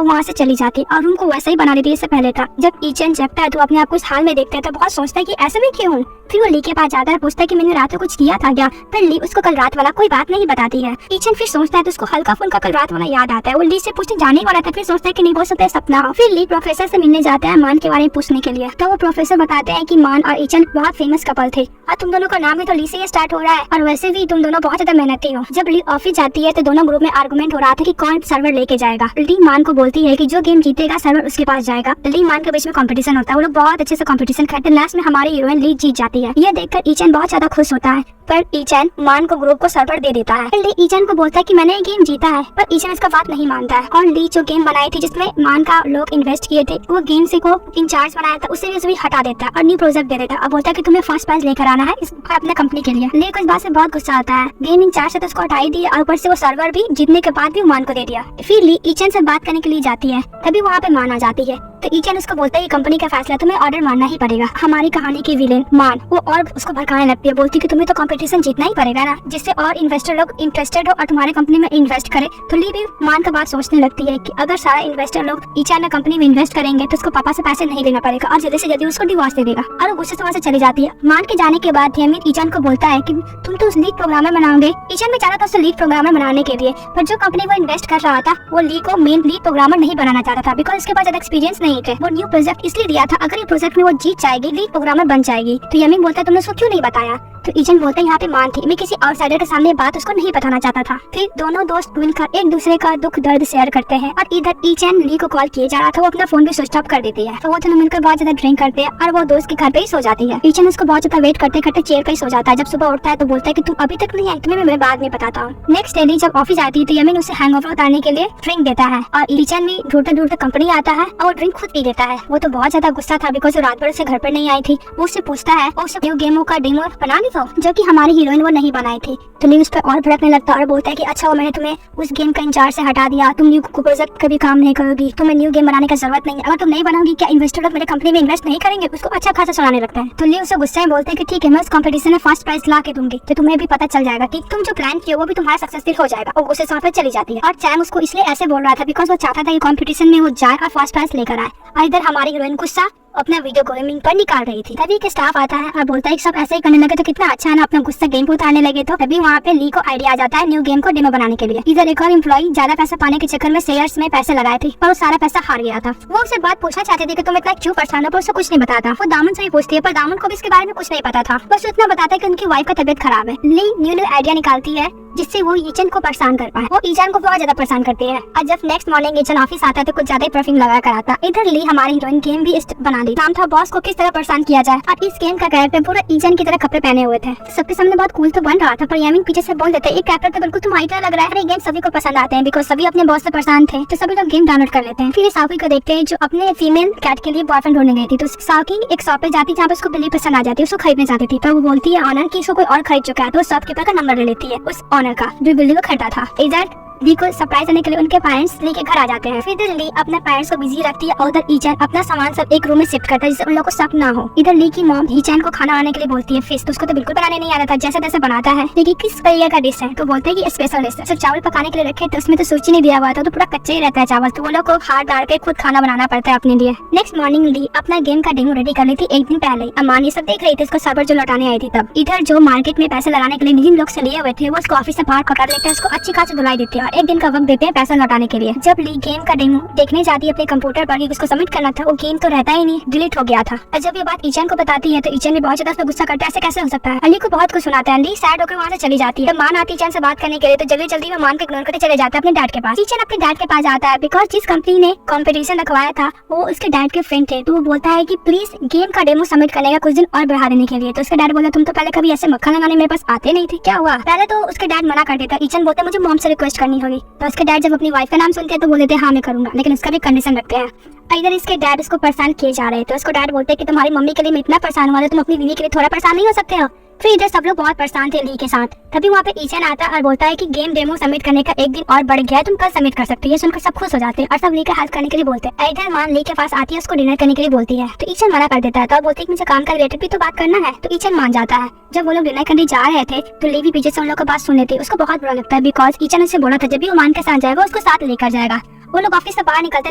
वो वहाँ से चली जाती है और रूम को वैसे ही बना देती है जैसे पहले था। जब ईचान जगता है तो अपने आप को इस हाल में देखता है तो बहुत सोचता है कि ऐसे में क्यों हूँ। फिर वो ली के पास जाता है, पूछता है कि मैंने रात को कुछ किया था क्या? पर ली उसको कल रात वाला कोई बात नहीं बताती है। ईचान फिर सोचता है तो उसको हल्का फुल्का कल रात वाला याद आता है। वो ली से पूछने जाने वाला था, फिर सोचता है कि नहीं हो सकता है सपना हो। फिर ली प्रोफेसर से मिलने जाता है मान के बारे में पूछने के लिए। तो वो प्रोफेसर बताते हैं कि मान और ईचान बहुत फेमस कपल थे और तुम दोनों का नाम ही तो ली से ही स्टार्ट हो रहा है, और वैसे भी तुम दोनों बहुत ज्यादा मेहनती हो। जब ली ऑफिस जाती है तो दोनों ग्रुप में आर्गुमेंट हो रहा था कि कौन सर्वर लेके जाएगा। ली मान को बोलती है कि जो गेम जीतेगा सर्वर उसके पास जाएगा। ली मान के बीच में कंपटीशन होता है, वो लोग बहुत अच्छे से कंपटीशन करते हैं। लास्ट में हमारी हीरोइन ली जीत जाती है। ये देखकर ईचान बहुत ज्यादा खुश होता है, पर ईचान मान को ग्रुप को सर्वर दे देता है। ली ईचान को बोलता है कि मैंने ये गेम जीता है, पर ईचान इसका बात नहीं मानता है। और ली जो गेम बनाई थी जिसमें मान का लोग इन्वेस्ट किए थे, वो गेम से को इंचार्ज बनाया था, उसे भी हटा देता है और न्यू प्रोजेक्ट दे देता है और बोलता है कि तुम्हें फर्स्ट प्राइज लेकर आना है अपने कंपनी के लिए। ली को इस बात से बहुत गुस्सा आता है। गेम इंचार्ज से तो उसको हटाई दिया और ऊपर से वो सर्वर भी जीतने के बाद भी मान को दे दिया। फिर ली ईचान से बात करने के लिए जाती है, तभी वहाँ पे मान आ जाती है। तो ईचान उसको बोलता है कि कंपनी का फैसला तुम्हें ऑर्डर मानना ही पड़ेगा। हमारी कहानी की विलेन मान वो और उसको भड़काने लगती है, बोलती है कि तुम्हें तो कंपटीशन जीतना ही पड़ेगा ना, जिससे और इन्वेस्टर लोग इंटरेस्टेड हो और तुम्हारे कंपनी में इन्वेस्ट करे। तो ली भी मान का बात सोचने लगती है कि अगर सारा इन्वेस्टर लोग ईचान कंपनी में इन्वेस्ट करेंगे तो उसको पापा से पैसे नहीं लेना पड़ेगा और जल्दी से जल्दी उसको डिवोर्स दे देगा, और वो गुस्से से वहाँ से चली जाती है। मान के जाने के बाद हेमित ईचान को बोलता है कि तुम तो उस लीड प्रोग्रामर बनाओगे। ईचान में चाहता था उसे लीड प्रोग्रामर बनाने के लिए, पर जो कंपनी वो इन्वेस्ट कर रहा था वो ली को मेन लीड प्रोग्रामर नहीं बनाना चाहता था, बिकॉज उसके पास ज्यादा एक्सपीरियंस नहीं थे। वो न्यू प्रोजेक्ट इसलिए दिया था अगर ये प्रोजेक्ट में वो जीत जाएगी लीड प्रोग्रामर बन जाएगी। तो यमी बोलता है तुमने उसको क्यों नहीं बताया? तो ईचान बोलता है यहाँ पे मान थी, मैं किसी आउटसाइडर के सामने बात उसको नहीं बताना चाहता था। फिर दोनों दोस्त मिलकर एक दूसरे का दुख दर्द शेयर करते हैं और इधर ईचान ली को कॉल किए जा रहा था, वो अपना फोन भी स्विच ऑफ कर देती है। तो वो दोनों मिलकर बहुत ज्यादा ड्रिंक करते हैं और वो दोस्त के घर पे ही सो जाती है। ईचान उसको बहुत ज्यादा वेट करते करते चेयर पे ही सो जाता है। जब सुबह उठता है तो बोलता है कि तुम अभी तक नहीं आई, तुम्हें मैं बाद में बताता हूँ। नेक्स्ट डे जब ऑफिस आती है तो यमिन उसे हैंगओवर उतारने के लिए ड्रिंक देता है और ईचान भी ढूंढते ढूंढते कंपनी आता है और वो ड्रिंक खुद पी लेता है। वो तो बहुत ज्यादा गुस्सा था बिकॉज वो रात भर से घर पर नहीं आई थी। वो उससे पूछता है उसे न्यू गेमों का डेमो बना ली तो, जो कि हमारी हीरोइन वो नहीं बनाई थी। तो ली उस पर और भड़कने लगता है और बोलता है कि अच्छा वो मैंने तुम्हें उस गेम का इंचार्ज से हटा दिया, तुम न्यू प्रोजेक्ट कभी काम नहीं करोगी, तुम्हें न्यू गेम बनाने की जरूरत नहीं है, अगर तुम नहीं बनाओगी क्या इन्वेस्टर लोग मेरे कंपनी में इन्वेस्ट नहीं करेंगे? उसको अच्छा खासा सुनाने लगता है। तो ली उसे गुस्से में बोलते हैं कि ठीक है मैं इस कंपटीशन में फर्स्ट प्राइज ला के दूंगी, तो तुम्हें भी पता चल जाएगा कि तुम जो प्लान किए वो भी तुम्हारा सक्सेसफुल हो जाएगा। और गुस्से से चली जाती है और चैम उसको इसलिए ऐसे बोल रहा था बिकॉज वो चाहता था कि कंपटीशन में वो जाए और फर्स्ट प्राइज लेकर आए। और इधर हमारी हीरोइन गुस्सा अपना वीडियो गेमिंग पर निकाल रही थी। तभी एक स्टाफ आता है और बोलता है सब ऐसे ही करने लगे तो कितना अच्छा है ना, अपना गुस्सा गेम पे उतारने लगे। तो तभी वहाँ पे ली को आइडिया आ जाता है न्यू गेम को डेमो बनाने के लिए। इधर एक और एम्प्लॉई ज्यादा पैसा पाने के चक्कर में शेयर्स में पैसे लगाए थे पर वो सारा पैसा हार गया था। वो उससे बात पूछना चाहती थी कि तुम इतना क्यों परेशान हो, पर उससे कुछ नहीं बताता। वो दामन से ही पूछती है पर दामन को भी इसके बारे में कुछ नहीं पता था। बस इतना बताता है कि उनकी वाइफ का तबियत खराब है। ली न्यू आइडिया निकालती है जिससे वो ईचन को परेशान कर पाए। वो ईचन को बहुत ज्यादा परेशान करती है और जब नेक्स्ट मॉर्निंग ईचन ऑफिस आता है तो कुछ ज्यादा ही परफ्यूम लगा कर आता। इधर ली हमारी हीरोइन गेम भी बना दी। काम था बॉस को किस तरह परेशान किया जाए और इस गेम का कैरेक्टर पूरा ईचन की तरह कपड़े पहने हुए थे। सबके सामने बहुत कूल तो बन रहा था पर यामिन पीछे से बोल देते एक कैरेक्टर तो बिल्कुल तुम्हारी तरह लग रहा है। गेम सभी को पसंद आते हैं बिकॉज सभी अपने बॉस से परेशान थे तो सभी लोग गेम डाउनलोड कर लेते हैं। फिर साउकी को देखते हैं जो अपने फीमेल कैट के लिए बॉयफ्रेंड ढूंढने गई थी। तो साउकी एक शॉप पे जाती जहाँ पे उसको बिल्ली पसंद आ जाती है, उसको खरीदने जाती थी। पर वो बोलती है ऑनर की इसको कोई और खरीद चुका है। तो शॉपकीपर का नंबर ले लेती है उस ऑनर का जो बिल्ली को खरीदा था। इधर ली को सरप्राइज देने के लिए उनके पेरेंट्स ली के घर आ जाते हैं। फिर इधर ली अपने पेरेंट्स को बिजी रखती है और उधर ईचन अपना सामान सब एक रूम में शिफ्ट करता है जिससे उन लोगों को शक ना हो। इधर ली की मॉम ईचन को खाना बनाने के लिए बोलती है फिश। तो उसको तो बिल्कुल बनाने नहीं आ रहा था, जैसे तैसे बनाता है। लेकिन किस तरीके का डिश है तो बोलते हैं कि स्पेशल डिश है। सिर्फ चावल पकाने के लिए रखे तो उसमें तो सूची नहीं दिया हुआ था तो पूरा कच्चे ही रहता है चावल। तो वो लोग को हाथ डाल के खुद खाना बनाना पड़ता है अपने लिए। नेक्स्ट मॉर्निंग ली अपना गेम का डेमो रेडी कर ली थी एक दिन पहले। अमान ये सब देख रही थी उसको सर्वर जो लौटाने आई थी तब। इधर जो मार्केट में पैसे लगाने के लिए जिन लोग से लिए हुए थे वो उसको ऑफिस से बाहर पकड़ लेते हैं, उसको अच्छी खासी धुलाई देते हैं और एक दिन का वक्त देते हैं पैसा लौटाने के लिए। जब ली गेम का डेमो देखने जाती है अपने कंप्यूटर पर उसको सबमिट करना था, वो गेम तो रहता ही नहीं, डिलीट हो गया था। और जब ये बात ईचन को बताती है तो ईचन भी बहुत ज्यादा उसमें गुस्सा करता है, ऐसे कैसे हो सकता है। अली को बहुत कुछ सुनाता है। ली सैड होकर वहाँ से चली जाती है। मान आती ईचन से बात करने के लिए तो जल्दी जल्दी वो मान को इग्नोर करके चले जाता है अपने डैड के पास। ईचन अपने डैड के पास आता है बिकॉज जिस कंपनी ने कॉम्पिटिशन रखवाया था वो उसके डैड के फ्रेंड थे। तो वो बोलता है कि प्लीज गेम का डेमो सबमिट करने का कुछ दिन और बढ़ा देने के लिए। तो उसके डैड बोला तुम तो पहले कभी ऐसे मक्खन लगाने मेरे पास आते नहीं थे, क्या हुआ। पहले तो उसके डैड मना कर देता। ईचन बोलते मुझे मॉम से रिक्वेस्ट करनी होगी। तो उसके डैड जब अपनी वाइफ का नाम सुनते हैं तो बोल देते हैं हाँ मैं करूंगा, लेकिन उसका भी कंडीशन रखते हैं। इधर इसके डैड उसको परेशान किए जा रहे हैं तो उसको डैड बोलते हैं कि तुम्हारी मम्मी के लिए मैं इतना परेशान हुआ, तुम अपनी बीवी के लिए थोड़ा परेशान नहीं हो सकते हो। फिर इधर सब लोग बहुत परेशान थे ली के साथ। तभी वहाँ पे ईचन आता है और बोलता है कि गेम डेमो सबमिट करने का एक दिन और बढ़ गया है, तुम कल सबमिट कर सकती है। सुनकर सब खुश हो जाते हैं और सब ली का हेल्प करने के लिए बोलते हैं। इधर मान ली के पास आती है, उसको डिनर करने के लिए बोलती है तो ईचन मना कर देता है। तो बोलती है कि मुझे काम का रिलेटेड भी तो बात करना है। तो ईचन मान जाता है। जब वो लोग डिनर करने जा रहे थे तो ली भी पीछे से उन लोग को बात सुन लेती है। उसको बहुत बुरा लगता है बिकॉज ईचन उसे बोला था जब भी वो मान के साथ जाएगा उसको साथ लेकर जाएगा। वो लोग ऑफिस से बाहर निकलते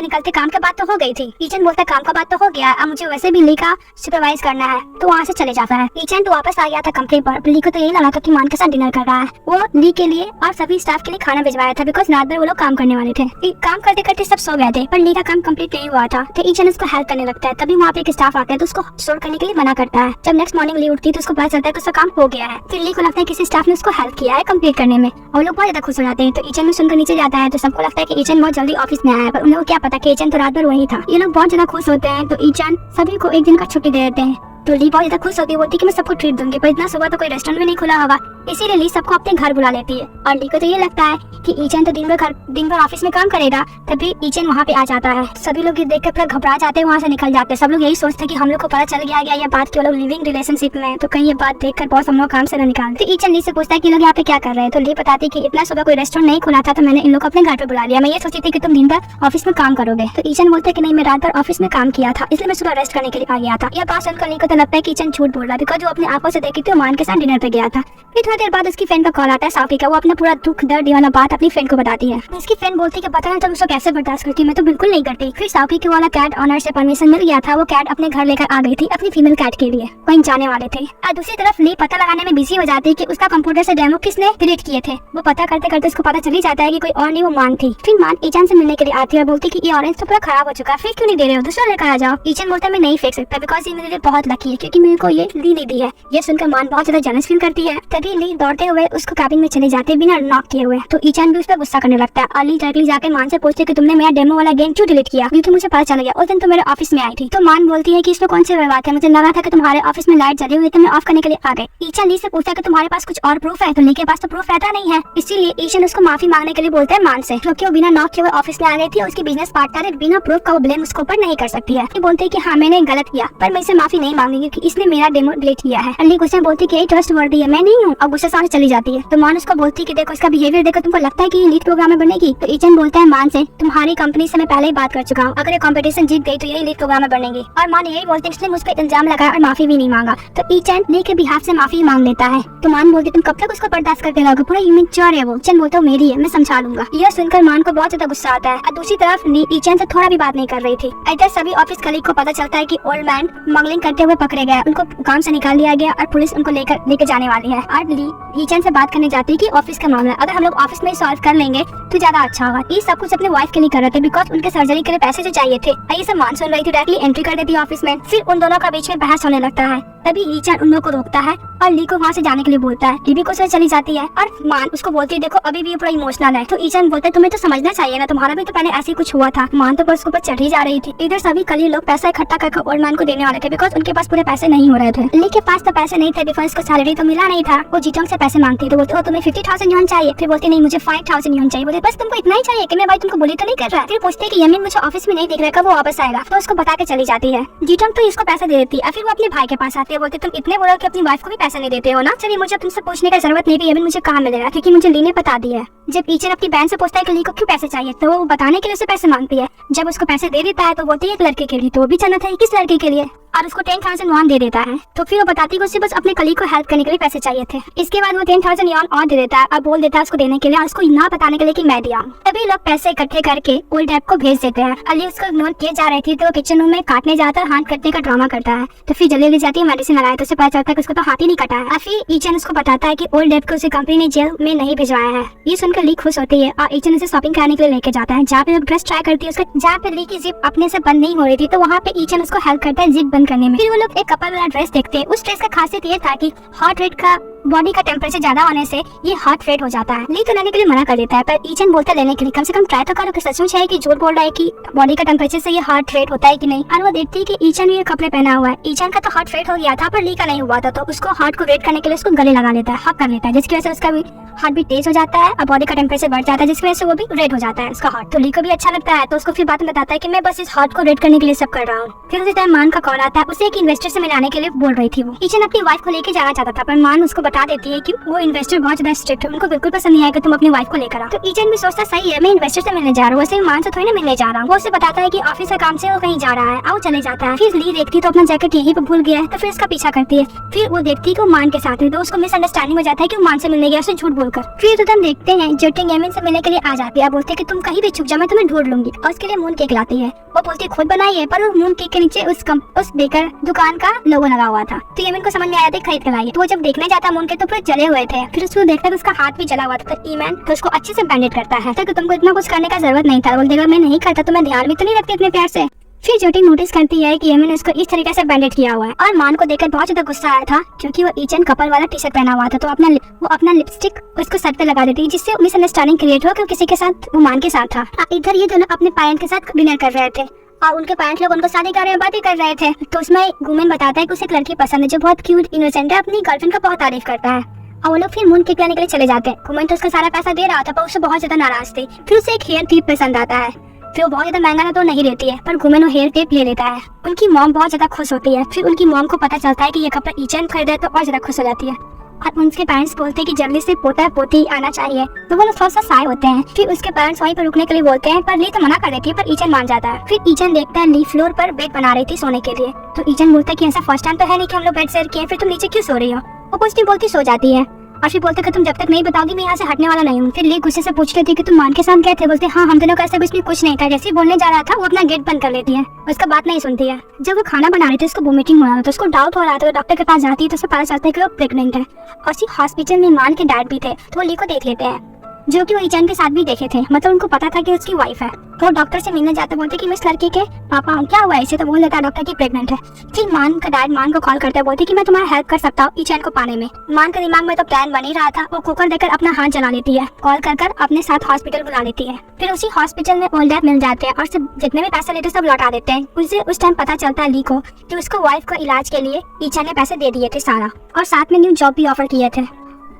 निकलते काम की बात तो हो गई थी। ईचन बोलता है काम का बात तो हो गया, अब मुझे वैसे भी ली का सुपरवाइज करना है। तो वहाँ से चले जाता है। ईचन तो वापस आ गया था कंपनी पर। ली को तो यही लगा था कि मान के साथ डिनर कर रहा है। वो ली के लिए और सभी स्टाफ के लिए खाना भिजवाया था बिकॉज रात भर वो लोग काम करने वाले थे। काम करते करते सब सो गए थे पर ली का काम कंप्लीट नहीं हुआ था। तो ईचन उसको हेल्प करने लगता है। तभी वहाँ पे एक स्टाफ आता है तो उसको स्टोर करने के लिए मना करता है। जब नेक्स्ट मॉर्निंग ली उठती है तो उसको पता चलता है कि उसका काम हो गया है। फिर ली को लगता है किसी स्टाफ ने उसको हेल्प किया है कंप्लीट करने में और लोग बहुत ज्यादा खुश हो जाते हैं। तो ईचन में सुनकर नीचे जाता है तो सबको लगता है कि ईचन बहुत जल्दी ऑफिस में आया है, पर उन लोगों क्या पता कि ईचन तो रात भर वही था। ये लोग बहुत ज्यादा खुश होते हैं तो ईचन सभी को एक दिन का छुट्टी दे देते हैं। तो ली बहुत ज्यादा खुश होती है, बोलती कि मैं सबको ट्रीट दूंगी, पर इतना सुबह तो कोई रेस्टोरेंट भी नहीं खुला होगा, इसीलिए ली सबको अपने घर बुला लेती है। और ली को तो ये लगता है कि ईचन तो दिन भर ऑफिस में काम करेगा। तभी ईचन वहाँ पे आ जाता है। सभी लोग ये देख कर घबरा जाते हैं, वहाँ से निकल जाते हैं। सब लोग यही सोचते हैं कि हम लोग को पता चल गया ये बात कि वो लोग लिविंग रिलेशनशिप में, तो कहीं ये बात देखकर बॉस हम लोग काम से न निकालते। ईचन ली से पूछता है कि लोग यहाँ पे क्या कर रहे हैं। तो ली बताती कि इतना सुबह कोई रेस्टोरेंट नहीं खुला था तो मैंने इन लोग को अपने घर पे बुला लिया। मैं ये सोची थी कि तुम दिन भर ऑफिस में काम करोगे। तो ईचन बोलते हैं कि नहीं, मैं रात भर ऑफिस में काम किया था इसलिए मैं सुबह रेस्ट करने के लिए आ गया था। यह बात सुनकर ली को तो लगता है कि ईचन झूठ बोल रहा है बिकॉज वो अपने आंखों से देखी थी मान के साथ डिनर पे गया था। फिर थोड़ी देर बाद उसकी फ्रेंड का कॉल आता है साउकी का। वो अपना पूरा दुख दर्द वाला बात अपनी फ्रेंड को बताती है। उसकी फ्रेंड बोलती है कि पता नहीं तुम उसको कैसे बर्दाश्त करती, मैं तो बिल्कुल नहीं करती। फिर साउकी के वाला कैट ऑनर से परमिशन मिल गया था। वो कैट अपने घर लेकर आ गई थी अपनी फीमेल कैट के लिए, कहीं जाने वाले थे। और दूसरी तरफ ली पता लगाने में बिजी हो जाती है कि उसका कंप्यूटर से डेमो किसने डिलीट किए थे। वो पता करते करते उसको पता चली जाता है कि कोई और नहीं वो मान थी। फिर मान ईचन से मिलने के लिए आती है और बोलती कि ये ऑरेंज तो पूरा खराब हो चुका है, फिर क्यों नहीं दे रहे हो, दूसरा लेकर आ जाओ। ईचन बोलता है मैं नहीं फेंक सकता बिकॉज ये मेरे लिए बहुत लकी है क्योंकि मेरे को ये ली नहीं दी है। ये सुनकर मान बहुत ज्यादा जेलस फील करती है। तभी ली दौड़ते हुए उसको कैबिन में चले जाते बिना नॉक किए हुए। तो ईचन भी उस पर गुस्सा करने लगता है। अली डायरेक्टली जाके मान से पूछते कि तुमने मेरा डेमो वाला गेम क्यों डिलीट किया, क्योंकि मुझे पता चल गया उस दिन तो मेरे ऑफिस में आई थी। तो मान बोलती है कि इसमें कौन सी बात है, मुझे लगा था कि तुम्हारे ऑफिस में लाइट जली हुई थी, मैं ऑफ करने के लिए आ गई। ईचन ली से पूछता है कि तुम्हारे पास कुछ और प्रूफ है। तो ली के पास तो प्रूफ रहता नहीं है, इसीलिए ईचन उसको माफी मांगने के लिए बोलते हैं मान से, क्योंकि वो बिना नॉक किए हुए ऑफिस में आ गई थी। उसकी बिजनेस पार्टनर है, बिना प्रूफ का वो ब्लेम उसके ऊपर नहीं कर सकती है। बोलते हैं कि हाँ मैंने गलत किया पर मैं इसे माफी नहीं मांगूंगी क्योंकि इसने मेरा डेमो डिलीट किया है। अली गुस्से में बोलती है कि ट्रस्ट वर्दी है, मैं नहीं हूँ। हूँ और गुस्से से चली जाती है। तो मान उसको बोलती कि देखो इसका बिहेवियर देखो, तुमको लगता है कि लीड प्रोग्रामर बनेगी? तो ईचन बोलता है मान से तुम्हारी कंपनी से मैं पहले ही बात कर चुका हूँ, अगर ये कंपटीशन जीत गई तो यही लीड प्रोग्रामर बनेगी। और मान यही बोलते हैं इसलिए मुझ पर इल्जाम लगाया और माफी भी नहीं मांगा। तो ईचन ली के बिहाफ से माफी मांग लेता है। तो मान बोलती तुम कब तक उसको बर्दाश्त करते रहोगे, पूरा इमेच्योर है वो। ईचन बोलता है मेरी है, मैं समझा लूंगा। यह सुनकर मान को बहुत ज्यादा गुस्सा आता है और दूसरी तरफ ली ईचन से थोड़ा भी बात नहीं कर रही थी। इधर सभी ऑफिस कलीग को पता चलता है कि ओल्ड मैन स्मगलिंग करते हुए पकड़े गए, उनको काम से निकाल दिया गया और पुलिस उनको लेकर जाने वाली है। और ली ईचन से बात करने जाती है कि ऑफिस का मामला अगर हम लोग ऑफिस में सॉल्व कर लेंगे तो ज्यादा अच्छा होगा। ये सब कुछ अपने वाइफ के लिए कर रहे थे बिकॉज उनके सर्जरी के लिए पैसे जो चाहिए थे। ये सब मान सुन रही थी, डायरेक्टली एंट्री कर देती है ऑफिस में। फिर उन दोनों का बीच में बहस होने लगता है। तभी ईचन उन लोगों को रोकता है और ली को वहाँ से जाने के लिए बोलता है। ली भी कुछ चली जाती है और मान उसको बोलती है देखो अभी भी ये पूरा इमोशनल है। तो ईचन बोलता है तुम्हें तो समझना चाहिए ना, तुम्हारा भी तो पहले ऐसे कुछ हुआ था। मान तो उसके ऊपर चढ़ी जा रही थी। इधर सभी कली लोग पैसा इकट्ठा करके ओल्ड मैन को देने वाले थे बिकॉज उनके पास पूरे पैसे नहीं हो रहे थे। ली के पास तो पैसे नहीं थे बिकॉज उसको सैलरी तो मिला नहीं था। वो जीतोंग से पैसे मांगती तो बोलते तुम्हें 50,000 युआन चाहिए। फिर बोलती नहीं मुझे 5,000 युआन चाहिए। बोलते बस तुमको इतना ही चाहिए कि मैं भाई तुमको बोली तो नहीं कर रहा। फिर पूछते कि यमीन मुझे ऑफिस में नहीं दिख रहा, कब वो वापस आएगा? तो उसको बता के चली जाती है। जीतोंग तो इसको पैसे दे देती है। फिर वो अपने भाई के पास आती है, बोलते तुम इतने बोलो कि अपनी वाइफ को भी पैसे नहीं देते हो ना। चलिए मुझे तुमसे पूछने की जरूरत नहीं कि यमीन मुझे कहाँ मिलेगा क्योंकि मुझे ली ने बता दिया है। जब ईचन अपनी बहन से पूछता है कि ली को क्यों पैसे चाहिए तो वो बताने के लिए उसे पैसे मांगती है। जब उसको पैसे दे देता है तो बोलती है एक लड़के के लिए। तो वो भी जानना था किस लड़के के लिए और उसको 10,000 युआन दे देता है। तो फिर वो बताती है उसे बस अपने कलीग को हेल्प करने के लिए पैसे चाहिए थे। इसके बाद वो 10,000 युआन और दे देता है और बोल देता है उसको देने के लिए और उसको ना बताने के लिए कि मैं दिया। तभी लोग पैसे इकट्ठे करके ओल्ड डेप को भेज देते हैं। अली उसको इग्नोर किए जा रही थी तो वो किचन रूम में काटने जाता है, हाथ कटने का ड्रामा करता है। तो फिर जल्दी ले जाती है मेडिसिन लगाए तो उसे पता चलता है कि उसको तो हाथ ही नहीं कटा है। फिर ईचन उसको बताता है कि ओल्ड डेप को उसे कंपनी ने जेल में नहीं भिजवाया है। ये सुनकर ली खुश होती है और ईचन उसे शॉपिंग करने के लिए लेके जाता है जहाँ पे ड्रेस ट्राई करती है उसका। जहाँ पे ली की जिप अपने से बंद नहीं हो रही थी तो वहाँ पे ईचन उसको हेल्प करता है जिप बंद करने में। फिर वो लोग एक कपल वाला ड्रेस देखते हैं। उस ड्रेस का खासियत ये था कि हार्ट रेट का बॉडी का टेम्परेचर ज्यादा होने से ये हार्ट रेट हो जाता है। ली तो लेने के लिए मना कर देता है पर ईचन बोलता है लेने के लिए कम से कम ट्राई तो करो कि सचमुच है कि झूठ बोल रहा है कि बॉडी का टेम्परेचर से ये हार्ट रेट होता है कि नहीं। और वो देखती है कि ईचन ये कपड़े पहना हुआ है। ईचन का तो हार्ट रेट हो गया था पर ली का नहीं हुआ था। तो उसको हार्ट को रेट करने के लिए उसको गले लगा लेता है, हक कर लेता है जिसकी वजह से उसका भी हार्ट भी तेज हो जाता है और बॉडी का टेम्परेचर बढ़ जाता है जिसकी वजह से वो भी रेड हो जाता है उसका हार्ट। तो ली को भी अच्छा लगता है तो उसको फिर बाद में बताता है कि मैं बस इस हार्ट को रेड करने के लिए सब कर रहा हूँ। फिर उसी टाइम मान का कॉल आता है, उसे एक इन्वेस्टर से मिलाने के लिए बोल रही थी वो। ईचन अपनी वाइफ को लेके जाना चाहता था पर मान उसको बता देती है कि वो इन्वेस्टर बहुत ज्यादा स्ट्रिक्ट है, उनको बिल्कुल पसंद नहीं आएगा तुम अपनी वाइफ को लेकर आओ। तो ईचन भी सोचता सही है मैं इन्वेस्टर से मिलने जा रहा हूँ, वैसे मान से थोड़ी ना मिलने जा रहा हूँ। वो उसे बताता है कि ऑफिस का काम से वो कहीं जा रहा है और चले जाता है। फिर ली देखती तो अपना जैकेट यहीं पे भूल गया है तो फिर उसका पीछा करती है। फिर वो देखती है कि वो मान के साथ है तो उसको मिसअंडरस्टैंडिंग हो जाता है कि वो मान से मिलने गया उसे झूठ बोलकर। फिर तो हम देखते हैं जोटिंग यमीन से मिलने के लिए आ जाती है, बोलते कि तुम कहीं भी छुप जाओ मैं तुम्हें ढूंढ लूंगी और उसके लिए मून केक लाती है। वो बोलती खुद बनाई है पर वो मून केक के नीचे उस बेकर दुकान का लोगो लगा हुआ था। तो यमीन को समझ में आया था खरीद के लाई। तो वो जब देखने जाता मून केक तो पूरे जले हुए थे। फिर उसको देखता है उसका हाथ भी जला हुआ था। तो ईमैन तो उसको अच्छे से बैंडेज करता है तो तुमको इतना कुछ करने का जरूरत नहीं था। बोल देगा मैं नहीं करता तो मैं ध्यान भी तो नहीं रखती इतने प्यार से। फिर जोटिंग नोटिस करती है कि यमीन ने उसको इस तरीके से बैंडेज किया हुआ है और मान को देखकर बहुत ज्यादा गुस्सा आया था क्योंकि वो ईचन कपल वाला टी शर्ट पहना हुआ था। तो वो अपना लिपस्टिक उसको सर पे लगा देती है जिससे मिसअंडरस्टैंडिंग क्रिएट हो कि किसी के साथ वो मान के साथ था। इधर ये दोनों अपने पेरेंट के साथ डिनर कर रहे थे और उनके पेरेंट्स लोग उनको शादी कर रहे हैं, बातें कर रहे थे। तो उसमें गुमेन बताता है कि उसे एक लड़की पसंद है जो बहुत क्यूट इनोसेंट है, अपनी गर्लफ्रेंड का बहुत तारीफ करता है। और वो लोग फिर मून केक लाने के लिए चले जाते हैं। गुमेन तो उसका सारा पैसा दे रहा था पर उससे बहुत ज्यादा नाराज थी। फिर उसे एक हेयर टिप पसंद आता है। फिर वो बहुत ज्यादा महंगा ना तो नहीं लेती है पर गुमेन वो हेयर टिप ले लेता है। उनकी मॉम बहुत ज्यादा खुश होती है। फिर उनकी मॉम को पता चलता है कि ये कपड़ा ईचन खरीदा तो और ज्यादा खुश हो जाती है और उनके पेरेंट्स बोलते हैं कि जल्दी से पोता पोती आना चाहिए। तो वो लोग थोड़ा सा साय होते हैं। फिर उसके पेरेंट्स वहीं पर रुकने के लिए बोलते हैं पर ली तो मना कर देती है पर ईचन मान जाता है। फिर ईचन देखता है ली फ्लोर पर बेड बना रही थी सोने के लिए। तो ईचन बोलता है कि ऐसा फर्स्ट टाइम तो है नहीं कि हम लोग बेड शेयर किए, फिर तुम नीचे क्यों सो रही हो? वो कुछ नहीं बोलती सो जाती है और फिर बोलते कि तुम जब तक नहीं बताओगी मैं यहाँ से हटने वाला नहीं हूँ। फिर ली गुस्से से पूछ लेती कि तुम मान के साथ गए थे? बोलते हाँ हम दोनों का ऐसा कुछ नहीं था। जैसे ही बोलने जा रहा था वो अपना गेट बंद कर लेती है, उसका बात नहीं सुनती है। जब वो खाना बना रही थी उसको वोमिटिंग हो रहा था तो उसको डाउट हो रहा था। तो डॉक्टर के पास जाती है तो उसे पता चलता है कि वो प्रेग्नेंट है और उसी हॉस्पिटल में मान के डैड भी थे। तो वो ली को देख लेते हैं जो कि वो ईचन के साथ भी देखे थे, मतलब उनको पता था कि उसकी वाइफ है। तो डॉक्टर से मिलने जाते बोलते कि मैं इस लड़के के पापा हूँ, क्या हुआ इसे? तो बोल देता है डॉक्टर की प्रेग्नेंट है। फिर मान का डैड मान को कॉल करते हैं, बोलते कि मैं तुम्हारा हेल्प कर सकता हूँ ईचन को पाने में। मान के दिमाग में तो प्लान बन ही रहा था। वो कुकर देकर अपना हाथ जला लेती है, कॉल कर अपने साथ हॉस्पिटल बुला लेती है। फिर उसी हॉस्पिटल में ओल्ड डैड मिल जाते हैं और सब जितने भी पैसे लेते सब लौटा देते हैं। उसे उस टाइम पता चलता है ली को कि उसको वाइफ को इलाज के लिए ईचन ने पैसे दे दिए थे सारा और साथ में न्यू जॉब भी ऑफर किए थे।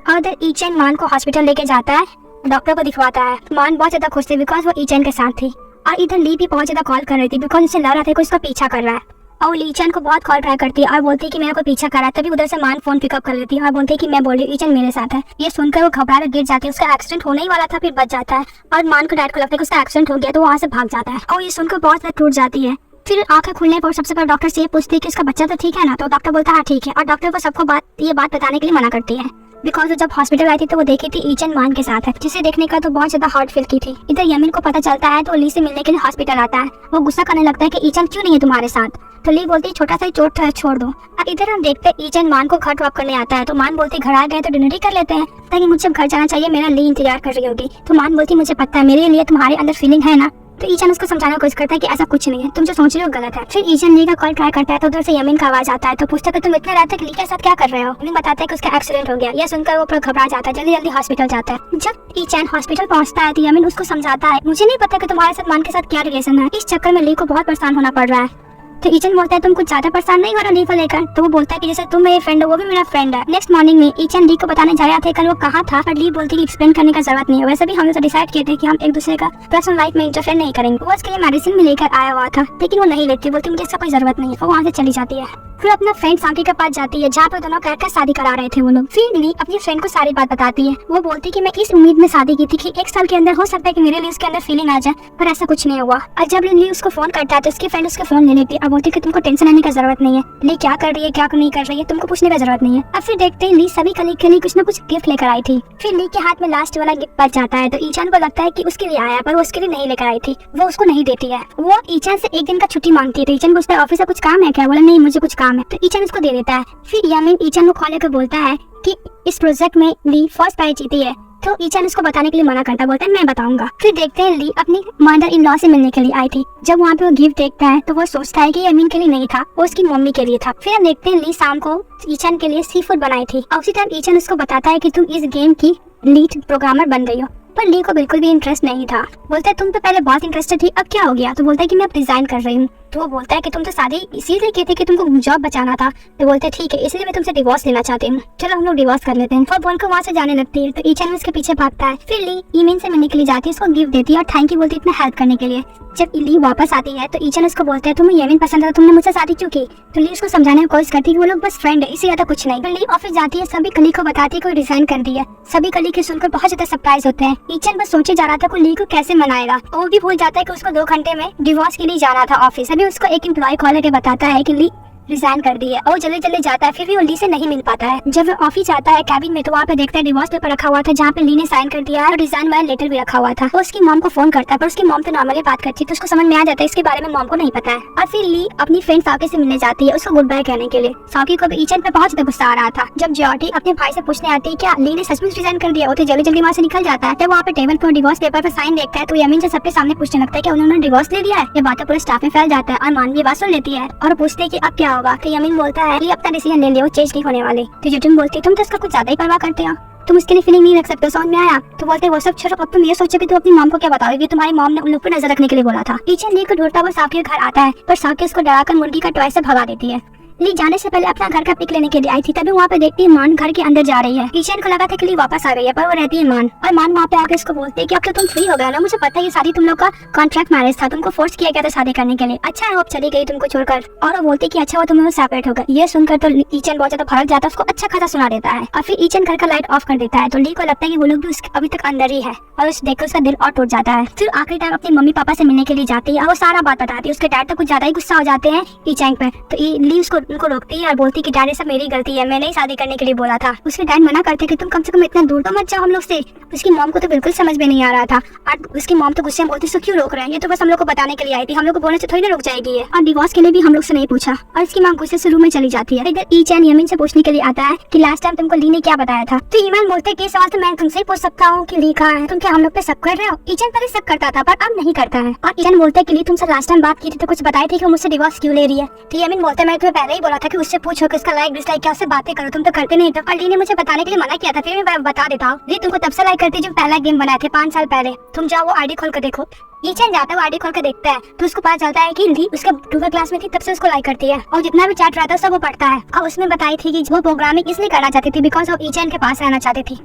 और ईचन मान को हॉस्पिटल लेके जाता है, डॉक्टर को दिखवाता है। मान बहुत ज्यादा खुश थी बिकॉज वो ईचन के साथ थी और इधर ली भी बहुत ज्यादा कॉल कर रही थी बिकॉज उसे लग रहा था कि उसका पीछा कर रहा है और लीचन को बहुत कॉल ट्राई करती है और बोलती है कि मेरे को पीछा करा। तभी उधर से मान फोन पिकअप कर लेती है और बोलती है कि मैं बोल रही हूँ ईचन मेरे साथ है। ये सुनकर वो घबरा कर गिर जाती है। उसका एक्सीडेंट होने ही वाला था, फिर बच जाता है और मान को डैड को लगता है कि उसका एक्सीडेंट हो गया, तो वहाँ से भाग जाता है और ये सुनकर बहुत ज्यादा टूट जाती है। फिर आंखें खुलने पर सबसे पहले डॉक्टर से ये पूछती है कि उसका बच्चा तो ठीक है ना, तो डॉक्टर बोलता है हाँ ठीक है, और डॉक्टर को सबको ये बात बताने के लिए मना करती है। बिकॉज जब हॉस्पिटल आई थी तो वो देखी थी ईचन मान के साथ है, जिसे देखने का तो बहुत ज्यादा हर्ट फील की थी। इधर यमीन को पता चलता है तो ली से मिलने के लिए हॉस्पिटल आता है। वो गुस्सा करने लगता है कि ईचन क्यों नहीं है तुम्हारे साथ, तो ली बोलती है छोटा सा चोट है छोड़ दो। अब इधर हम देखते हैं ईचन मान को घर ड्रॉप करने आता है, तो मान बोलती घर आ गए तो डिनर ही कर लेते हैं, ताकि मुझे घर जाना चाहिए, मेरा ली इंतजार कर रही होगी। तो मान बोलती मुझे पता है मेरे लिए तुम्हारे अंदर फीलिंग है ना। तो ईचन उसको समझाने की कोशिश करता है कि ऐसा कुछ नहीं है, तुम जो सोच रहे हो गलत है। फिर ईचन ली का कॉल ट्राई करता है तो उधर से यमीन का आवाज आता है, तो पूछता है कि तुम इतने रात तक ली के साथ क्या कर रहे हो। यमीन बताता है कि उसका एक्सीडेंट हो गया। यह सुनकर वो घबरा जाता है, जल्दी जल्दी हॉस्पिटल जाता है। जब ईचन हॉस्पिटल पहुंचता है तो यमीन उसको समझाता है मुझे नहीं पता कि तुम्हारे साथ मान के साथ क्या रिलेशन है, इस चक्कर में ली को बहुत परेशान होना पड़ रहा है। तो ईचन बोलता है तुम कुछ ज्यादा परेशान नहीं हो रहा ली को लेकर। तो वो बोलता है कि जैसे तुम मेरे फ्रेंड हो वो भी मेरा फ्रेंड है। नेक्स्ट मॉर्निंग में ईचन ली को बताने जा रहा था कल वो कहाँ था, पर ली बोलती है एक्सप्लेन करने का जरूरत नहीं है, वैसे भी हमने तो डिसाइड किए थे कि हम एक दूसरे का पर्सनल लाइफ में इंटरफेयर नहीं करेंगे। वो उसके लिए मेडिसिन भी लेकर आया हुआ था, लेकिन वो नहीं लेती, बोलती मुझे इसका कोई जरूरत नहीं है। वो वहाँ से चली जाती है। फिर अपना फ्रेंड साकी के पास जाती है जहाँ पर दोनों कहकर शादी करा रहे थे वो लोग। फिर ली अपनी फ्रेंड को सारी बात बताती है। वो बोलती है कि मैं इस उम्मीद में शादी की थी कि एक साल के अंदर हो सकता है कि मेरे लिए उसके अंदर फीलिंग आ जाए, पर ऐसा कुछ नहीं हुआ। और जब ली उसको फोन करता है तो उसकी फ्रेंड उसका फोन ले लेती है और बोलती है कि तुमको टेंशन लेने का जरूरत नहीं है, ली क्या कर रही है क्या नहीं कर रही है तुमको पूछने का जरूरत नहीं है। अब फिर देखते हैं ली सभी कलीग के लिए कुछ न कुछ गिफ्ट लेकर आई थी। फिर ली के हाथ में लास्ट वाला गिफ्ट बच जाता है, तो ईचन को लगता है कि उसके लिए आया, पर वो उसके लिए नहीं लेकर आई थी, वो उसको नहीं देती है। वो ईचन से एक दिन का छुट्टी मांगती है, तो ईचन पूछता है ऑफिस से कुछ काम है क्या, बोला नहीं मुझे कुछ काम है, तो ईचन उसको दे देता है। फिर यमीन ईचन को कॉल लेकर बोलता है कि इस प्रोजेक्ट में ली फर्स्ट प्राइज जीती है, तो ईचन उसको बताने के लिए मना करता है, बोलता है मैं बताऊंगा। फिर देखते हैं ली अपनी मदर इन लॉ से मिलने के लिए आई थी। जब वहाँ पे वो गिफ्ट देखता है तो वो सोचता है कि यमीन के लिए नहीं था, वो उसकी मम्मी के लिए था। फिर हम देखते हैं ली शाम को ईचन के लिए सी फूड बनाई थी और उसी टाइम ईचन उसको बताता है कि तुम इस गेम की लीड प्रोग्रामर बन रही हो, पर ली को बिल्कुल भी इंटरेस्ट नहीं था। बोलता है तुम तो पहले बहुत इंटरेस्टेड थी, अब क्या हो गया, तो बोलता है कि मैं अब रिजाइन कर रही हूँ। तो वो बोलता है कि तुम तो शादी इसीलिए की थी कि तुमको जॉब बचाना था, तो बोलते हैं ठीक है इसलिए मैं तुमसे डिवोर्स लेना चाहती हूँ, चलो हम लोग डिवोर्स कर लेते हैं। और बोल को वहाँ से जाने लगती है, तो ईचन उसके पीछे भागता है। फिर ली ईमेन से मिलने के लिए जाती है, उसको गिफ्ट देती है और थैंक यू बोलती है इतना हेल्प करने के लिए। जब ली वापस आती है तो ईचन उसको बोलते हैं तुम्हें यमीन पसंद है तो तुमने मुझसे शादी क्यों की, तो ली उसको समझाने की कोशिश करती है कि वो लोग बस फ्रेंड है, इससे ज्यादा कुछ नहीं। ली ऑफिस जाती है, सभी कलीग को बताती है कि रिजाइन कर दी है। सभी कलीग के सुनकर बहुत ज्यादा सरप्राइज होते हैं। ईचन बस सोचे जा रहा था कि ली को कैसे मनाएगा, वो भी भूल जाता है कि उसको 2 घंटे में डिवोर्स के लिए जाना था ऑफिस। अभी उसको एक एम्प्लॉय कॉल करके बताता है कि ली रिजाइन कर दी है और जल्दी जल्दी जाता है। फिर भी वो ली से नहीं मिल पाता है। जब वो ऑफिस आता है कैबिन में तो वहाँ पे देखता है डिवोर्स पेपर रखा हुआ था जहाँ पे ली ने साइन कर दिया है और रिजाइन वाला लेटर भी रखा हुआ था। वो उसकी मॉम को फोन करता है, पर उसकी मॉम तो नॉर्मली बात करती है, तो उसको समझ में आ जाता है इसके बारे में मॉम को नहीं पता है। और फिर ली अपनी फ्रेंड साकी से मिलने जाती है उसको गुड बाय कहने के लिए। साकी को भी ईचन पे बहुत ज्यादा गुस्सा आ रहा था। जब जॉर्टी अपने भाई से पूछने आती है क्या ली ने सचमुच रिजाइन कर दिया, वो तो जल्दी जल्दी वहाँ से निकल जाता है। जब वहाँ पे टेबल पर डिवोर्स पेपर पर साइन देखता है तो यमीन से सबके सामने पूछने लगता है कि उन्होंने डिवोर्स ले लिया है। ये बात पूरे स्टाफ में फैल जाता है और मान भी बात सुन लेती है और पूछते है कि अब क्या होगा, तो यमीन बोलता है अपना डिसीजन ले लिया, वो चेंज नहीं होने वाली। तो जुटुन बोलती है तुम तो इसका कुछ ज्यादा ही परवाह करते हो, तुम उसके लिए फीलिंग नहीं रख सकते, समझ में आया। तो बोलते वो सब छोड़ो, अब तुम ये सोचो कि तुम अपनी मॉम को क्या बताओगी, तुम्हारी मॉम ने उन लोग पर नजर रखने के लिए बोला था। ईचन ली को ढूंढता हुआ साकी के घर आता है, पर साकी उसको डराकर मुर्गी का टॉय से भगा देती है। ली जाने से पहले अपना घर का पिक लेने के लिए आई थी, तभी वहाँ पे देखती है मान घर के अंदर जा रही है। ईचन को लगा था कि ली वापस आ गई है, पर वो रहती है मान। और मान वहाँ पे आकर इसको बोलती है कि अब तो तुम फ्री हो गए ना, मुझे पता है ये शादी तुम लोग का कॉन्ट्रैक्ट मैरिज था, तुमको फोर्स किया गया था शादी करने के लिए, अच्छा है अब चली गई तुमको छोड़कर। और वो बोलती है कि अच्छा वो तुम सेपरेट हो गए। ये सुनकर तो ईचन बहुत ज्यादा भड़क जाता है, उसको अच्छा खासा सुना देता है और फिर ईचन घर का लाइट ऑफ कर देता है। तो ली को लगता है कि वो लोग भी अभी तक अंदर ही है और उस देखकर उसका दिल और टूट जाता है। फिर आखिरी टाइम अपनी मम्मी पापा से मिलने के लिए जाती है और वो सारा बात बताती है। उसके डैड तो कुछ ज्यादा ही गुस्सा हो जाते हैं ईचन पे, तो ली उसको उनको रोकती है और बोलती कि डैडी सब मेरी गलती है, मैंने ही शादी करने के लिए बोला था। उसके डैड मना करते कि तुम कम से कम इतना दूर तो मत जाओ हम लोग से। उसकी मॉम को तो बिल्कुल समझ में नहीं आ रहा था और उसकी मॉम तो गुस्से में बोलती क्यों रोक रहे हैं, ये तो बस हम लोग को बताने के लिए आई थी, हम लोग को बोलने से थोड़ी ना रुक जाएगी ये, और डिवोर्स के लिए भी हम लोग से नहीं पूछा। और इसकी माँ गुस्से से रूम में चली जाती है। इधर ईचन यमीन से पूछने के लिए आता है कि लास्ट टाइम तुमको ली ने क्या बताया था, तो ईमान बोलते कि सवाल तो मैं तुमसे ही पूछ सकता हूँ कि ली कहाँ है, तुम क्या हम लोग पे शक कर रहे हो। ईचन पहले शक करता था पर अब नहीं करता है। और ईचन बोलते कि ली तुमसे लास्ट टाइम बात की थी तो कुछ बताई थी कि मुझसे डिवोर्स क्यों ले रही है, तो यमीन बोलते मैं तुम्हें पहले ही बोला था कि उससे पूछो कि उसका लाइक डिसलाइक क्या, उससे बातें करो, तुम तो करते नहीं थे। और ली ने मुझे बताने के लिए मना किया था, फिर मैं बता देता हूँ। ली तुमको तब से लाइक करती जब पहला गेम बनाए थे 5 साल पहले, तुम जाओ वो आईडी खोल कर देखो। ईचन जाता है वो आईडी खोल कर देखता है तो उसको पता चलता है कि ली उसके 2वीं क्लास में थी तब से उसको लाइक करती है और जितना भी चैट रहता है सब वो पढ़ता है। और उसमें बताई थी कि वो प्रोग्रामिंग इसलिए करना चाहती थी बिकॉज वो ईचन के पास रहना चाहती थी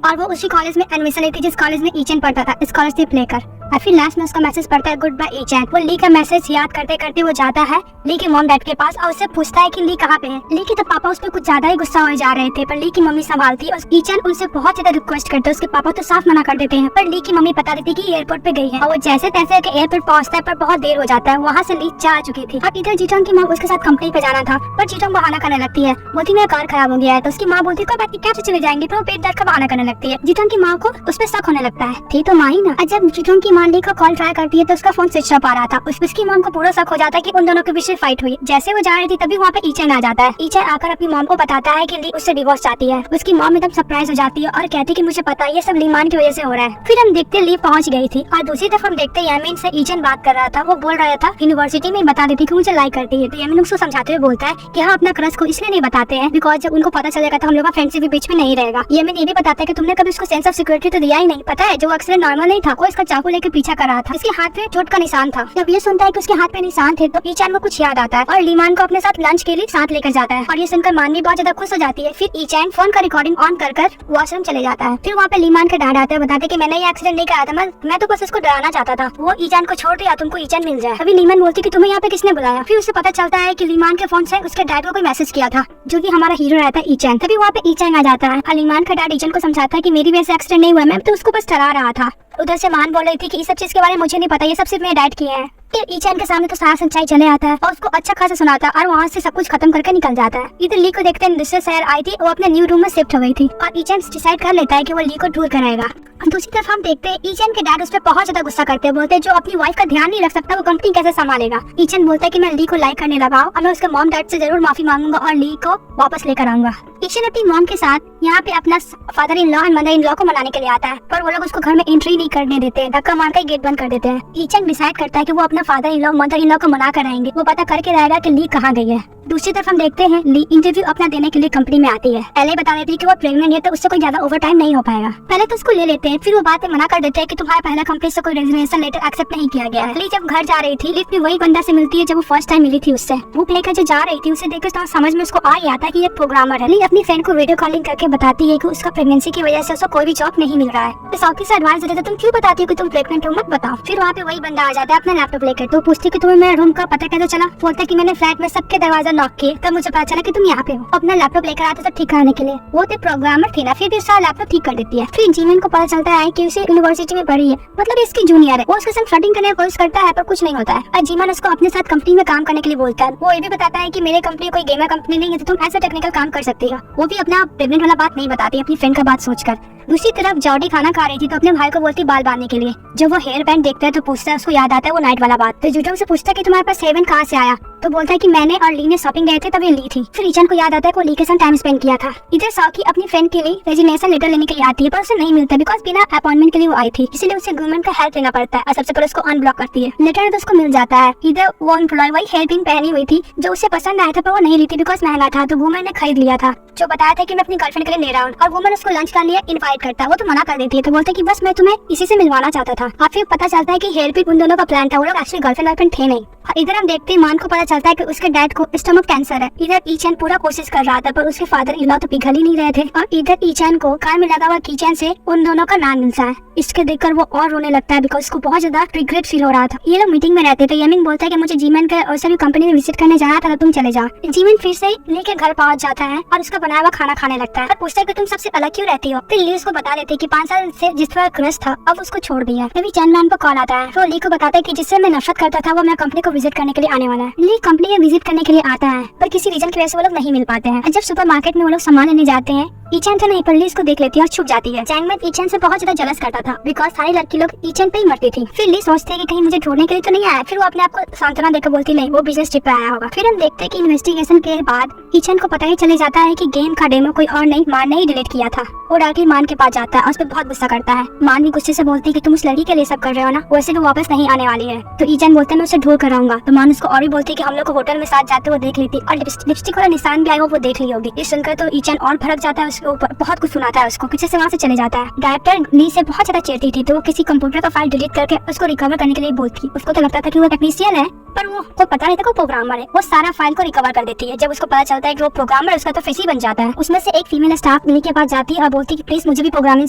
और वो उसी कॉलेज में एडमिशन ली थी जिस कॉलेज में ईचन पढ़ता था, स्कॉलरशिप लेकर। और फिर लास्ट में उसका मैसेज पढ़ता है गुड बाय ईचैन। वो ली का मैसेज याद करते करते वो जाता है ली के मॉम डैड के पास और उससे पूछता है कि ली कहाँ पे है। ली के तो पापा उस पर कुछ ज्यादा ही गुस्सा हो जा रहे थे, पर ली की मम्मी संभालती और ईचैन उनसे बहुत ज्यादा रिक्वेस्ट करते हैं। उसके पापा तो साफ मना कर देते हैं, पर ली की मम्मी बता देती कि एयरपोर्ट पे गई है और वो जैसे तैसे एयरपोर्ट पहुंचता है, पर बहुत देर हो जाता है। वहाँ से ली जा चुकी थी। अब इधर जीटोंग की माँ उसके साथ कंपनी पे जाना था, पर जीटोंग बहाना करने लगती है, बोलती मेरा कार खराब हो गया है। तो उसकी माँ बोलती कोई बात नहीं, कैब से चले जाएंगे, पर वो पेट दर्द का बहाना करने लगती है। जीटोंग की माँ को उस पर शक होने लगता है, थी तो माँ ही ना। जब जीटोंग की माँ ली को कॉल ट्राई करती है तो उसका फोन स्विच ऑफ आ रहा था। उसकी माँ को पूरा शक हो जाता है कि उन दोनों के बीच फाइट हुई। जैसे वो जा रही थी तभी वहाँ पे ईचैन आ जाता है। ईचैन आकर अपनी मॉम को बताता है कि ली उससे डिवोर्स चाहती है। उसकी मॉम एकदम सरप्राइज हो जाती है और कहती है कि मुझे पता है ये सब लीमान की वजह से हो रहा है। फिर हम देखते ली पहुंच गई थी और दूसरी तरफ हम देखते यामीन से ईचैन बात कर रहा था। वो बोल रहा था यूनिवर्सिटी में बता देती कि मुझे लाइक करती है। तो यामीन उसको समझाते हुए बोलता है कि हाँ अपना क्रश को इसलिए नहीं बताते हैं बिकॉज जब उनको पता चलेगा तो हम लोग का फ्रेंडशिप भी बीच में नहीं रहेगा। यामीन ये भी बताता है कि तुमने कभी उसको सेंस ऑफ सिक्योरिटी तो दिया ही नहीं। पता है जो एक्सीडेंट नॉर्मल नहीं था, वो इसका चाकू लेकर पीछा कर रहा था। इसके हाथ पे चोट का निशान था। जब ये सुनता है कि उसके हाथ पे निशान थे तो ईचैन को कुछ याद आता है और लीमान को अपने साथ लंच के लिए साथ लेकर जाता है। और ये सुनकर मानवी बहुत ज्यादा खुश हो जाती है। फिर ईचैन फोन का रिकॉर्डिंग ऑन कर वॉशरूम चले जाता है। फिर वहाँ पे लीमान का डैड आता है, बताते कि मैंने ये एक्सीडेंट नहीं कराया था, मैं तो बस उसको डराना चाहता था। वो ईचैन को छोड़ दिया, तुमको ईचैन मिल जाए। अभी लीमान बोलती कि तुम्हें यहाँ पे किसने बुलाया। फिर उसे पता चलता है कि लीमान के फोन से उसके डैड को कोई मैसेज किया था, जो कि हमारा हीरो रहता है ईचैन। तभी वहाँ पे ईचैन आ जाता है। लीमान का डैड ईचैन को समझाता है कि मेरी वजह से एक्सीडेंट नहीं हुआ, मैं तो उसको बस डरा रहा था। उधर से मान बोल रही थी कि इस सब चीज के बारे में मुझे नहीं पता, ये सब सिर्फ मेरे डैड किए हैं। फिर ईचैन के सामने तो सारा सच्चाई चले आता है और उसको अच्छा खासा सुनाता है और वहाँ से सब कुछ खत्म करके निकल जाता है। इधर ली को देखते हैं दूसरे शहर आई थी, वो अपने न्यू रूम में शिफ्ट हो गई थी और ईचैन डिसाइड कर लेता है कि वो ली को ढूंढ कर आएगा। दूसरी तरफ हम देखते हैं ईचैन के डैड उस पर बहुत ज्यादा गुस्सा करते हैं, बोलते हैं जो अपनी वाइफ का ध्यान नहीं रख सकता वो कंपनी कैसे संभालेगा। ईचैन बोलता है कि मैं ली को लाइक करने लगा और मैं उसके मॉम डैड से जरूर माफी मांगूंगा और ली को वापस लेकर आऊंगा। ईचैन अपनी मॉम के साथ यहाँ पे अपना फादर इन लॉ और मदर इन लॉ को मनाने के लिए आता है, पर वो लोग उसको घर में एंट्री नहीं करने देते, धक्का मारकर गेट बंद कर देते हैं। ईचैन डिसाइड करता है कि वो अपना father in law mother in law को मना कर आएंगे, वो पता करके रहेगा कि ली कहाँ गई है। दूसरी तरफ हम देखते हैं ली इंटरव्यू अपना देने के लिए कंपनी में आती है। पहले बता देती है कि वो प्रेग्नेंट है तो उससे कोई ज्यादा ओवर टाइम नहीं हो पाएगा। पहले तो उसको ले लेते हैं, फिर वो बात में मना कर देते हैं कि तुम्हारा पहला कंपनी से कोई रेजिग्नेशन लेटर एक्सेप्ट नहीं किया गया है। ली जब घर जा रही थी लिफ्ट में वही बंदा से मिलती है जब वो फर्स्ट टाइम मिली थी उससे। बुक लेकर जो जा रही थी उसे देखकर समझ में उसको आ ही आता है कि ये प्रोग्रामर है। ली अपनी फ्रेंड को वीडियो कॉलिंग करके बताती है कि उसका प्रेगनेंसी की वजह से उसको कोई भी जॉब नहीं मिल रहा है। तो सौखी से एडवाइस देते तुम क्यों बताती हो कि तुम प्रेग्नेंट हो, मत बताओ। फिर वहाँ पे वही बंदा आ जाता है अपना लैपटॉप लेकर, तो पूछती कि तुम्हें मेरे रूम का पता कैसे चला। बोलता कि मैंने फ्लैट में सबके दरवाजा नॉक किए तब मुझे पता चला कि तुम यहाँ पे हो। अपना लैपटॉप लेकर आते सब ठीक कराने के लिए। वो तो प्रोग्रामर थी ना, फिर भी उसका लैपटॉप ठीक कर देती है। फिर जीवन को पता चलता है कि उसे यूनिवर्सिटी में पढ़ी है, मतलब इसकी जूनियर है। वो उसके साथ फ्लर्टिंग करने की कोशिश करता है पर कुछ नहीं होता है और जीवन उसको अपने साथ कंपनी में काम करने के लिए बोलता है। वो ये भी बताता है कि मेरे कंपनी कोई गेमर कंपनी नहीं है तो तुम ऐसा टेक्निकल काम कर सकती हो। वो भी अपना प्रेग्नेंट वाला बात नहीं बताती, अपनी फ्रेंड का बात सोचकर। दूसरी तरफ जॉडी खाना खा रही थी तो अपने भाई को बोलती बाल बांधने के लिए। जब वो हेयर बैंड देखता है तो पूछता है, उसको याद आता है वो नाइट वाला बात। तो जीटोंग से पूछता है कि तुम्हारे पास हेयर बैंड कहाँ से आया। तो बोलता है कि मैंने और ली ने शॉपिंग गए थे तब ये ली थी। फिर ईचैन को याद आता है कि वो ली के साथ टाइम स्पेंड किया था। इधर सौखी अपनी फ्रेंड के लिए रेजिग्नेशन लेटर लेने के लिए आती है पर उसे नहीं मिलता बिकॉज बिना अपॉइंटमेंट के लिए वो आई थी, इसलिए उसे गवर्नमेंट का हेल्प लेना पड़ता है और सबसे पहले उसको अनब्लॉक करती है। लेटर तो उसको मिल जाता है। इधर वो एम्प्लॉय वही हेयर पिन पहनी हुई थी जो उसे पसंद आया था पर वो नहीं ली थी बिकॉज महंगा था, तो वुमन ने खरीद लिया था जो बताया था कि मैं अपनी गर्लफ्रेंड के लिए ले रहा हूँ। और वुमन उसको लंच के लिए इनवाइट करता है, वो तो मना कर देती है। तो बोलते कि बस मैं तुम्हें इसी से मिलवाना चाहता था। और फिर पता चलता है कि हेयर पिन उन दोनों का प्लान था, वो लोग एक्चुअली गर्लफ्रेंड वर्लफ्रेंड थे नहीं। इधर हम देखते हैं मान को पता चलता है कि उसके डैड को स्टमक कैंसर है। इधर ईचैन पूरा कोशिश कर रहा था पर उसके फादर इन लॉ तो पिघल ही नहीं रहे थे। और इधर ईचैन को कार में लगा हुआ कीचैन से उन दोनों का नाम मिलता है। इसके देखकर वो और रोने लगता है बिकॉज उसको बहुत ज्यादा रिग्रेट फील हो रहा था। ये लोग मीटिंग में रहते थे। यमिंग बोलता है कि मुझे जीवन के और सभी कंपनी में विजिट करने जाना था तो तुम चले जाओ। जीवन फिर से लेके घर पहुंच जाता है और उसका बनाया हुआ खाना खाने लगता है और पूछता है कि तुम सबसे अलग क्यों रहती हो। फिर ली उसको बता देती है कि 5 साल से जिस पर क्रश था अब उसको छोड़ दिया। तभी चैन मैन को कॉल आता है तो ली को बताता है कि जिससे मैं नफरत करता था वो मेरा कंपनी को विजिट करने के लिए आने वाला है। ली कंपनी में विजिट करने के लिए आता है पर किसी रीजन की वजह से वो लोग नहीं मिल पाते हैं। जब सुपरमार्केट में वो लोग सामान लेने जाते हैं ईचैन तो नहीं पर ली इसको देख लेती है और छुप जाती है। चैंगमैन ईचैन से बहुत ज्यादा जलस करता था बिकॉज सारी लड़की लोग ईचैन पे ही मरती थी। फिर ली सोचती है कि कहीं मुझे ढूंढने के लिए तो नहीं आया। फिर वो अपने आप को सांत्वना देकर बोलती नहीं वो बिजनेस ट्रिप पे आया होगा। फिर हम देखते हैं कि इन्वेस्टिगेशन के बाद ईचैन को पता ही चले जाता है कि गेम का डेमो कोई और नहीं मान ने ही डिलीट किया था। वो डायरेक्टली मान के पास जाता है और उस पर बहुत गुस्सा करता है। मान भी गुस्से से बोलती है कि तुम उस लड़की के लिए सब कर रहे हो ना, वैसे वो वापस नहीं आने वाली है। तो ईचैन बोलते हैं मैं उसे ढूंढ कर आऊंगा। तो मान उसको और भी बोलती है कि हम लोग को होटल में साथ जाते हुए देख ली थी और लिपस्टिक वाला निशान भी आया वो देख ली होगी। ये सुनकर तो ईचैन और भड़क जाता है, उसके ऊपर बहुत कुछ सुनाता है उसको, पीछे से वहाँ से चले जाता है। डायरेक्टर ली से बहुत ज्यादा चिढ़ती थी तो वो किसी कंप्यूटर का फाइल डिलीट करके उसको रिकवर करने के लिए बोलती। उसको तो लगता था कि वो टेक्नीशियन है पर वो पता नहीं था कि वो प्रोग्रामर है। वो सारा फाइल को रिकवर कर देती है। जब उसको पता चलता है कि वो प्रोग्रामर है, उसका तो फेस ही बन जाता है। उसमें से एक फीमेल स्टाफ ली के पास जाती है और बोलती है कि प्लीज मुझे भी प्रोग्रामिंग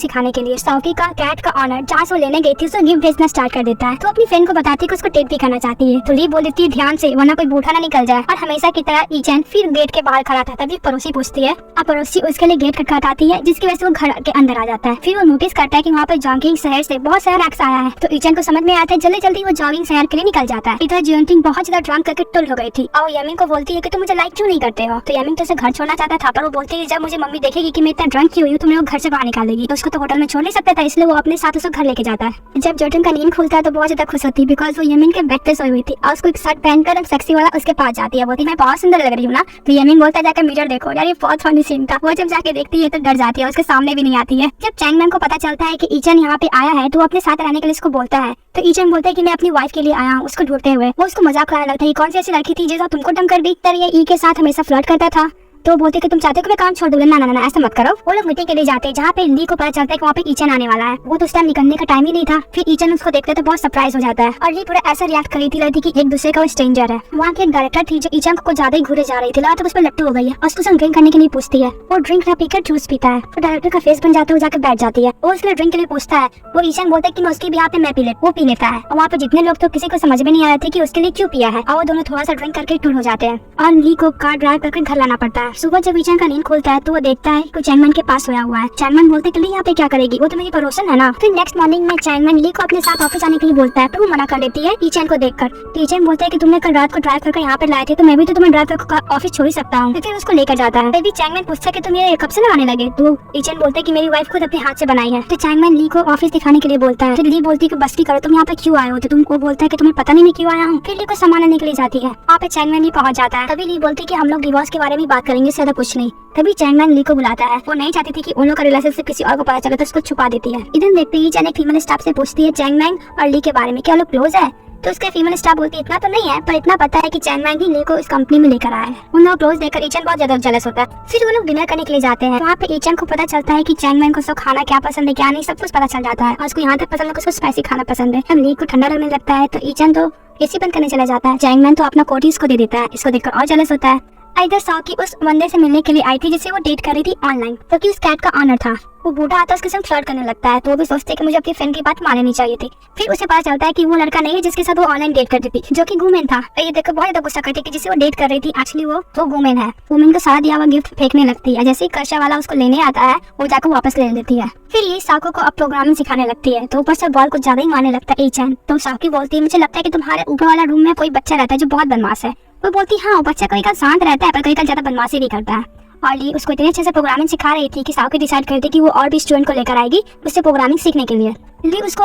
सिखाने के लिए। साउकी का कैट का ऑनर जहाँ से वो लेने गई थी उसको गिफ्ट भेजना स्टार्ट कर देता है। तो अपनी फ्रेंड को बताती है कि उसको टेक भी करना चाहती है। तो ली बोल देती है ध्यान से वरना कोई बूढ़ा ना निकल जाए। और हमेशा की तरह ईचन फिर गेट के बाहर खड़ा था। तभी पड़ोसी पूछती है और पड़ोसी उसके लिए गेट खटखटाती है, जिसकी वजह से वो घर के अंदर आ जाता है। फिर वो नोटिस करता है कि वहाँ पे जॉगिंग शहर से बहुत सारा रैक्स आया है। तो ईचन को समझ में आता है, जल्दी जल्दी वो जॉगिंग शहर के लिए निकल जाता है। इधर जियोटिंग बहुत ज्यादा ड्रंक करके टुल हो गई थी और यमिंग को बोलती है कि तुम मुझे लाइक क्यों नहीं करते हो। तो यमिंग तो उसे घर छोड़ना चाहता था, पर वो बोलती है जब मुझे मम्मी देखेगी कि मैं इतना ड्रंक क्यों हुई तो मेरे को घर से बाहर निकालेगी। तो उसको तो होटल में छोड़ नहीं सकता था, इसलिए वो अपने साथ उसको घर लेके जाता है। जब जियोटिंग का नींद खुलता है तो बहुत ज्यादा खुश होती है, बिकॉज वो यमिंग के बेड पे सोई हुई थी और उसको एक शर्ट पहनकर सेक्सी वाला उसके पास जाती है। बोलती मैं बहुत सुंदर लग रही हूँ ना। तो यमिंग बोलता है जाकर मिरर देखो। यार ये बहुत फनी सीन था। वो जब जाके देखती है तो डर जाती है, उसके सामने भी नहीं आती है। जब चैंगमैन को पता चलता है कि ईचन यहाँ पे आया है तो वो अपने साथ रहने के लिए उसको बोलता है। तो ईचन बोलता है कि मैं अपनी वाइफ के लिए आया हूँ, उसको ढूंढते हुए। वो उसको मजाक उड़ाने लगता है, कौन सी ऐसी लड़की थी जो तुमको डम कर दी। तर ये ई के साथ हमेशा फ्लर्ट करता था। तो बोलते कि तुम चाहते हो कि मैं काम छोड़ दूं। ना ना ना ऐसा मत करो। वो लोग मीटिंग के लिए जाते हैं जहाँ पे ली को पता चलता है कि वहाँ पे ईचन आने वाला है। वो तो उस टाइम निकलने का टाइम ही नहीं था। फिर ईचन उसको देखते तो बहुत सरप्राइज हो जाता है और ली पूरा ऐसा रिएक्ट कर रही थी कि एक दूसरे का वो स्ट्रेंजर है। वहाँ की एक डायरेक्टर थी जो ईचन को कुछ ज्यादा ही घूरे जा रही थी, तो उस पर लट्टू हो गई है और उसको ड्रिंक करने के लिए पूछती है। वो ड्रिंक ना पीकर जूस पीता है। तो डायरेक्टर का फेस बन जाता है, वो जाकर बैठ जाती है। वो उसके ड्रिंक के लिए पूछता है। वो ईचन बोलता है कि मैं उसके यहाँ पे मैं पी ले। वो पी लेता है और वहाँ पे जितने लोग तो किसी को समझ में नहीं आ रहे थे कि उसके लिए क्यों पिया है और वो दोनों थोड़ा सा ड्रिंक करके टूर हो जाते हैं और ली को कार ड्राइव करके घर लाना पड़ता है। सुबह जब ईचन नींद खुलता है तो वो देखता है कि चैंगमैन के पास सोया हुआ है। चैंगमैन बोलते हैं कि ली यहाँ पे क्या करेगी, वो तो मेरी पड़ोसन है ना। फिर नेक्स्ट मॉर्निंग में चैंगमैन ली को अपने साथ ऑफिस आने के लिए बोलता है, पर वो मना कर देती है ईचन को देखकर। तो ईचन बोलता है कि तुमने कल रात को ड्राइव करके यहाँ पे लाए थे तो मैं भी तो तुम्हें ड्राइव करके ऑफिस छोड़ ही सकता हूँ। फिर उसको लेकर जाता है। फिर चैंगमैन पूछता है कि तुम ये कब से लगाने लगे। तो ईचन बोलता है कि मेरी वाइफ खुद अपने हाथ से बनाई है। तो चैंगमैन ली को ऑफिस दिखाने के लिए बोलता है। फिर ली बोलती है कि बस की करो, तुम यहाँ पे क्यों आए हो। तो तुमको बोलता है कि तुम्हें पता नहीं मैं क्यों आया हूँ। फिर ली को सामान लेने के लिए जाती है। वहाँ पे चैंगमैन ली पहुंच जाता है। तभी ली बोलती है कि हम लोग डिवोर्स के बारे में बात करेंगे, ज्यादा कुछ नहीं। तभी चैंगमैन ली को बुलाता है। वो नहीं चाहती थी कि उन लोगों का रिलेशनशिप किसी और को पता चले, तो उसको छुपा देती है। इधर देखते ही ईचन एक फीमेल स्टाफ से पूछती है चैंगमैन और ली के बारे में, क्या लोग क्लोज है। तो उसके फीमेल स्टाफ बोलती है इतना तो नहीं है, पर इतना पता है कि चैंगमैन ही ली को इस कंपनी में लेकर आया है। उन लोग क्लोज देखकर ईचन बहुत ज्यादा जेलस होता है। फिर वो लोग डिनर करने के लिए जाते हैं। वहाँ पे ईचन को पता चलता है कि चैंगमैन को सब खाना क्या पसंद है क्या नहीं सब कुछ पता चल जाता है और उसको यहाँ तक पसंद है कि उसको स्पाइसी खाना पसंद है। ली को ठंडा लगने लगता है तो ईचन तो एसी बंद करने चला जाता है। चैंगमैन तो अपना कोट ही इसको दे देता है। इसको देखकर और जेलस होता है। इधर साउकी उस बंदे से मिलने के लिए आई थी जिसे वो डेट कर रही थी ऑनलाइन, क्योंकि उस कैट का ऑनर था। वो बूढ़ा आता है, उसके साथ फ्लर्ट करने लगता है। तो वो भी सोचते है कि मुझे अपनी फ्रेंड की बात माननी चाहिए थी। फिर उसे पता चलता है कि वो लड़का नहीं है जिसके साथ वो ऑनलाइन डेट करती थी, जो कि वुमेन था। ये देखकर बहुत ज्यादा गुस्सा करती है कि जिसे वो डेट कर रही थी एक्चुअली वो वुमेन है। वुमेन को सारा दिया हुआ गिफ्ट फेंकने लगती है। जैसे ही कर्शा वाला उसको लेने आता है वो जाकर वापस ले लेती है। फिर ये साउको को अब प्रोग्रामिंग सिखाने लगती है। तो ऊपर से बॉल कुछ ज्यादा ही मारने लगता है ईचन। तो साउकी बोलती है मुझे लगता है कि तुम्हारे ऊपर वाला रूम में कोई बच्चा रहता है जो बहुत बदमाश है। वो बोलती है हाँ वो बच्चा कई कल शांत रहता है पर कई कल ज्यादा बदमाशी भी करता है। और ली उसको इतने अच्छे से प्रोग्रामिंग सिखा रही थी कि साउकी डिसाइड करती कि वो और भी स्टूडेंट को लेकर आएगी उससे प्रोग्रामिंग सीखने के लिए। ली उसको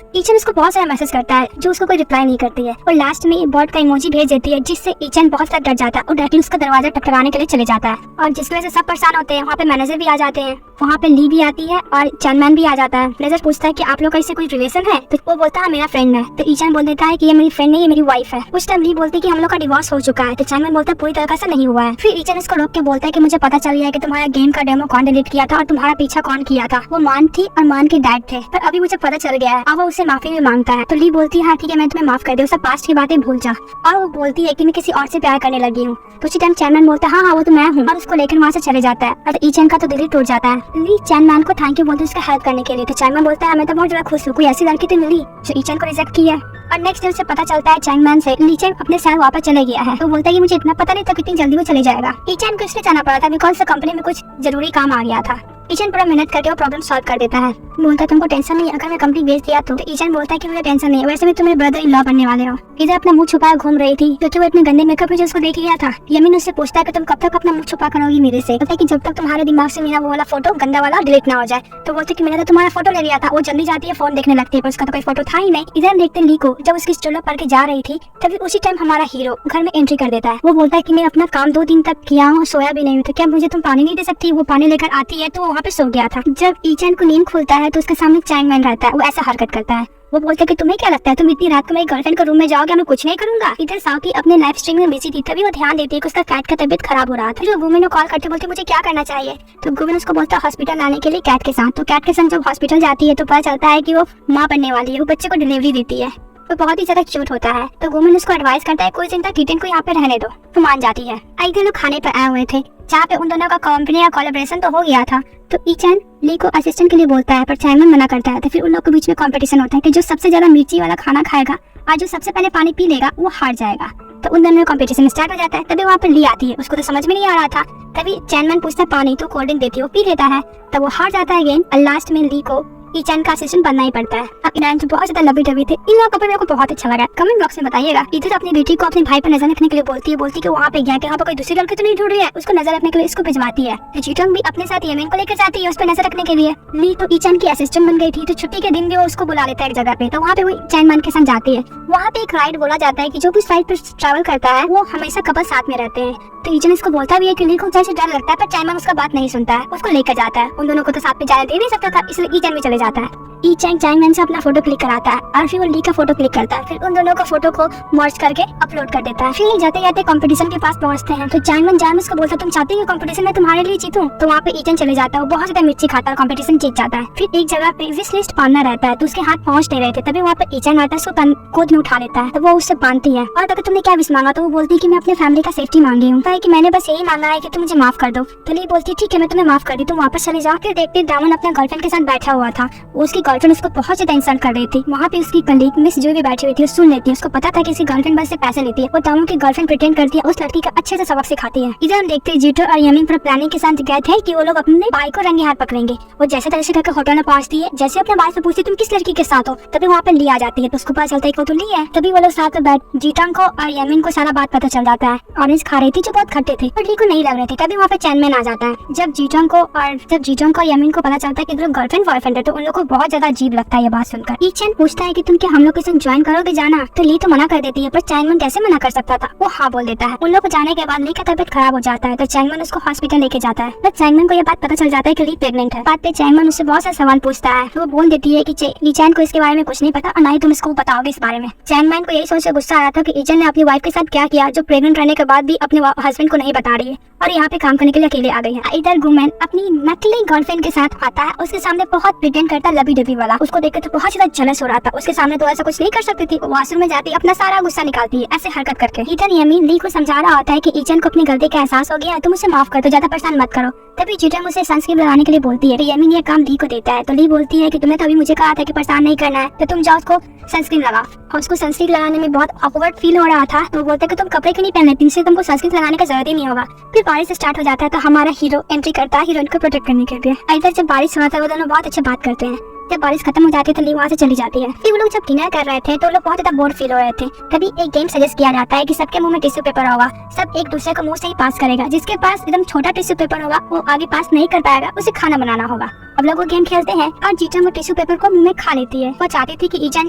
ईचन उसको बहुत सारा मैसेज करता है जो उसको कोई रिप्लाई नहीं करती है। और लास्ट में बॉट का इमोजी भेज देती है जिससे ईचन बहुत ज्यादा डर जाता है और डायरेक्टली उसका दरवाजा टकराने के लिए चले जाता है। और जिसकी वजह से सब परेशान होते हैं। वहाँ पे मैनेजर भी आ जाते हैं, वहाँ पे ली भी आती है और चैंगमैन भी आ जाता है। मैनेजर पूछता है कि आप लोग का इससे कोई रिलेशन है। तो वो बोलता है मेरा फ्रेंड है। तो ईचन बोल देता है कि ये मेरी फ्रेंड नहीं, ये मेरी वाइफ है। उस टाइम ली बोलती है कि हम लोग का डिवोर्स हो चुका है। तो चैंगमैन बोलता है पूरी तरह से नहीं हुआ है। फिर ईचन इसको रोक के बोलता है कि मुझे पता चल गया है कि तुम्हारा गेम का डेमो कौन डिलीट किया था और तुम्हारा पीछा कौन किया था। वो मान थी और मान के डैड थे, पर अभी मुझे पता चल गया है। अब वो उसे माफी भी मांगता है। तो ली बोलती है हाँ ठीक है मैं तुम्हें माफ कर दे, सब पास्ट की बातें भूल जा। और वो बोलती है कि मैं किसी और से प्यार करने लगी हूँ। तो उसी टाइम चैंगमैन बोलता है हाँ वो तो मैं हूँ और उसको लेकर वहाँ से चले जाता है। और ईचन का तो दिल ही टूट जाता है। ली चैंगमैन को थैंक यू बोलती है उसका हेल्प करने के लिए। तो चैंगमैन बोलता है मैं तो बहुत ज्यादा खुश हूँ, कोई ऐसी लड़की तो मिली जो ईचन को रिजेक्ट किया। और नेक्स्ट डे उसे पता चलता है चैंगमैन से ईचन अपने शहर वापस चले गया है। तो बोलता है कि मुझे इतना पता नहीं था कितनी जल्दी वो चले जाएगा। ईचन को इसलिए जाना पड़ा था बिकॉज कंपनी में कुछ जरूरी काम आ गया था। ईचन पूरा मेहनत करके वो प्रॉब्लम सॉल्व कर देता है। बोलता है तुमको टेंशन नहीं अगर मैं कंपनी बेच दिया तो ईचन बोलता है कि मुझे टेंशन नहीं है, वैसे भी तुम मेरे ब्रदर इन लॉ बनने वाले हो। इधर अपना मुंह छुपाए घूम रही थी क्योंकि वो इतने गंदे मेकअप में उसको देख लिया था। यमीन उससे पूछता है कि तुम कब तक अपना मुंह छुपा करोगी मेरे से। कहता है कि जब तक तुम्हारे दिमाग से मेरा वो वाला फोटो गंदा वाला डिलीट ना हो जाए। तो बोलते कि मैंने तो तुम्हारा फोटो ले लिया था। वो जल्दी जाती है फोन देखने लगती है पर उसका तो कोई फोटो था ही नहीं। इधर देखते ली को जब उसकी स्टोलो पढ़ के जा रही थी तभी उसी टाइम हमारा हीरो घर में एंट्री कर देता है। वो बोलता है कि मैं अपना काम 2 दिन तक किया हूँ, सोया भी नहीं हूँ, तो क्या मुझे तुम पानी नहीं दे सकती। वो पानी लेकर आती है तो वहाँ पे सो गया था। जब ईचन को नींद खुलता है तो उसके सामने चैंगमैन रहता है। वो ऐसा हरकत करता है। वो बोलते कि तुम्हें क्या लगता है तुम इतनी रात को मेरी गर्लफ्रेंड के रूम में जाओगे, मैं कुछ नहीं करूंगा। इधर साउकी अपने लाइव स्ट्रीम में बिजी थी तभी वो ध्यान देती है कि उसका कैट का तबीयत खराब हो रहा था। जो वुमेन को कॉल करते बोलते मुझे क्या करना चाहिए। तो वुमेन उसको बोलता है हॉस्पिटल लाने के लिए कैट के साथ। तो कैट के संग जब हॉस्पिटल जाती है तो पता चलता है कि वो माँ बनने वाली है, वो बच्चे को डिलीवरी देती है। वो बहुत ही ज्यादा क्यूट होता है। तो वुमन उसको एडवाइस करता है कुछ दिन तक ईचन को यहाँ पे रहने दो, तो मान जाती है। एक दिन लोग खाने पर आए हुए थे जहाँ पे उन दोनों का कंपनी या कोलैबोरेशन तो हो गया था। तो ईचन ली को असिस्टेंट के लिए बोलता है पर चैंगमैन मना करता है। तो फिर उन लोग के बीच में कंपटीशन होता है कि जो सबसे ज्यादा मिर्ची वाला खाना खाएगा और जो सबसे पहले पानी पी लेगा वो हार जाएगा। तो उन दोनों में कंपटीशन स्टार्ट हो जाता है। तभी वहाँ पर ली आती है, उसको तो समझ में नहीं आ रहा था। तभी चैंगमैन पूछता है पानी, तो कोल्ड ड्रिंक देती है, वो पी लेता है। तब वो हार जाता है गेम और लास्ट में ली को ईचन का असिस्टेंट बनना ही पड़ता है। अब ईरान तो बहुत ज्यादा लवी डवी थे। इन लोगों को मेरे को बहुत अच्छा लगा। कमेंट बॉक्स में बताइएगा। इधर अपनी बेटी को अपने भाई पर नजर रखने के लिए बोलती है कि वहाँ पे गया कि वहाँ पर कोई दूसरी लड़की तो नहीं ढूंढ रही है, उसको नजर रखने के लिए इसको भिजवाती है। तो जीटोंग भी अपने साथ यमीन को लेकर जाती है उस पर नजर रखने के लिए। ली तो ईचन की असिस्टेंट बन गई थी, तो छुट्टी के दिन भी वो उसको बुला लेता है एक जगह पे। तो वहाँ पे वो चैंगमैन के साथ जाती है। वहाँ पे एक राइड बोला जाता है कि जो भी राइड पर ट्रैवल करता है वो हमेशा कपल साथ में रहते हैं। तो ईचन इसको बोलता भी है कि ली को जैसे डर लगता है, पर चैंगमैन उसका बात नहीं सुनता है, उसको लेकर जाता है। उन दोनों को तो साथ में जाने दे नहीं सकता था, इसलिए ईचन भी चले जाता है। ईचन चैंगमैन से अपना फोटो क्लिक कराता है और फिर वो ली का फोटो क्लिक करता है। फिर उन दोनों का फोटो को मर्ज करके अपलोड कर देता है। फिर जाते जाते कंपटीशन के पास पहुंचते हैं। तो चैंगमैन जामस को बोलता है तुम चाहती हो कंपटीशन में तुम्हारे लिए जीतूं? तो वहाँ पे ईचन चले जाता है, वो बहुत ज्यादा मिर्ची खाता है और कंपटीशन जीत जाता है। फिर एक जगह पे विश लिस्ट बांधना रहता है, तो उसके हाथ पहुंच नहीं रहे थे। तभी वहाँ पे ईचन आता है, उसको गोद में उठा लेता है। तो वो उससे बांधती है और अगर तुमने क्या विश मांगा, तो वो बोलती है कि मैं अपनी फैमिली का सेफ्टी मांगी हूँ, कि मैंने बस यही मांगा है कि तुम मुझे माफ कर दो। तो ली बोलती है ठीक है मैं तुम्हें माफ कर दी, तुम वापस चले जाओ। फिर देखते दामन अपने गर्लफ्रेंड के साथ बैठा हुआ था। उसकी गर्लफ्रेंड उसको बहुत ज्यादा इंसल्ट कर रही थी। वहाँ पे उसकी कलीग मिस जो भी बैठी हुई थी, सुन लेती है। उसको पता था कि इसकी गर्लफ्रेंड बस से पैसे लेती है। वो दामन की गर्लफ्रेंड प्रिटेंड करती है, उस लड़की का अच्छे से सबक सिखाती है। इधर हम देखते हैं जीटो और यमीन पर प्लानिंग के साथ गए थे कि वो लोग अपने भाई को रंगे हाथ पकड़ेंगे। वो जैसे तरह से करके होटल में पहुंचती है। जैसे अपने भाई से पूछती तुम किस लड़की के साथ हो, तभी वहाँ पे ली आ जाती है। तो उसको पता चलता है कि वो तो ली है। तभी वो लोग साथ में बैठ जीटोंग को और यमीन को सारा बात पता चल जाता है। ऑरेंज खा रही थी जो बहुत खट्टे थे, पर ली को नहीं लग रहे थे। तभी वहाँ पे चैंगमैन आ जाता है। जब जीटोंग को यमीन को पता चलता है कि दोनों गर्लफ्रेंड बॉयफ्रेंड है, तो उन लोग को बहुत ज्यादा अजीब लगता है ये बात सुनकर। ईचन पूछता है कि तुम क्या हम लोग के साथ ज्वाइन करोगे जाना? तो ली तो मना कर देती है, पर चैंगमैन कैसे मना कर सकता था, वो हाँ बोल देता है। उन लोग को जाने के बाद ली का तबियत खराब हो जाता है। तो चैंगमैन उसको हॉस्पिटल लेके जाता है। पर चैंगमैन को ये बात पता चल जाता है कि ली प्रेग्नेंट है। बात पे चैंगमैन उससे बहुत सारे सवाल पूछता है। तो वो बोल देती है कि ईचन को इसके बारे में कुछ नहीं पता और ना ही तुम इसको बताओगे इस बारे में। चैंगमैन को यही सोच से गुस्सा आ रहा था कि ईचन ने अपनी वाइफ के साथ क्या किया, जो प्रेग्नेंट रहने के बाद भी अपने हस्बैंड को नहीं बता रही है और यहाँ पे काम करने के लिए अकेले आ गई है। इधर वुमन अपनी नकली गर्लफ्रेंड के साथ आता है, उसके सामने बहुत प्रिटेंड करता है लबी डबी वाला। उसको देख के तो बहुत ज्यादा जेलस हो रहा था। उसके सामने तो ऐसा कुछ नहीं कर सकती थी। वॉशरूम में जाती अपना सारा गुस्सा निकालती है ऐसे हरकत करके। इधर यमीन ली को समझा रहा होता है कि ईचन को अपनी गलती का एहसास हो गया है, तुम उसे माफ कर दो, ज्यादा परेशान मत करो। तभी जीटोंग उसे सनस्क्रीन लगाने के लिए बोलती है। तो यमीन ये काम ली को देता है। तो ली बोलती है कि तुमने तो अभी मुझे कहा था कि परेशान नहीं करना है, तो तुम जाओ उसको सनस्क्रीन लगाओ। और उसको सनस्क्रीन लगाने में बहुत ऑकवर्ड फील हो रहा था। तो बोलते कि तुम कपड़े क्यों नहीं पहन लेती, इससे तुमको सनस्क्रीन लगाने का जरूरत ही नहीं होगा। फिर बारिश स्टार्ट हो जाता है। तो हमारा हीरो एंट्री करता है हीरोइन को प्रोटेक्ट करने के लिए। इधर जब बारिश हुआ था वो दोनों बहुत अच्छे बात करते हैं। जब बारिश खत्म हो जाती है तो ली वहाँ से चली जाती है। फिर वो लोग जब डिनर कर रहे थे तो लोग बहुत ज्यादा बोर फील हो रहे थे। तभी एक गेम सजेस्ट किया जाता है कि सबके मुंह में टिश्यू पेपर होगा, सब एक दूसरे को मुंह से ही पास करेगा। जिसके पास एकदम छोटा टिश्यू पेपर होगा वो आगे पास नहीं कर पाएगा, उसे खाना बनाना होगा। अब लोग वो गेम खेलते हैं और जीटोंग वो टिश्यू पेपर को मुंह में खा लेती है। वो चाहती थी कि ईचन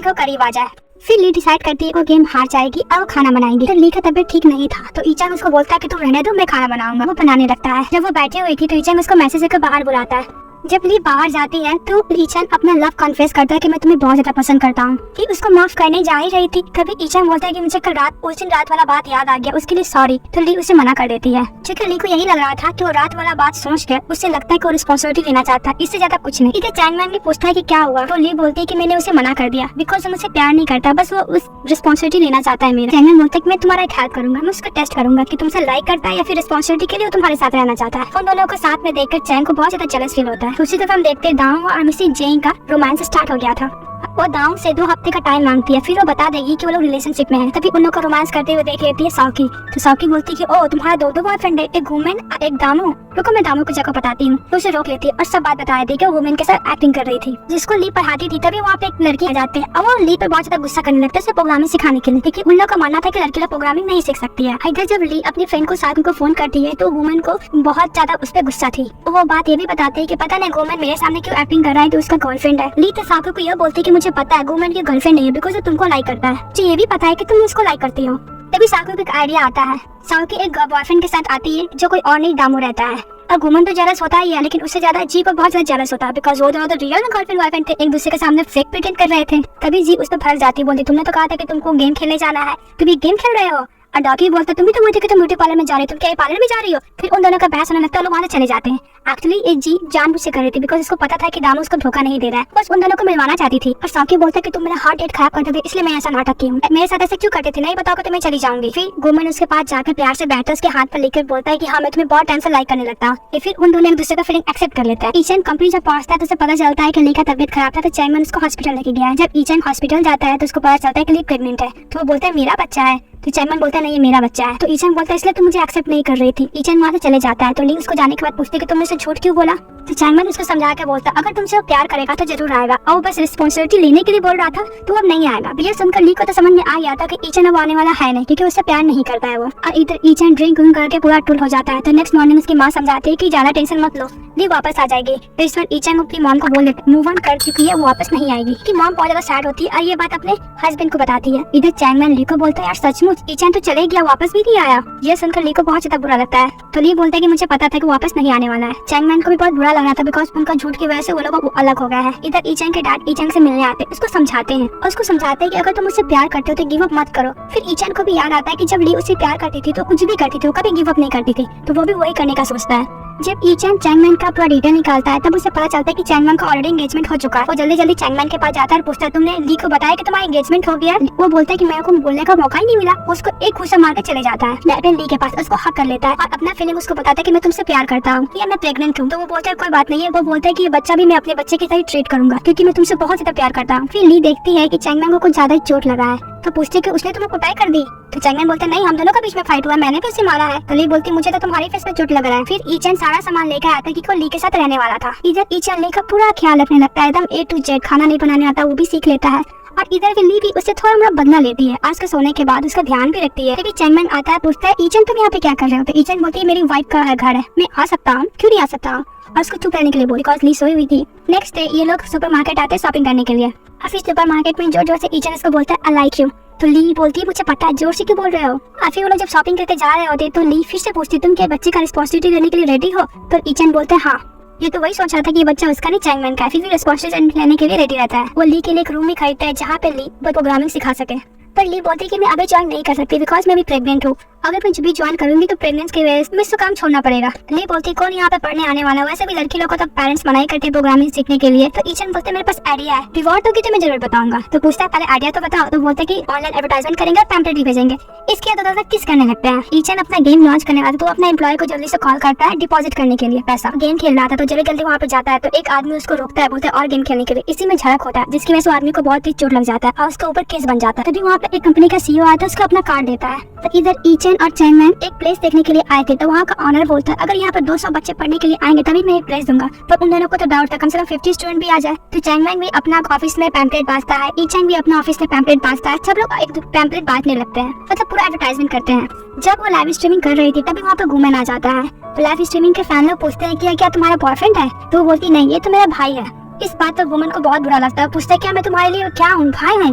को करीब आ जाए। फिर ली डिसाइड करती है वो गेम हार जाएगी और वो खाना बनाएंगी। तो ली का तबियत ठीक नहीं था, तो ईचन उसको बोलता है कि तुम रहने दो, मैं खाना बनाऊंगा। वो बनाने लगता है। जब वो बैठी हुई थी तो ईचन उसको मैसेज करके बाहर बुलाता है। जब ली बाहर जाती है तो ईचन अपना लव कन्फेस करता है कि मैं तुम्हें बहुत ज्यादा पसंद करता हूँ। फिर उसको माफ करने जा ही रही थी, तभी ईचन बोलता है कि मुझे कल रात उस दिन रात वाला बात याद आ गया, उसके लिए सॉरी। तो ली उसे मना कर देती है। क्योंकि ली को यही लग रहा था कि वो रात वाला बात सोच के उससे लगता है कि वो रिस्पॉन्सिबिलिटी लेना चाहता है, इससे ज्यादा कुछ नहीं। इधर चैंगमैन भी पूछता है कि क्या हुआ। तो ली बोलती है कि मैंने उसे मना कर दिया बिकॉज वो मुझसे प्यार नहीं करता, बस वो उस रिस्पॉन्सिबिलिटी लेना चाहता है मेरा। चैंगमैन बोलता है कि मैं तुम्हारा एक हेल्प करूंगा, मैं उसका टेस्ट करूंगा कि तुमसे लाइक करता है या फिर रिस्पॉन्सिबिलिटी के लिए वो तुम्हारे साथ रहना चाहता है। उन दोनों को साथ में देखकर चैंग को बहुत ज्यादा जेलस फील होता है। दूसरी तरफ हम देखते दांग और मिसी जेंग का रोमांस स्टार्ट हो गया था। वो दांग से 2 हफ्ते का टाइम मांगती है, फिर वो बता देगी कि वो लोग रिलेशनशिप में हैं। तभी उन लोग को रोमांस करते हुए देख लेती है साउकी। तो साउकी बोलती है कि ओ तुम्हारा 2 बॉयफ्रेंड है, एक वुमेन एक दामू। रुको मैं दामू को जगह बताती हूँ। तो उसे रोक लेती है और सब बात बता देती है कि वो वुमेन के साथ एक्टिंग कर रही थी जिसको ली पढ़ाती थी। तभी वहाँ पे एक लड़की आ जाती है और वो ली पर बहुत ज्यादा गुस्सा करने लगता है उसे प्रोग्रामिंग सिखाने के लिए, क्योंकि उन लोग का मानना था कि लड़की लोग प्रोग्रामिंग नहीं सीख सकती है। इधर जब ली अपनी फ्रेंड को साथ को फोन करती है तो वुमेन को बहुत ज्यादा उस पर गुस्सा थी। तो वो बात ये भी बताते है कि पता नहीं वुमेन मेरे सामने क्यों एक्टिंग कर रहा है कि उसका गर्लफ्रेंड है। ली तो साउकी को यह बोलती है कि मुझे पता है वुमेन की गर्लफ्रेंड नहीं है बिकॉज वो तुमको लाइक करता है, मुझे ये भी पता है कि तुम उसको लाइक करती हो। तभी साउकी को एक आइडिया आता है। साउकी एक बॉयफ्रेंड के साथ आती है जो कोई और नहीं दामू रहता है। अब वुमन तो जेलस होता ही है, लेकिन उससे ज्यादा जी को बहुत ज्यादा जेलस होता है बिकॉज वो दोनों तो रियल में गर्लफ्रेंड बॉयफ्रेंड थे, एक दूसरे के सामने फेक प्रिटेंड कर रहे थे। तभी जी उस पर भड़क जाती, बोलती तुमने तो कहा था कि तुमको गेम खेलने जाना है, तुम ये गेम खेल रहे हो। और डॉगी बोलता तुम भी तो मुझे कि तुम ब्यूटी पार्लर में जा रही हो, तुम क्या पार्लर में जा रही हो। फिर उन दोनों का बहस होने लगता है, लोग वहाँ से चले जाते हैं। एक्चुअली ये जी जानबूझ से कर रही थी बिकॉज उसको पता था कि दामू उसको धोखा नहीं दे रहा है, बस उन दोनों को मिलवाना चाहती थी। और सौंकी बोलता है कि तुम मेरा हार्ट रेट खराब करते थे इसलिए मैं ऐसा नाटक की हूँ, मेरे साथ ऐसे क्यों करते थे, नहीं बताओगे तो मैं चली जाऊंगी। फिर गुमन उसके पास जाकर प्यार से बैठता उसके हाथ पर लेकर बोलता है कि हाँ मैं तुम्हें बहुत टाइम से लाइक करने लगता हूँ। फिर उन दोनों एक दूसरे का फीलिंग एक्सेप्ट कर लेता है। ईचन कंपनी जब पहुंचता है तो उसे पता चलता है कि ली का तबियत खराब था, तो चैंगमैन उसको हॉस्पिटल लेके गया है। जब ईचन हॉस्पिटल जाता है तो उसको पता चलता है कि ली प्रेग्नेंट है, तो वो बोलता है मेरा बच्चा है, तो चैंगमैन बोलता है नहीं ये मेरा बच्चा है। तो ईचन बोलता है इसलिए तुम मुझे एक्सेप्ट नहीं कर रही थी। ईचन वहाँ से चले जाता है तो ली उसको जाने के बाद पूछती है कि तुमने उसे झूठ क्यों बोला। तो चैंगमैन उसको समझा के बोलता अगर तुमसे वो प्यार करेगा तो जरूर आएगा, और वो बस रिस्पॉन्सिबिलिटी लेने के लिए बोल रहा था तो अब नहीं आएगा। ये सुनकर ली को तो समझ में आ गया था कि ईचन अब आने वाला है नहीं, क्योंकि उससे प्यार नहीं करता है वो। और इधर ईचन ड्रिंक करके पूरा टुल हो जाता है। तो नेक्स्ट मॉर्निंग उसकी माँ समझाती है कि ज्यादा टेंशन मत लो, ली वापस आ जाएगी। तो इस बार ईचन अपनी मॉम को बोल देती मूव ऑन कर चुकी है, वो वापस नहीं आएगी। कि मॉम बहुत ज्यादा सैड होती है और ये बात अपने हस्बैंड को बताती है। इधर चैंगमैन ली को बोलता है यार सचमुच ईचन तो चले गया, वापस भी नहीं आया। ये सुनकर ली को बहुत ज्यादा बुरा लगता है। तो ली बोलता है कि मुझे पता था कि वापस नहीं आने वाला है। चैंगमैन को भी बहुत बुरा लग रहा था बिकॉज उनका झूठ की वजह से वो लोग अलग हो गया है। इधर ईचन के डैड ईचन से मिलने आते हैं, उसको समझाते हैं और उसको समझाते हैं कि अगर तुम मुझसे प्यार करते हो तो गिव अप मत करो। फिर ईचन को भी याद आता है कि जब ली उससे प्यार करती थी तो कुछ भी करती थी, वो कभी गिव अप नहीं करती थी, तो वो भी वही करने का सोचता है। जब ईचन चैंगमैन का पूरा डिटेल निकालता है तब उसे पता चलता है कि चैंगमैन का ऑलरेडी एंगेजमेंट हो चुका है। वो जल्दी जल्दी चैंगमैन के पास जाता है और पूछता है तुमने ली को बताया कि तुम्हारा एंगेजमेंट हो गया। वो बोलता है कि मेरे को बोलने का मौका ही नहीं मिला। उसको एक घूसा मार के चले जाता है। लेकिन ली के पास उसको हक कर लेता है और अपना फीलिंग उसको बताता है कि मैं तुमसे प्यार करता हूँ या मैं प्रेग्नेंट हूँ। तो वो बोलता है कोई बात नहीं है। वो बोलता है कि ये बच्चा भी मैं अपने बच्चे की तरह ट्रीट करूंगा क्योंकि मैं तुमसे बहुत ज्यादा प्यार करता हूँ। फिर ली देखती है कि चैंगमैन को कुछ ज्यादा ही चोट लगा है, तो पूछती है कि उसने तुम्हें कुटाई कर दी। तो चैंगमैन बोलता है नहीं हम दोनों का बीच में फाइट हुआ, मैंने भी उसे मारा है। तो ली बोलती मुझे तो तुम्हारी फेस पे चोट लग रहा है। फिर ईचन सारा सामान लेकर आता है कि वो ली के साथ रहने वाला था। इधर ईचन ली का पूरा ख्याल रखने लगता है, एकदम A to Z, खाना नहीं बनाने आता वो भी सीख लेता है। और इधर भी ली भी उससे थोड़ा मोड़ा बदला लेती है, आज के सोने के बाद उसका ध्यान भी रखती है। तभी चैंगमैन आता है, पूछता है ईचन तुम यहाँ पे क्या कर रहे हो। तो ईचन बोलती है मेरी वाइफ का घर है, मैं आ सकता हूँ, क्यों नहीं आ सकता हूँ। और उसको चुप रहने के लिए बोली बिकॉज ली सोई हुई थी। नेक्स्ट डे ये लोग सुपरमार्केट आते हैं शॉपिंग करने के लिए। और फिर सुपरमार्केट में जोर जोर से ईचन इसको बोलता है आई लाइक यू। तो ली बोलती है मुझे पता है, जोर से क्यों बोल रहे हो। और फिर वो लोग जब शॉपिंग करके जा रहे होते तो ली फिर से पूछती तुम क्या बच्चे का रिस्पॉन्सिबिलिटी लेने के लिए रेडी हो। तो ईचन बोलते हैं हाँ, ये तो वही सोच रहा था कि ये बच्चा उसका नहीं चैंगमैन का है। फिर भी रिस्पॉन्सिबिलिटी लेने के लिए रेडी रहता है। वो ली के लिए एक रूम भी खरीदता है जहाँ पे ली प्रोग्रामिंग सिखा सके। पर ली बोलती है कि मैं अभी ज्वाइन नहीं कर सकती बिकॉज मैं भी प्रेग्नेंट हूँ, अगर मैं भी ज्वाइन करूंगी तो प्रेगनेंसी की वजह से मुझे काम छोड़ना पड़ेगा। ली बोलती कौन यहाँ पे पढ़ने आने वाला है, वैसे भी लड़की लोग को तो पेरेंट्स मना ही करते हैं प्रोग्रामिंग सीखने के लिए। तो ईचन बोलते मेरे पास आइडिया है, रिवॉर्ड होगी तो मैं जरूर बताऊंगा। तो पूछता है पहले आइडिया तो बताओ। तो बोलते कि ऑनलाइन एडवर्टाइजमेंट करेंगे और पैम्पलेट भी भेजेंगे। इसके बाद किस करने लगते हैं। ईचन अपना गेम लॉन्च करने वाला तो अपने एम्प्लॉय को जल्दी से कॉल करता है डिपॉजिट करने के लिए पैसा। गेम खेल रहा था तो जल्दी जल्दी वहाँ पे जाता है तो एक आदमी उसको रोकता है, बोलता है और गेम खेलने के लिए। इसी में झड़प होता है जिसकी वजह से आदमी को बहुत ही चोट लग जाता है और उसके ऊपर केस बन जाता है। तभी वहाँ पे एक कंपनी का CEO आता है, उसको अपना कार्ड देता है। तो इधर ईचन और चैंगमैन एक प्लेस देखने के लिए आए थे तो वहाँ का ऑनर बोलता है अगर यहाँ पर 200 बच्चे पढ़ने के लिए आएंगे तभी मैं एक प्लेस दूंगा। तो उन दोनों को तो डाउट था कम से कम 50 स्टूडेंट भी आ जाए। तो चैंगमैन भी अपना ऑफिस में पैम्पलेट बांटता है, ईचन भी अपना ऑफिस में पैम्पलेट बांटता है। सब लोग एक पैम्पलेट बांटने लगते हैं, मतलब पूरा एडवर्टाइजमेंट करते हैं। जब वो लाइव स्ट्रीमिंग कर रही थी तभी वहाँ पर गुमन आ जाता है। तो लाइव स्ट्रीमिंग के फैन लोग पूछते हैं कि क्या तुम्हारा बॉयफ्रेंड है। तो वो बोलती नहीं ये तो मेरा भाई है। इस बात पर वुमन को बहुत बुरा लगता है, पूछता है क्या मैं तुम्हारे लिए क्या हूँ, भाई हूँ।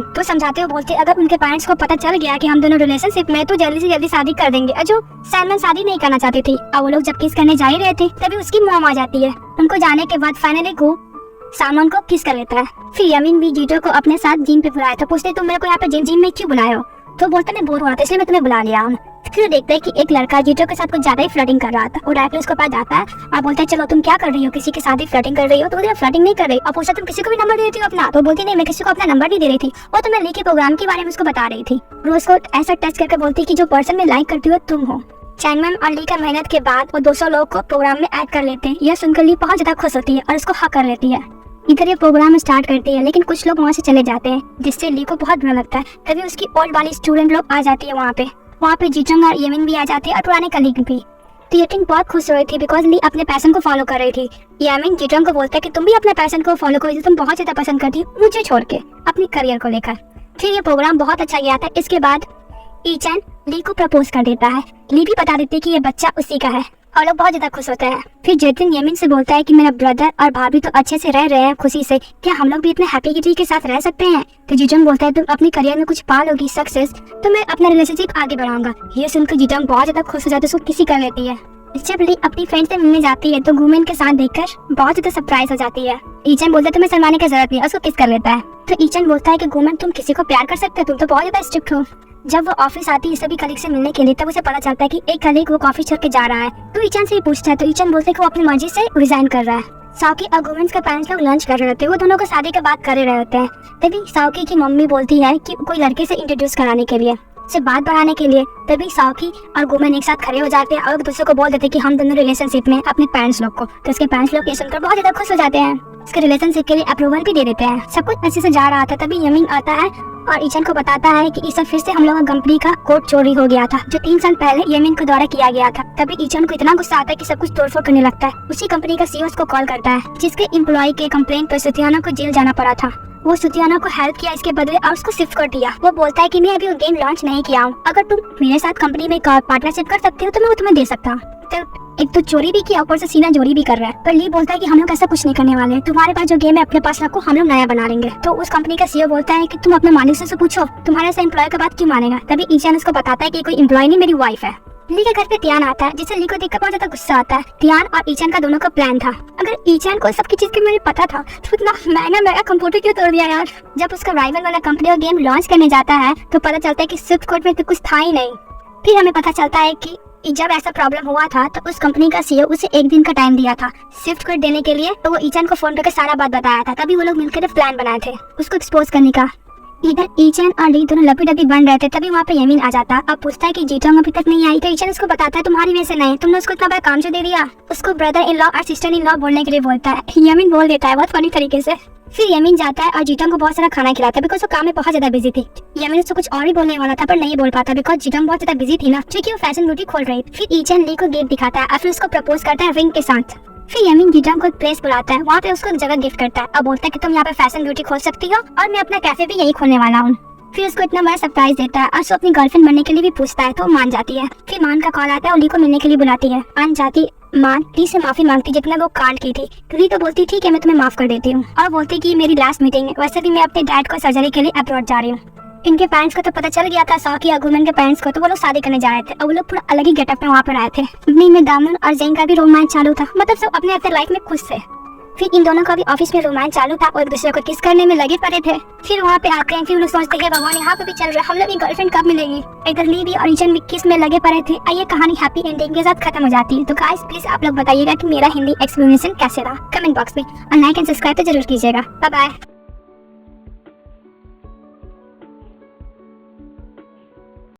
तो समझाते हुए बोलते अगर उनके पेरेंट्स को पता चल गया कि हम दोनों रिलेशनशिप में तो जल्दी से जल्दी शादी कर देंगे। और जो सैलमन शादी नहीं करना चाहती थी और वो लोग जब किस करने जा ही रहे थे तभी उसकी मॉम आ जाती है। उनको जाने के बाद फाइनली को सालमान को किस कर लेता है। फिर यमीन भी जीटो को अपने साथ जिम पे बुलाया। तो पूछते तुम मेरे को यहाँ पे जिम में क्यों बुलाए हो। तो बोलते मैं बोर हुआ था इसलिए मैं तुम्हें बुला लिया हूँ। फिर देखते हैं कि एक लड़का जीटो के साथ कुछ ज्यादा ही फ्लर्टिंग कर रहा था। वो डायरेक्टली उसके पास जाता है और बोलता है चलो तुम क्या कर रही हो, किसी के साथ ही फ्लर्टिंग कर रही हो। तो बोलती फ्लर्टिंग नहीं कर रही। और पूछा तुम किसी को भी नंबर दे रही हो अपना। तो बोलती नहीं मैं किसी को अपना नंबर नहीं दे रही थी, वो तो मैं ली के प्रोग्राम के बारे में उसको बता रही थी। रोज को ऐसा टच करके बोलती कि जो पर्सन में लाइक करती हो तुम हो। चैंगमैन और ली का मेहनत के बाद वो 200 लोग को प्रोग्राम में ऐड कर लेते हैं। यह सुनकर ली बहुत ज्यादा खुश होती है और उसको हक कर लेती है। इधर ये प्रोग्राम स्टार्ट करती है लेकिन कुछ लोग वहाँ से चले जाते हैं जिससे ली को बहुत बुरा लगता है। तभी उसकी ओल्ड वाली स्टूडेंट लोग आ जाती है वहाँ पे जीचंग और येमिन भी आ जाते हैं और पुराने कलीग भी। तो येटिंग बहुत खुश हो रही थी बिकॉज ली अपने पैशन को फॉलो कर रही थी। येमिन जीचंग को बोलता है कि तुम भी अपने पैशन को फॉलो करो, तुम बहुत ज्यादा पसंद करती हो मुझे छोड़ के अपने करियर को लेकर। फिर ये प्रोग्राम बहुत अच्छा गया था। इसके बाद ईचन ली को प्रपोज कर देता है। ली भी बता देती है कि ये बच्चा उसी का है और लोग बहुत ज्यादा खुश होते हैं। फिर जेटिन येमिन से बोलता है कि मेरा ब्रदर और भाभी तो अच्छे से रह रहे हैं खुशी से, क्या हम लोग भी इतने हैप्पी के साथ रह सकते हैं। तो जीजंग बोलता है तुम अपने करियर में कुछ पा लोगी सक्सेस तो मैं अपना रिलेशनशिप आगे बढ़ाऊंगा। ये सुनकर जीजंग बहुत ज्यादा खुश हो जाती है, उसको किसी कर लेती है। जब ली अपनी फ्रेंड से मिलने जाती है तो गुमेन के साथ देखकर बहुत ज्यादा सरप्राइज हो जाती है। ईचन बोलता है तुम्हें शर्माने की जरूरत नहीं है, उसको किस कर लेता है। तो ईचन बोलता है कि गुमेन तुम किसी को प्यार कर सकते हो, तुम तो बहुत ज्यादा स्ट्रिक्ट हो। जब वो ऑफिस आती है सभी कलीग से मिलने के लिए, तब उसे पता चलता है कि एक कलीग वो कॉफी छोड़ के जा रहा है। तो ईचन से ही पूछता है, तो ईचन बोलते है कि वो अपनी मर्जी से रिजाइन कर रहा है। साओकी और गुमेन्स के पेरेंट्स लोग लंच कर रहे होते हैं, वो दोनों को शादी के बात कर रहे होते हैं। तभी साओकी की मम्मी बोलती है कि कोई लड़के से इंट्रोड्यूस कराने के लिए, से बात बढ़ाने के लिए। तभी साओकी और गुमेन एक साथ खड़े हो जाते हैं और एक दूसरे को बोल देते हैं कि हम दोनों रिलेशनशिप में अपने पेरेंट्स लोग को। तो उसके पेरेंट्स लोग ये सुनकर बहुत ज्यादा खुश हो जाते हैं, उसके रिलेशनशिप के लिए अप्रूवल भी दे देते हैं। सब कुछ अच्छे से जा रहा था, तभी यमिंग आता है और ईचन को बताता है कि इस सब फिर से हम लोगों का कंपनी का कोड चोरी हो गया था, जो 3 साल पहले यमिंग के द्वारा किया गया था। तभी ईचन को इतना गुस्सा आता है कि सब कुछ तोड़फोड़ करने लगता है। उसी कंपनी का सीईओ को कॉल करता है, जिसके एम्प्लॉय के कंप्लेंट पर सुतियाना को जेल जाना पड़ा था। वो सुतियाना को हेल्प किया इसके बदले और उसको शिफ्ट कर दिया। वो बोलता है कि मैं अभी वो गेम लॉन्च नहीं किया हूँ, अगर तुम मेरे साथ कंपनी में पार्टनरशिप कर सकते हो तो मैं वो तुम्हें दे सकता हूँ। तो एक तो चोरी भी किया, ऊपर से सीना चोरी भी कर रहा है। पर ली बोलता है कि हम लोग ऐसा कुछ नहीं करने वाले, तुम्हारे पास जो गेम है अपने पास रखो, हम लोग नया बना लेंगे। तो उस कंपनी का सीईओ बोलता है कि तुम अपने मालिक से पूछो, तुम्हारे से एम्प्लॉय का बात क्यों मानेगा। तभी ईचन उसको बताता है कि कोई एम्प्लॉय नहीं, मेरी वाइफ है। ली के घर पे तियान आता है, जिससे ली को देखकर बहुत ज्यादा गुस्सा आता है। तियान और ईचन का दोनों का प्लान था। अगर ईचन को सबकी चीज के मुझे पता था तो इतना महंगा कंप्यूटर क्यों तोड़ दिया यार। जब उसका राइवल वाला कंपनी और गेम लॉन्च करने जाता है तो पता चलता है कि स्विफ्ट कोड में तो कुछ था ही नहीं। फिर हमें पता चलता है कि जब ऐसा प्रॉब्लम हुआ था तो उस कंपनी का सीईओ उसे 1 दिन का टाइम दिया था स्विफ्ट कोड देने के लिए। तो वो ईचन को फोन करके सारा बात बताया था। तभी वो लोग मिलकर प्लान बनाए थे उसको एक्सपोज करने का। इधर ईचन और ली दोनों लपी डपी बन रहे थे। तभी वहाँ पे यमिन आ जाता है और पूछता है कि जीटोंग अभी तक नहीं आई। तो ईचन उसको बताता है तुम्हारी वजह से नहीं, तुमने उसको इतना बड़ा काम जो दे दिया। उसको ब्रदर इन लॉ और सिस्टर इन लॉ बोलने के लिए बोलता है। यमिन बोल देता है बहुत फनी तरीके से। फिर यमिन जाता है और जीटोंग को बहुत सारा खाना खिलाता है, बिकॉज वो काम में बहुत ज्यादा बिजी थी। यमिन उसको कुछ और ही बोलने वाला था पर नहीं बोल पाता, बिकॉज जीटोंग बहुत ज्यादा बिजी थी ना, क्योंकि वो फैशन ब्यूटी खोल रही थी। फिर ईचन ली को गिफ्ट दिखाता है और फिर उसको प्रपोज करता है रिंग के साथ। फिर यमिन जीटोंग को एक प्लेस बुलाता है, वहाँ पे उसको एक जगह गिफ्ट करता है और बोलता है कि तुम यहाँ पे फैशन ब्यूटी खोल सकती हो और मैं अपना कैफे भी यही खोलने वाला हूँ। फिर उसको इतना बड़ा सरप्राइज देता है और उसको अपनी गर्लफ्रेंड बनने के लिए भी पूछता है, तो वो मान जाती है। फिर मान का कॉल आता है और ली को मिलने के लिए बुलाती है। मान जाती मान ली से माफी मांगती जितना वो कांड की थी। ली तो बोलती ठीक है मैं तुम्हें माफ कर देती हूँ और बोलती कि मेरी लास्ट मीटिंग है, वैसे भी मैं अपने डैड को सर्जरी के लिए अब्रॉड जा रही हूँ। इनके पेरेंट्स को तो पता चल गया था साओकी और गुमेन के पेरेंट्स को, तो वो लोग शादी करने जा रहे थे और वो लोग पूरा अलग ही गेटअप में वहाँ पर आए थे। में दामन और जेंग का भी रोमांस चालू था, मतलब सब अपने अपने लाइफ में खुश थे। फिर इन दोनों का भी ऑफिस में रोमांस चालू था और एक दूसरे को किस करने में लगे पड़े थे। फिर वहाँ पे आते हैं, फिर लोग सोचते हैं भगवान यहाँ पे भी चल रहा है, हम लोग की गर्लफ्रेंड कब मिलेगी। इधर ली भी और ईचन भी किस में लगे पड़े थे। ये कहानी हैप्पी एंडिंग के साथ खत्म हो जाती है। तो गाइस प्लीज आप लोग बताइएगा कि मेरा हिंदी एक्सप्लेनेशन कैसे रहा कमेंट बॉक्स में, और लाइक एंड सब्सक्राइब तो जरूर कीजिएगा। Bye bye.